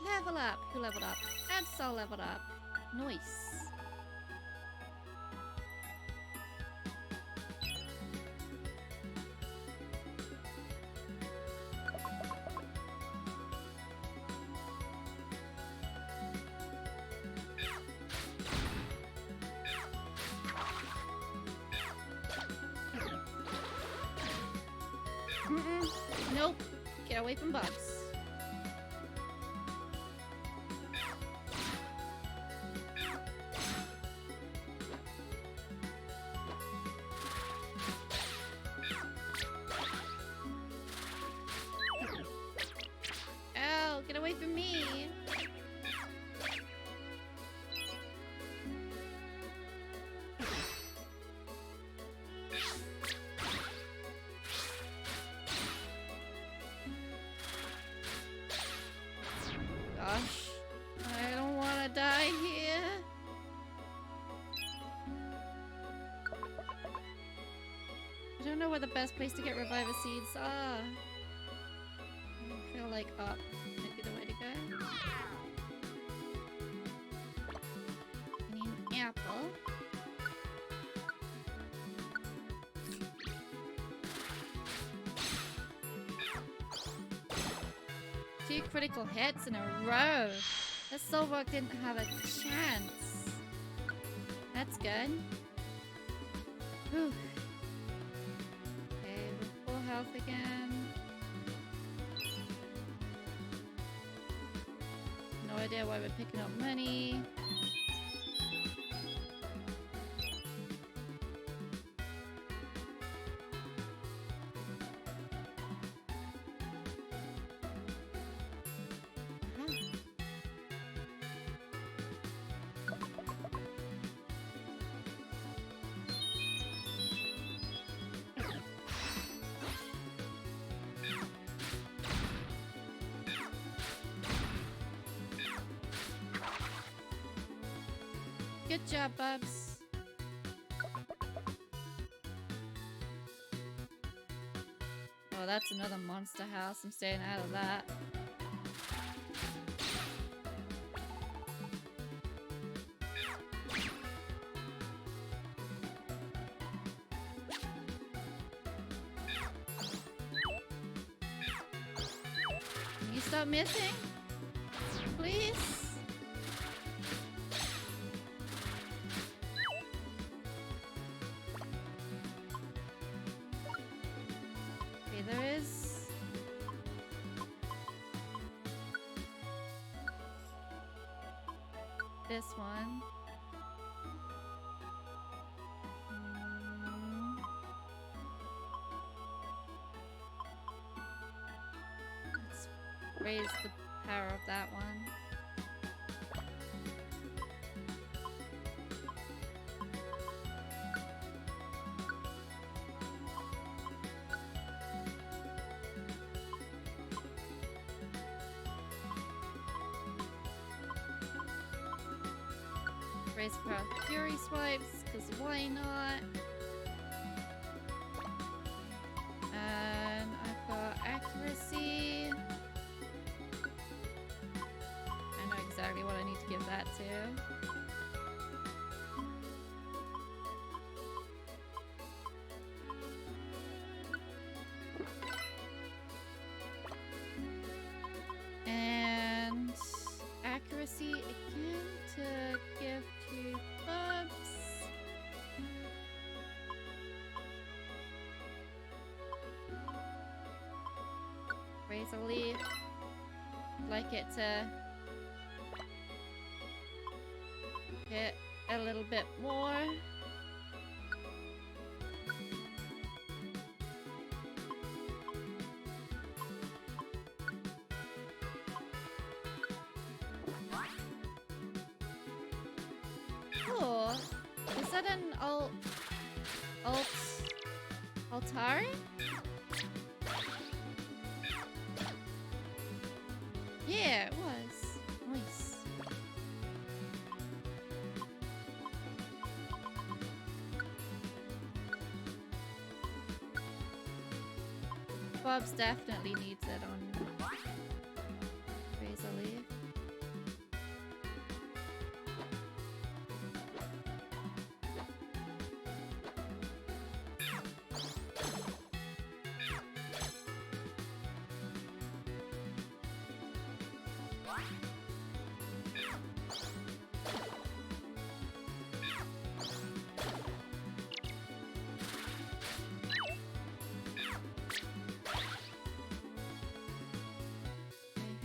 Level up. Who leveled up? Edsel leveled up. Nice. Nope. Get away from bugs. Oh, get away from me. Gosh, I don't want to die here. I don't know where the best place to get reviver seeds are. I feel like up might be the way to go. I need an apple. Two critical hits in a row. The Silverrock didn't have a chance. That's good. Whew. Okay, we're full health again. No idea why we're picking up money. Good job, Bubs. Oh, that's another monster house. I'm staying out of that. Can you stop missing? Please? There is this one. Let's raise the power of that one. Raise the power of Fury Swipes, because why not? And I've got Accuracy. I know exactly what I need to give that to. And Accuracy again to give to Bubs. Raise a leaf. Like it to get a little bit more. Oh, is that an Altari? Yeah, it was. Nice. Bob's definitely needs it on Razor Leaf.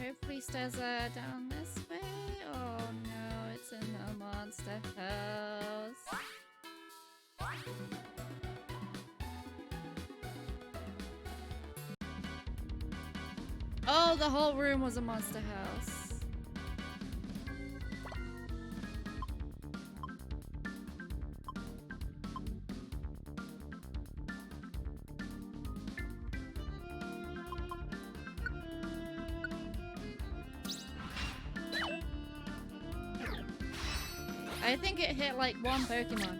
Hopefully stairs are down this way. Oh no, it's in the monster house. Oh, the whole room was a monster house. I think it hit like one Pokemon.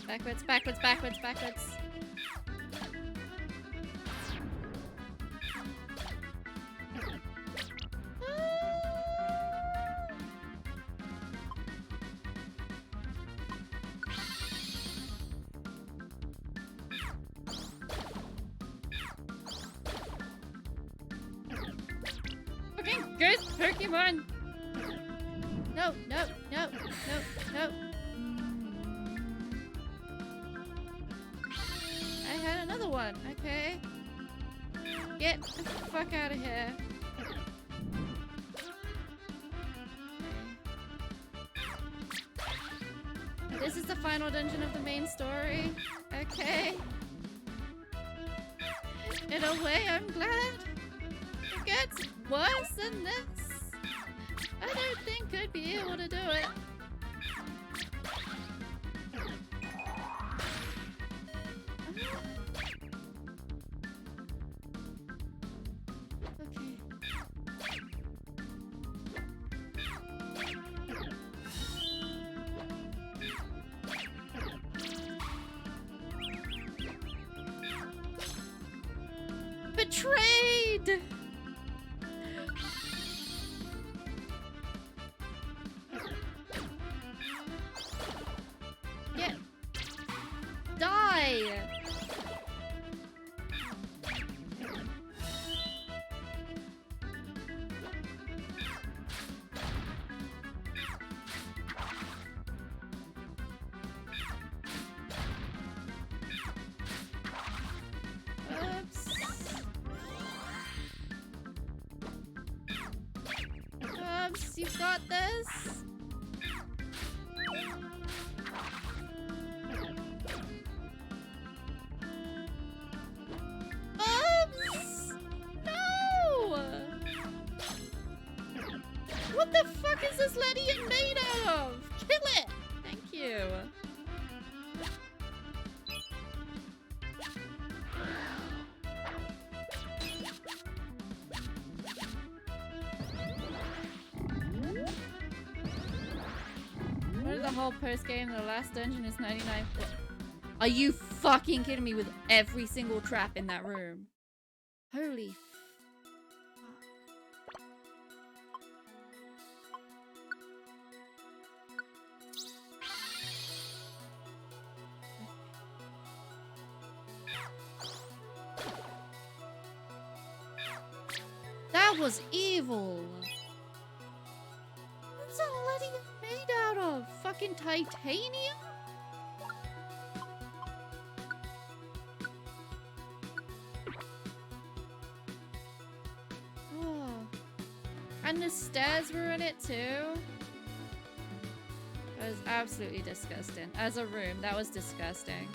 Backwards, backwards, backwards, backwards. Fucking ghost Pokemon! No, no, no, no, no. I had another one, okay. Get the fuck out of here. This is the final dungeon of the main story. Okay. In a way, I'm glad. It gets worse than this. I don't think I'd be able to do it. Betrayed! Yeah. Die! You've got this. Oops! No! What the fuck is this Ledian made out of? Kill it! Thank you. The whole post game, the last dungeon is 99. Are you fucking kidding me with every single trap in that room? Holy fuck. That was evil. What's that Letty made out of? Fucking titanium? Oh. And the stairs were in it too? That was absolutely disgusting. As a room, that was disgusting.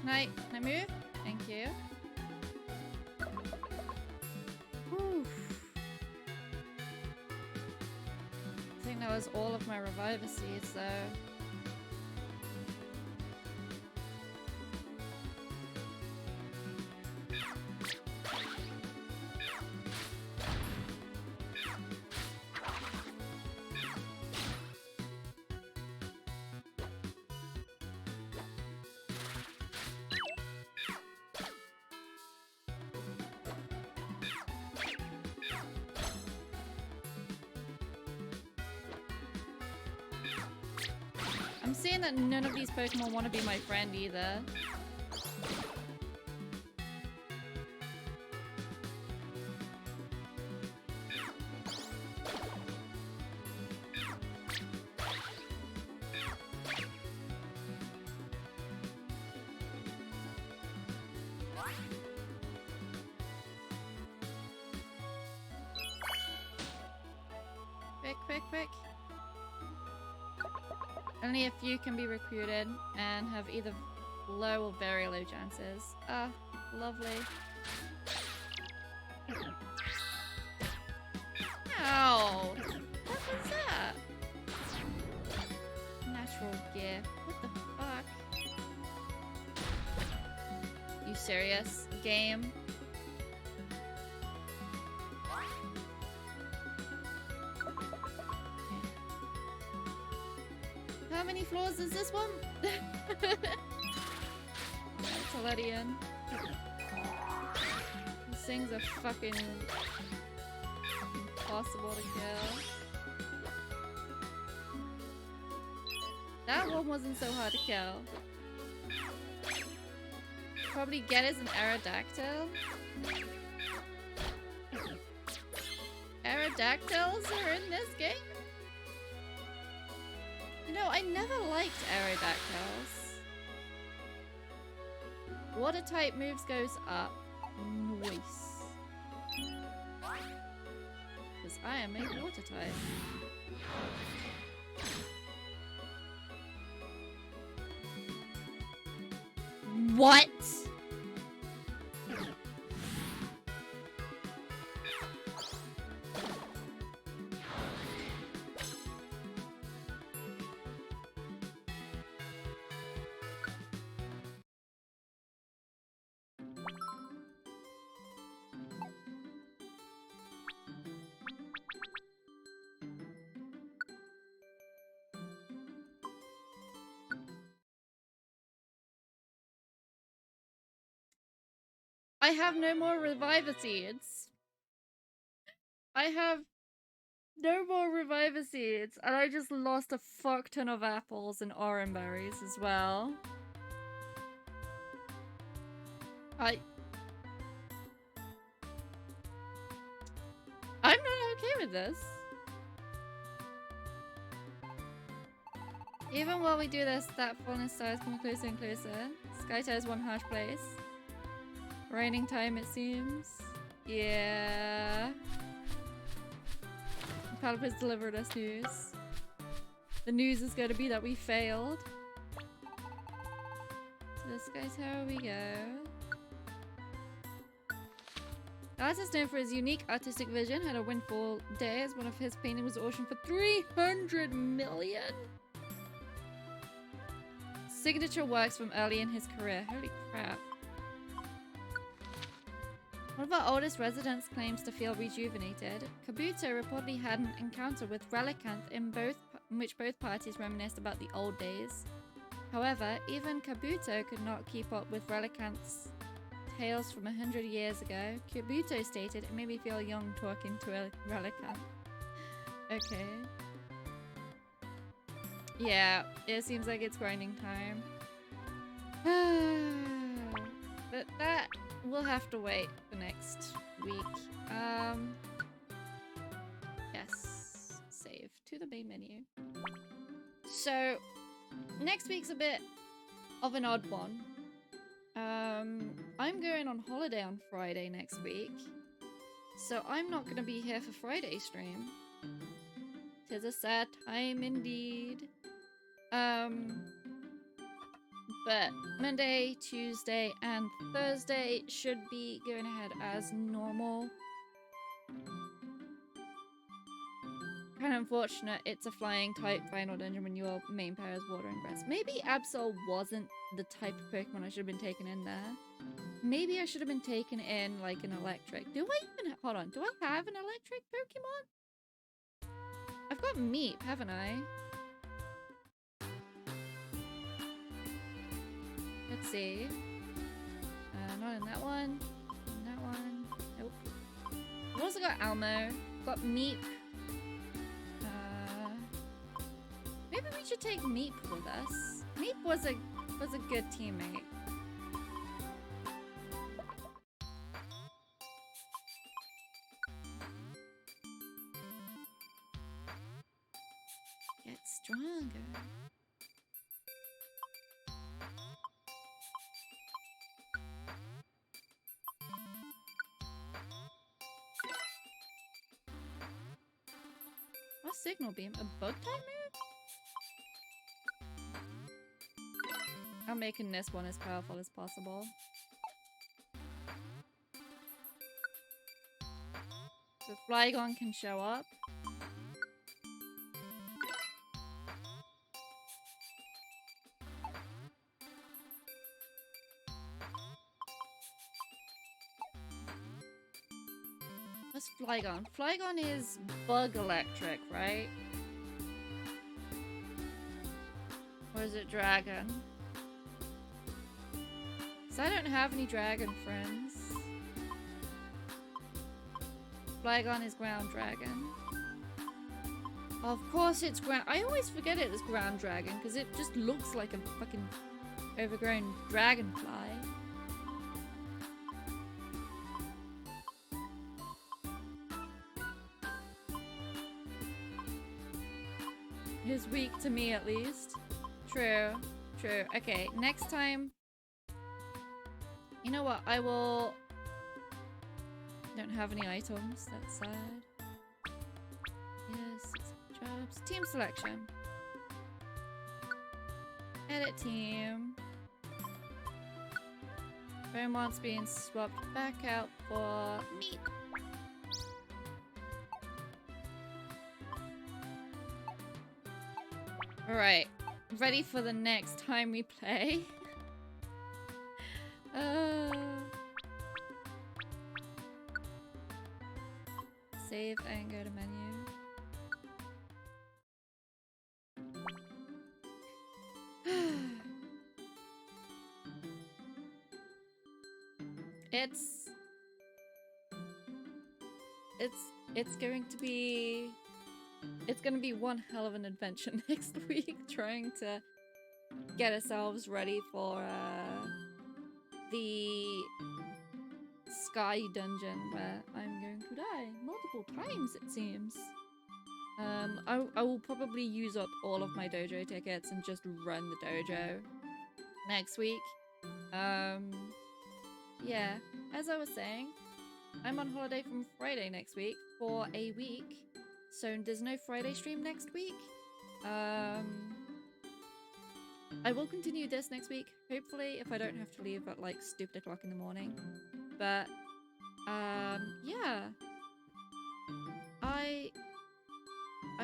Can I move? Thank you. Whew. I think that was all of my reviver seeds though. I'm seeing that none of these Pokemon want to be my friend either. Quick. Only a few can be recruited and have either low or very low chances. Ah, lovely. Ow! What was that? Natural gift. What the fuck? You serious? Game? How many floors is this one? Teledian. These things are fucking impossible to kill. That one wasn't so hard to kill. Probably get as an Aerodactyl. Aerodactyls are in this game? You know, I never liked Aerodactyls. Water type moves goes up. Nice. Because I am a water type. What? I have no more Reviver Seeds. I have no more Reviver Seeds, and I just lost a fuck ton of apples and orange berries as well. I'm not okay with this. Even while we do this, that fallen star is coming closer and closer. Skytar is one harsh place. Raining time, it seems. Yeah. Palpus delivered us news. The news is going to be that we failed. So this guy's how we go. The artist, known for his unique artistic vision, had a windfall day as one of his paintings was auctioned for 300 million. Signature works from early in his career. Holy crap. One of our oldest residents claims to feel rejuvenated. Kabuto reportedly had an encounter with Relicanth in which both parties reminisced about the old days. However, even Kabuto could not keep up with Relicanth's tales from 100 years ago. Kabuto stated, "It made me feel young talking to a Relicanth." Okay. Yeah, it seems like it's grinding time. But that will have to wait for next week. Yes. Save to the main menu. So, next week's a bit of an odd one. I'm going on holiday on Friday next week. So I'm not going to be here for Friday stream. 'Tis a sad time indeed. But Monday, Tuesday, and Thursday should be going ahead as normal. Kind of unfortunate, it's a flying type final dungeon when your main pair is water and grass. Maybe Absol wasn't the type of Pokemon I should have been taken in there. Maybe I should have been taken in like an electric. Do I even hold on? Do I have an electric Pokemon? I've got Meep, haven't I? Let's see. Not in that one. In that one. Nope. I've also got Almo. Got Meep. Maybe we should take Meep with us. Meep was a good teammate. Get stronger. What's Signal Beam? A bug type move? I'm making this one as powerful as possible. The Flygon can show up. What's Flygon? Flygon is bug electric, right? Or is it dragon? So I don't have any dragon friends. Flygon is ground dragon. Of course it's ground. I always forget it is ground dragon because it just looks like a fucking overgrown dragonfly. He's weak to me at least. True. True. Okay, next time. You know what? I will... Don't have any items. That's sad. Yes, jobs. Team selection. Edit team. Beaumont's being swapped back out for Meep. Alright. Ready for the next time we play? Save and go to menu. It's gonna be one hell of an adventure next week trying to get ourselves ready for the Sky Dungeon where I'm going to die multiple times it seems. I will probably use up all of my dojo tickets and just run the dojo next week. Yeah, as I was saying, I'm on holiday from Friday next week for a week, so there's no Friday stream next week. I will continue this next week, hopefully, if I don't have to leave at like stupid o'clock in the morning. But, yeah. I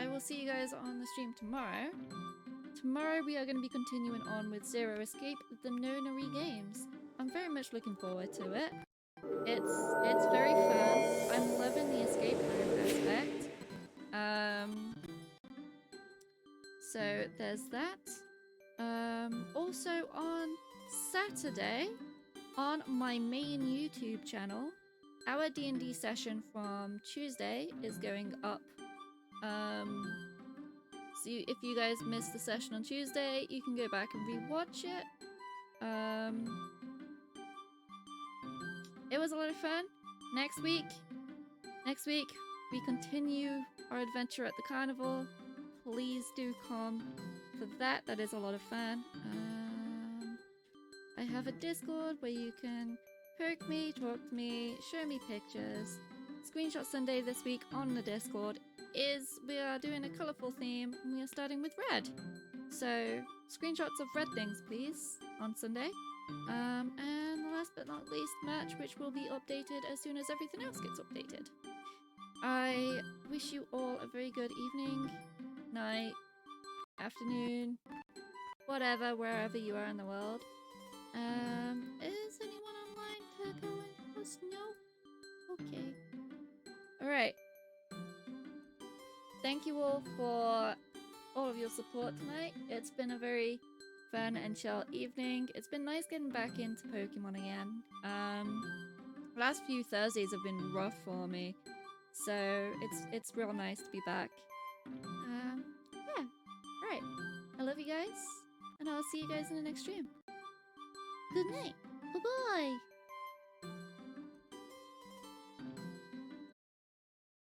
will see you guys on the stream tomorrow. Tomorrow we are going to be continuing on with Zero Escape, the Nonary games. I'm very much looking forward to it. It's very fun. I'm loving the escape room aspect. So there's that. Also on Saturday, on my main YouTube channel, our D&D session from Tuesday is going up. So if you guys missed the session on Tuesday, you can go back and rewatch it. It was a lot of fun. Next week, we continue our adventure at the carnival. Please do come for that. That is a lot of fun. I have a Discord where you can poke me, talk to me, show me pictures. Screenshot Sunday this week on the Discord is we are doing a colourful theme and we are starting with red. So, screenshots of red things, please, on Sunday. And last but not least, match, which will be updated as soon as everything else gets updated. I wish you all a very good evening, night, afternoon, whatever, wherever you are in the world. Is anyone online to go and post? No? Okay. Alright. Thank you all for all of your support tonight. It's been a very fun and chill evening. It's been nice getting back into Pokemon again. Last few Thursdays have been rough for me, so it's real nice to be back. Yeah. Right. I love you guys, and I'll see you guys in the next stream. Good night. Bye-bye.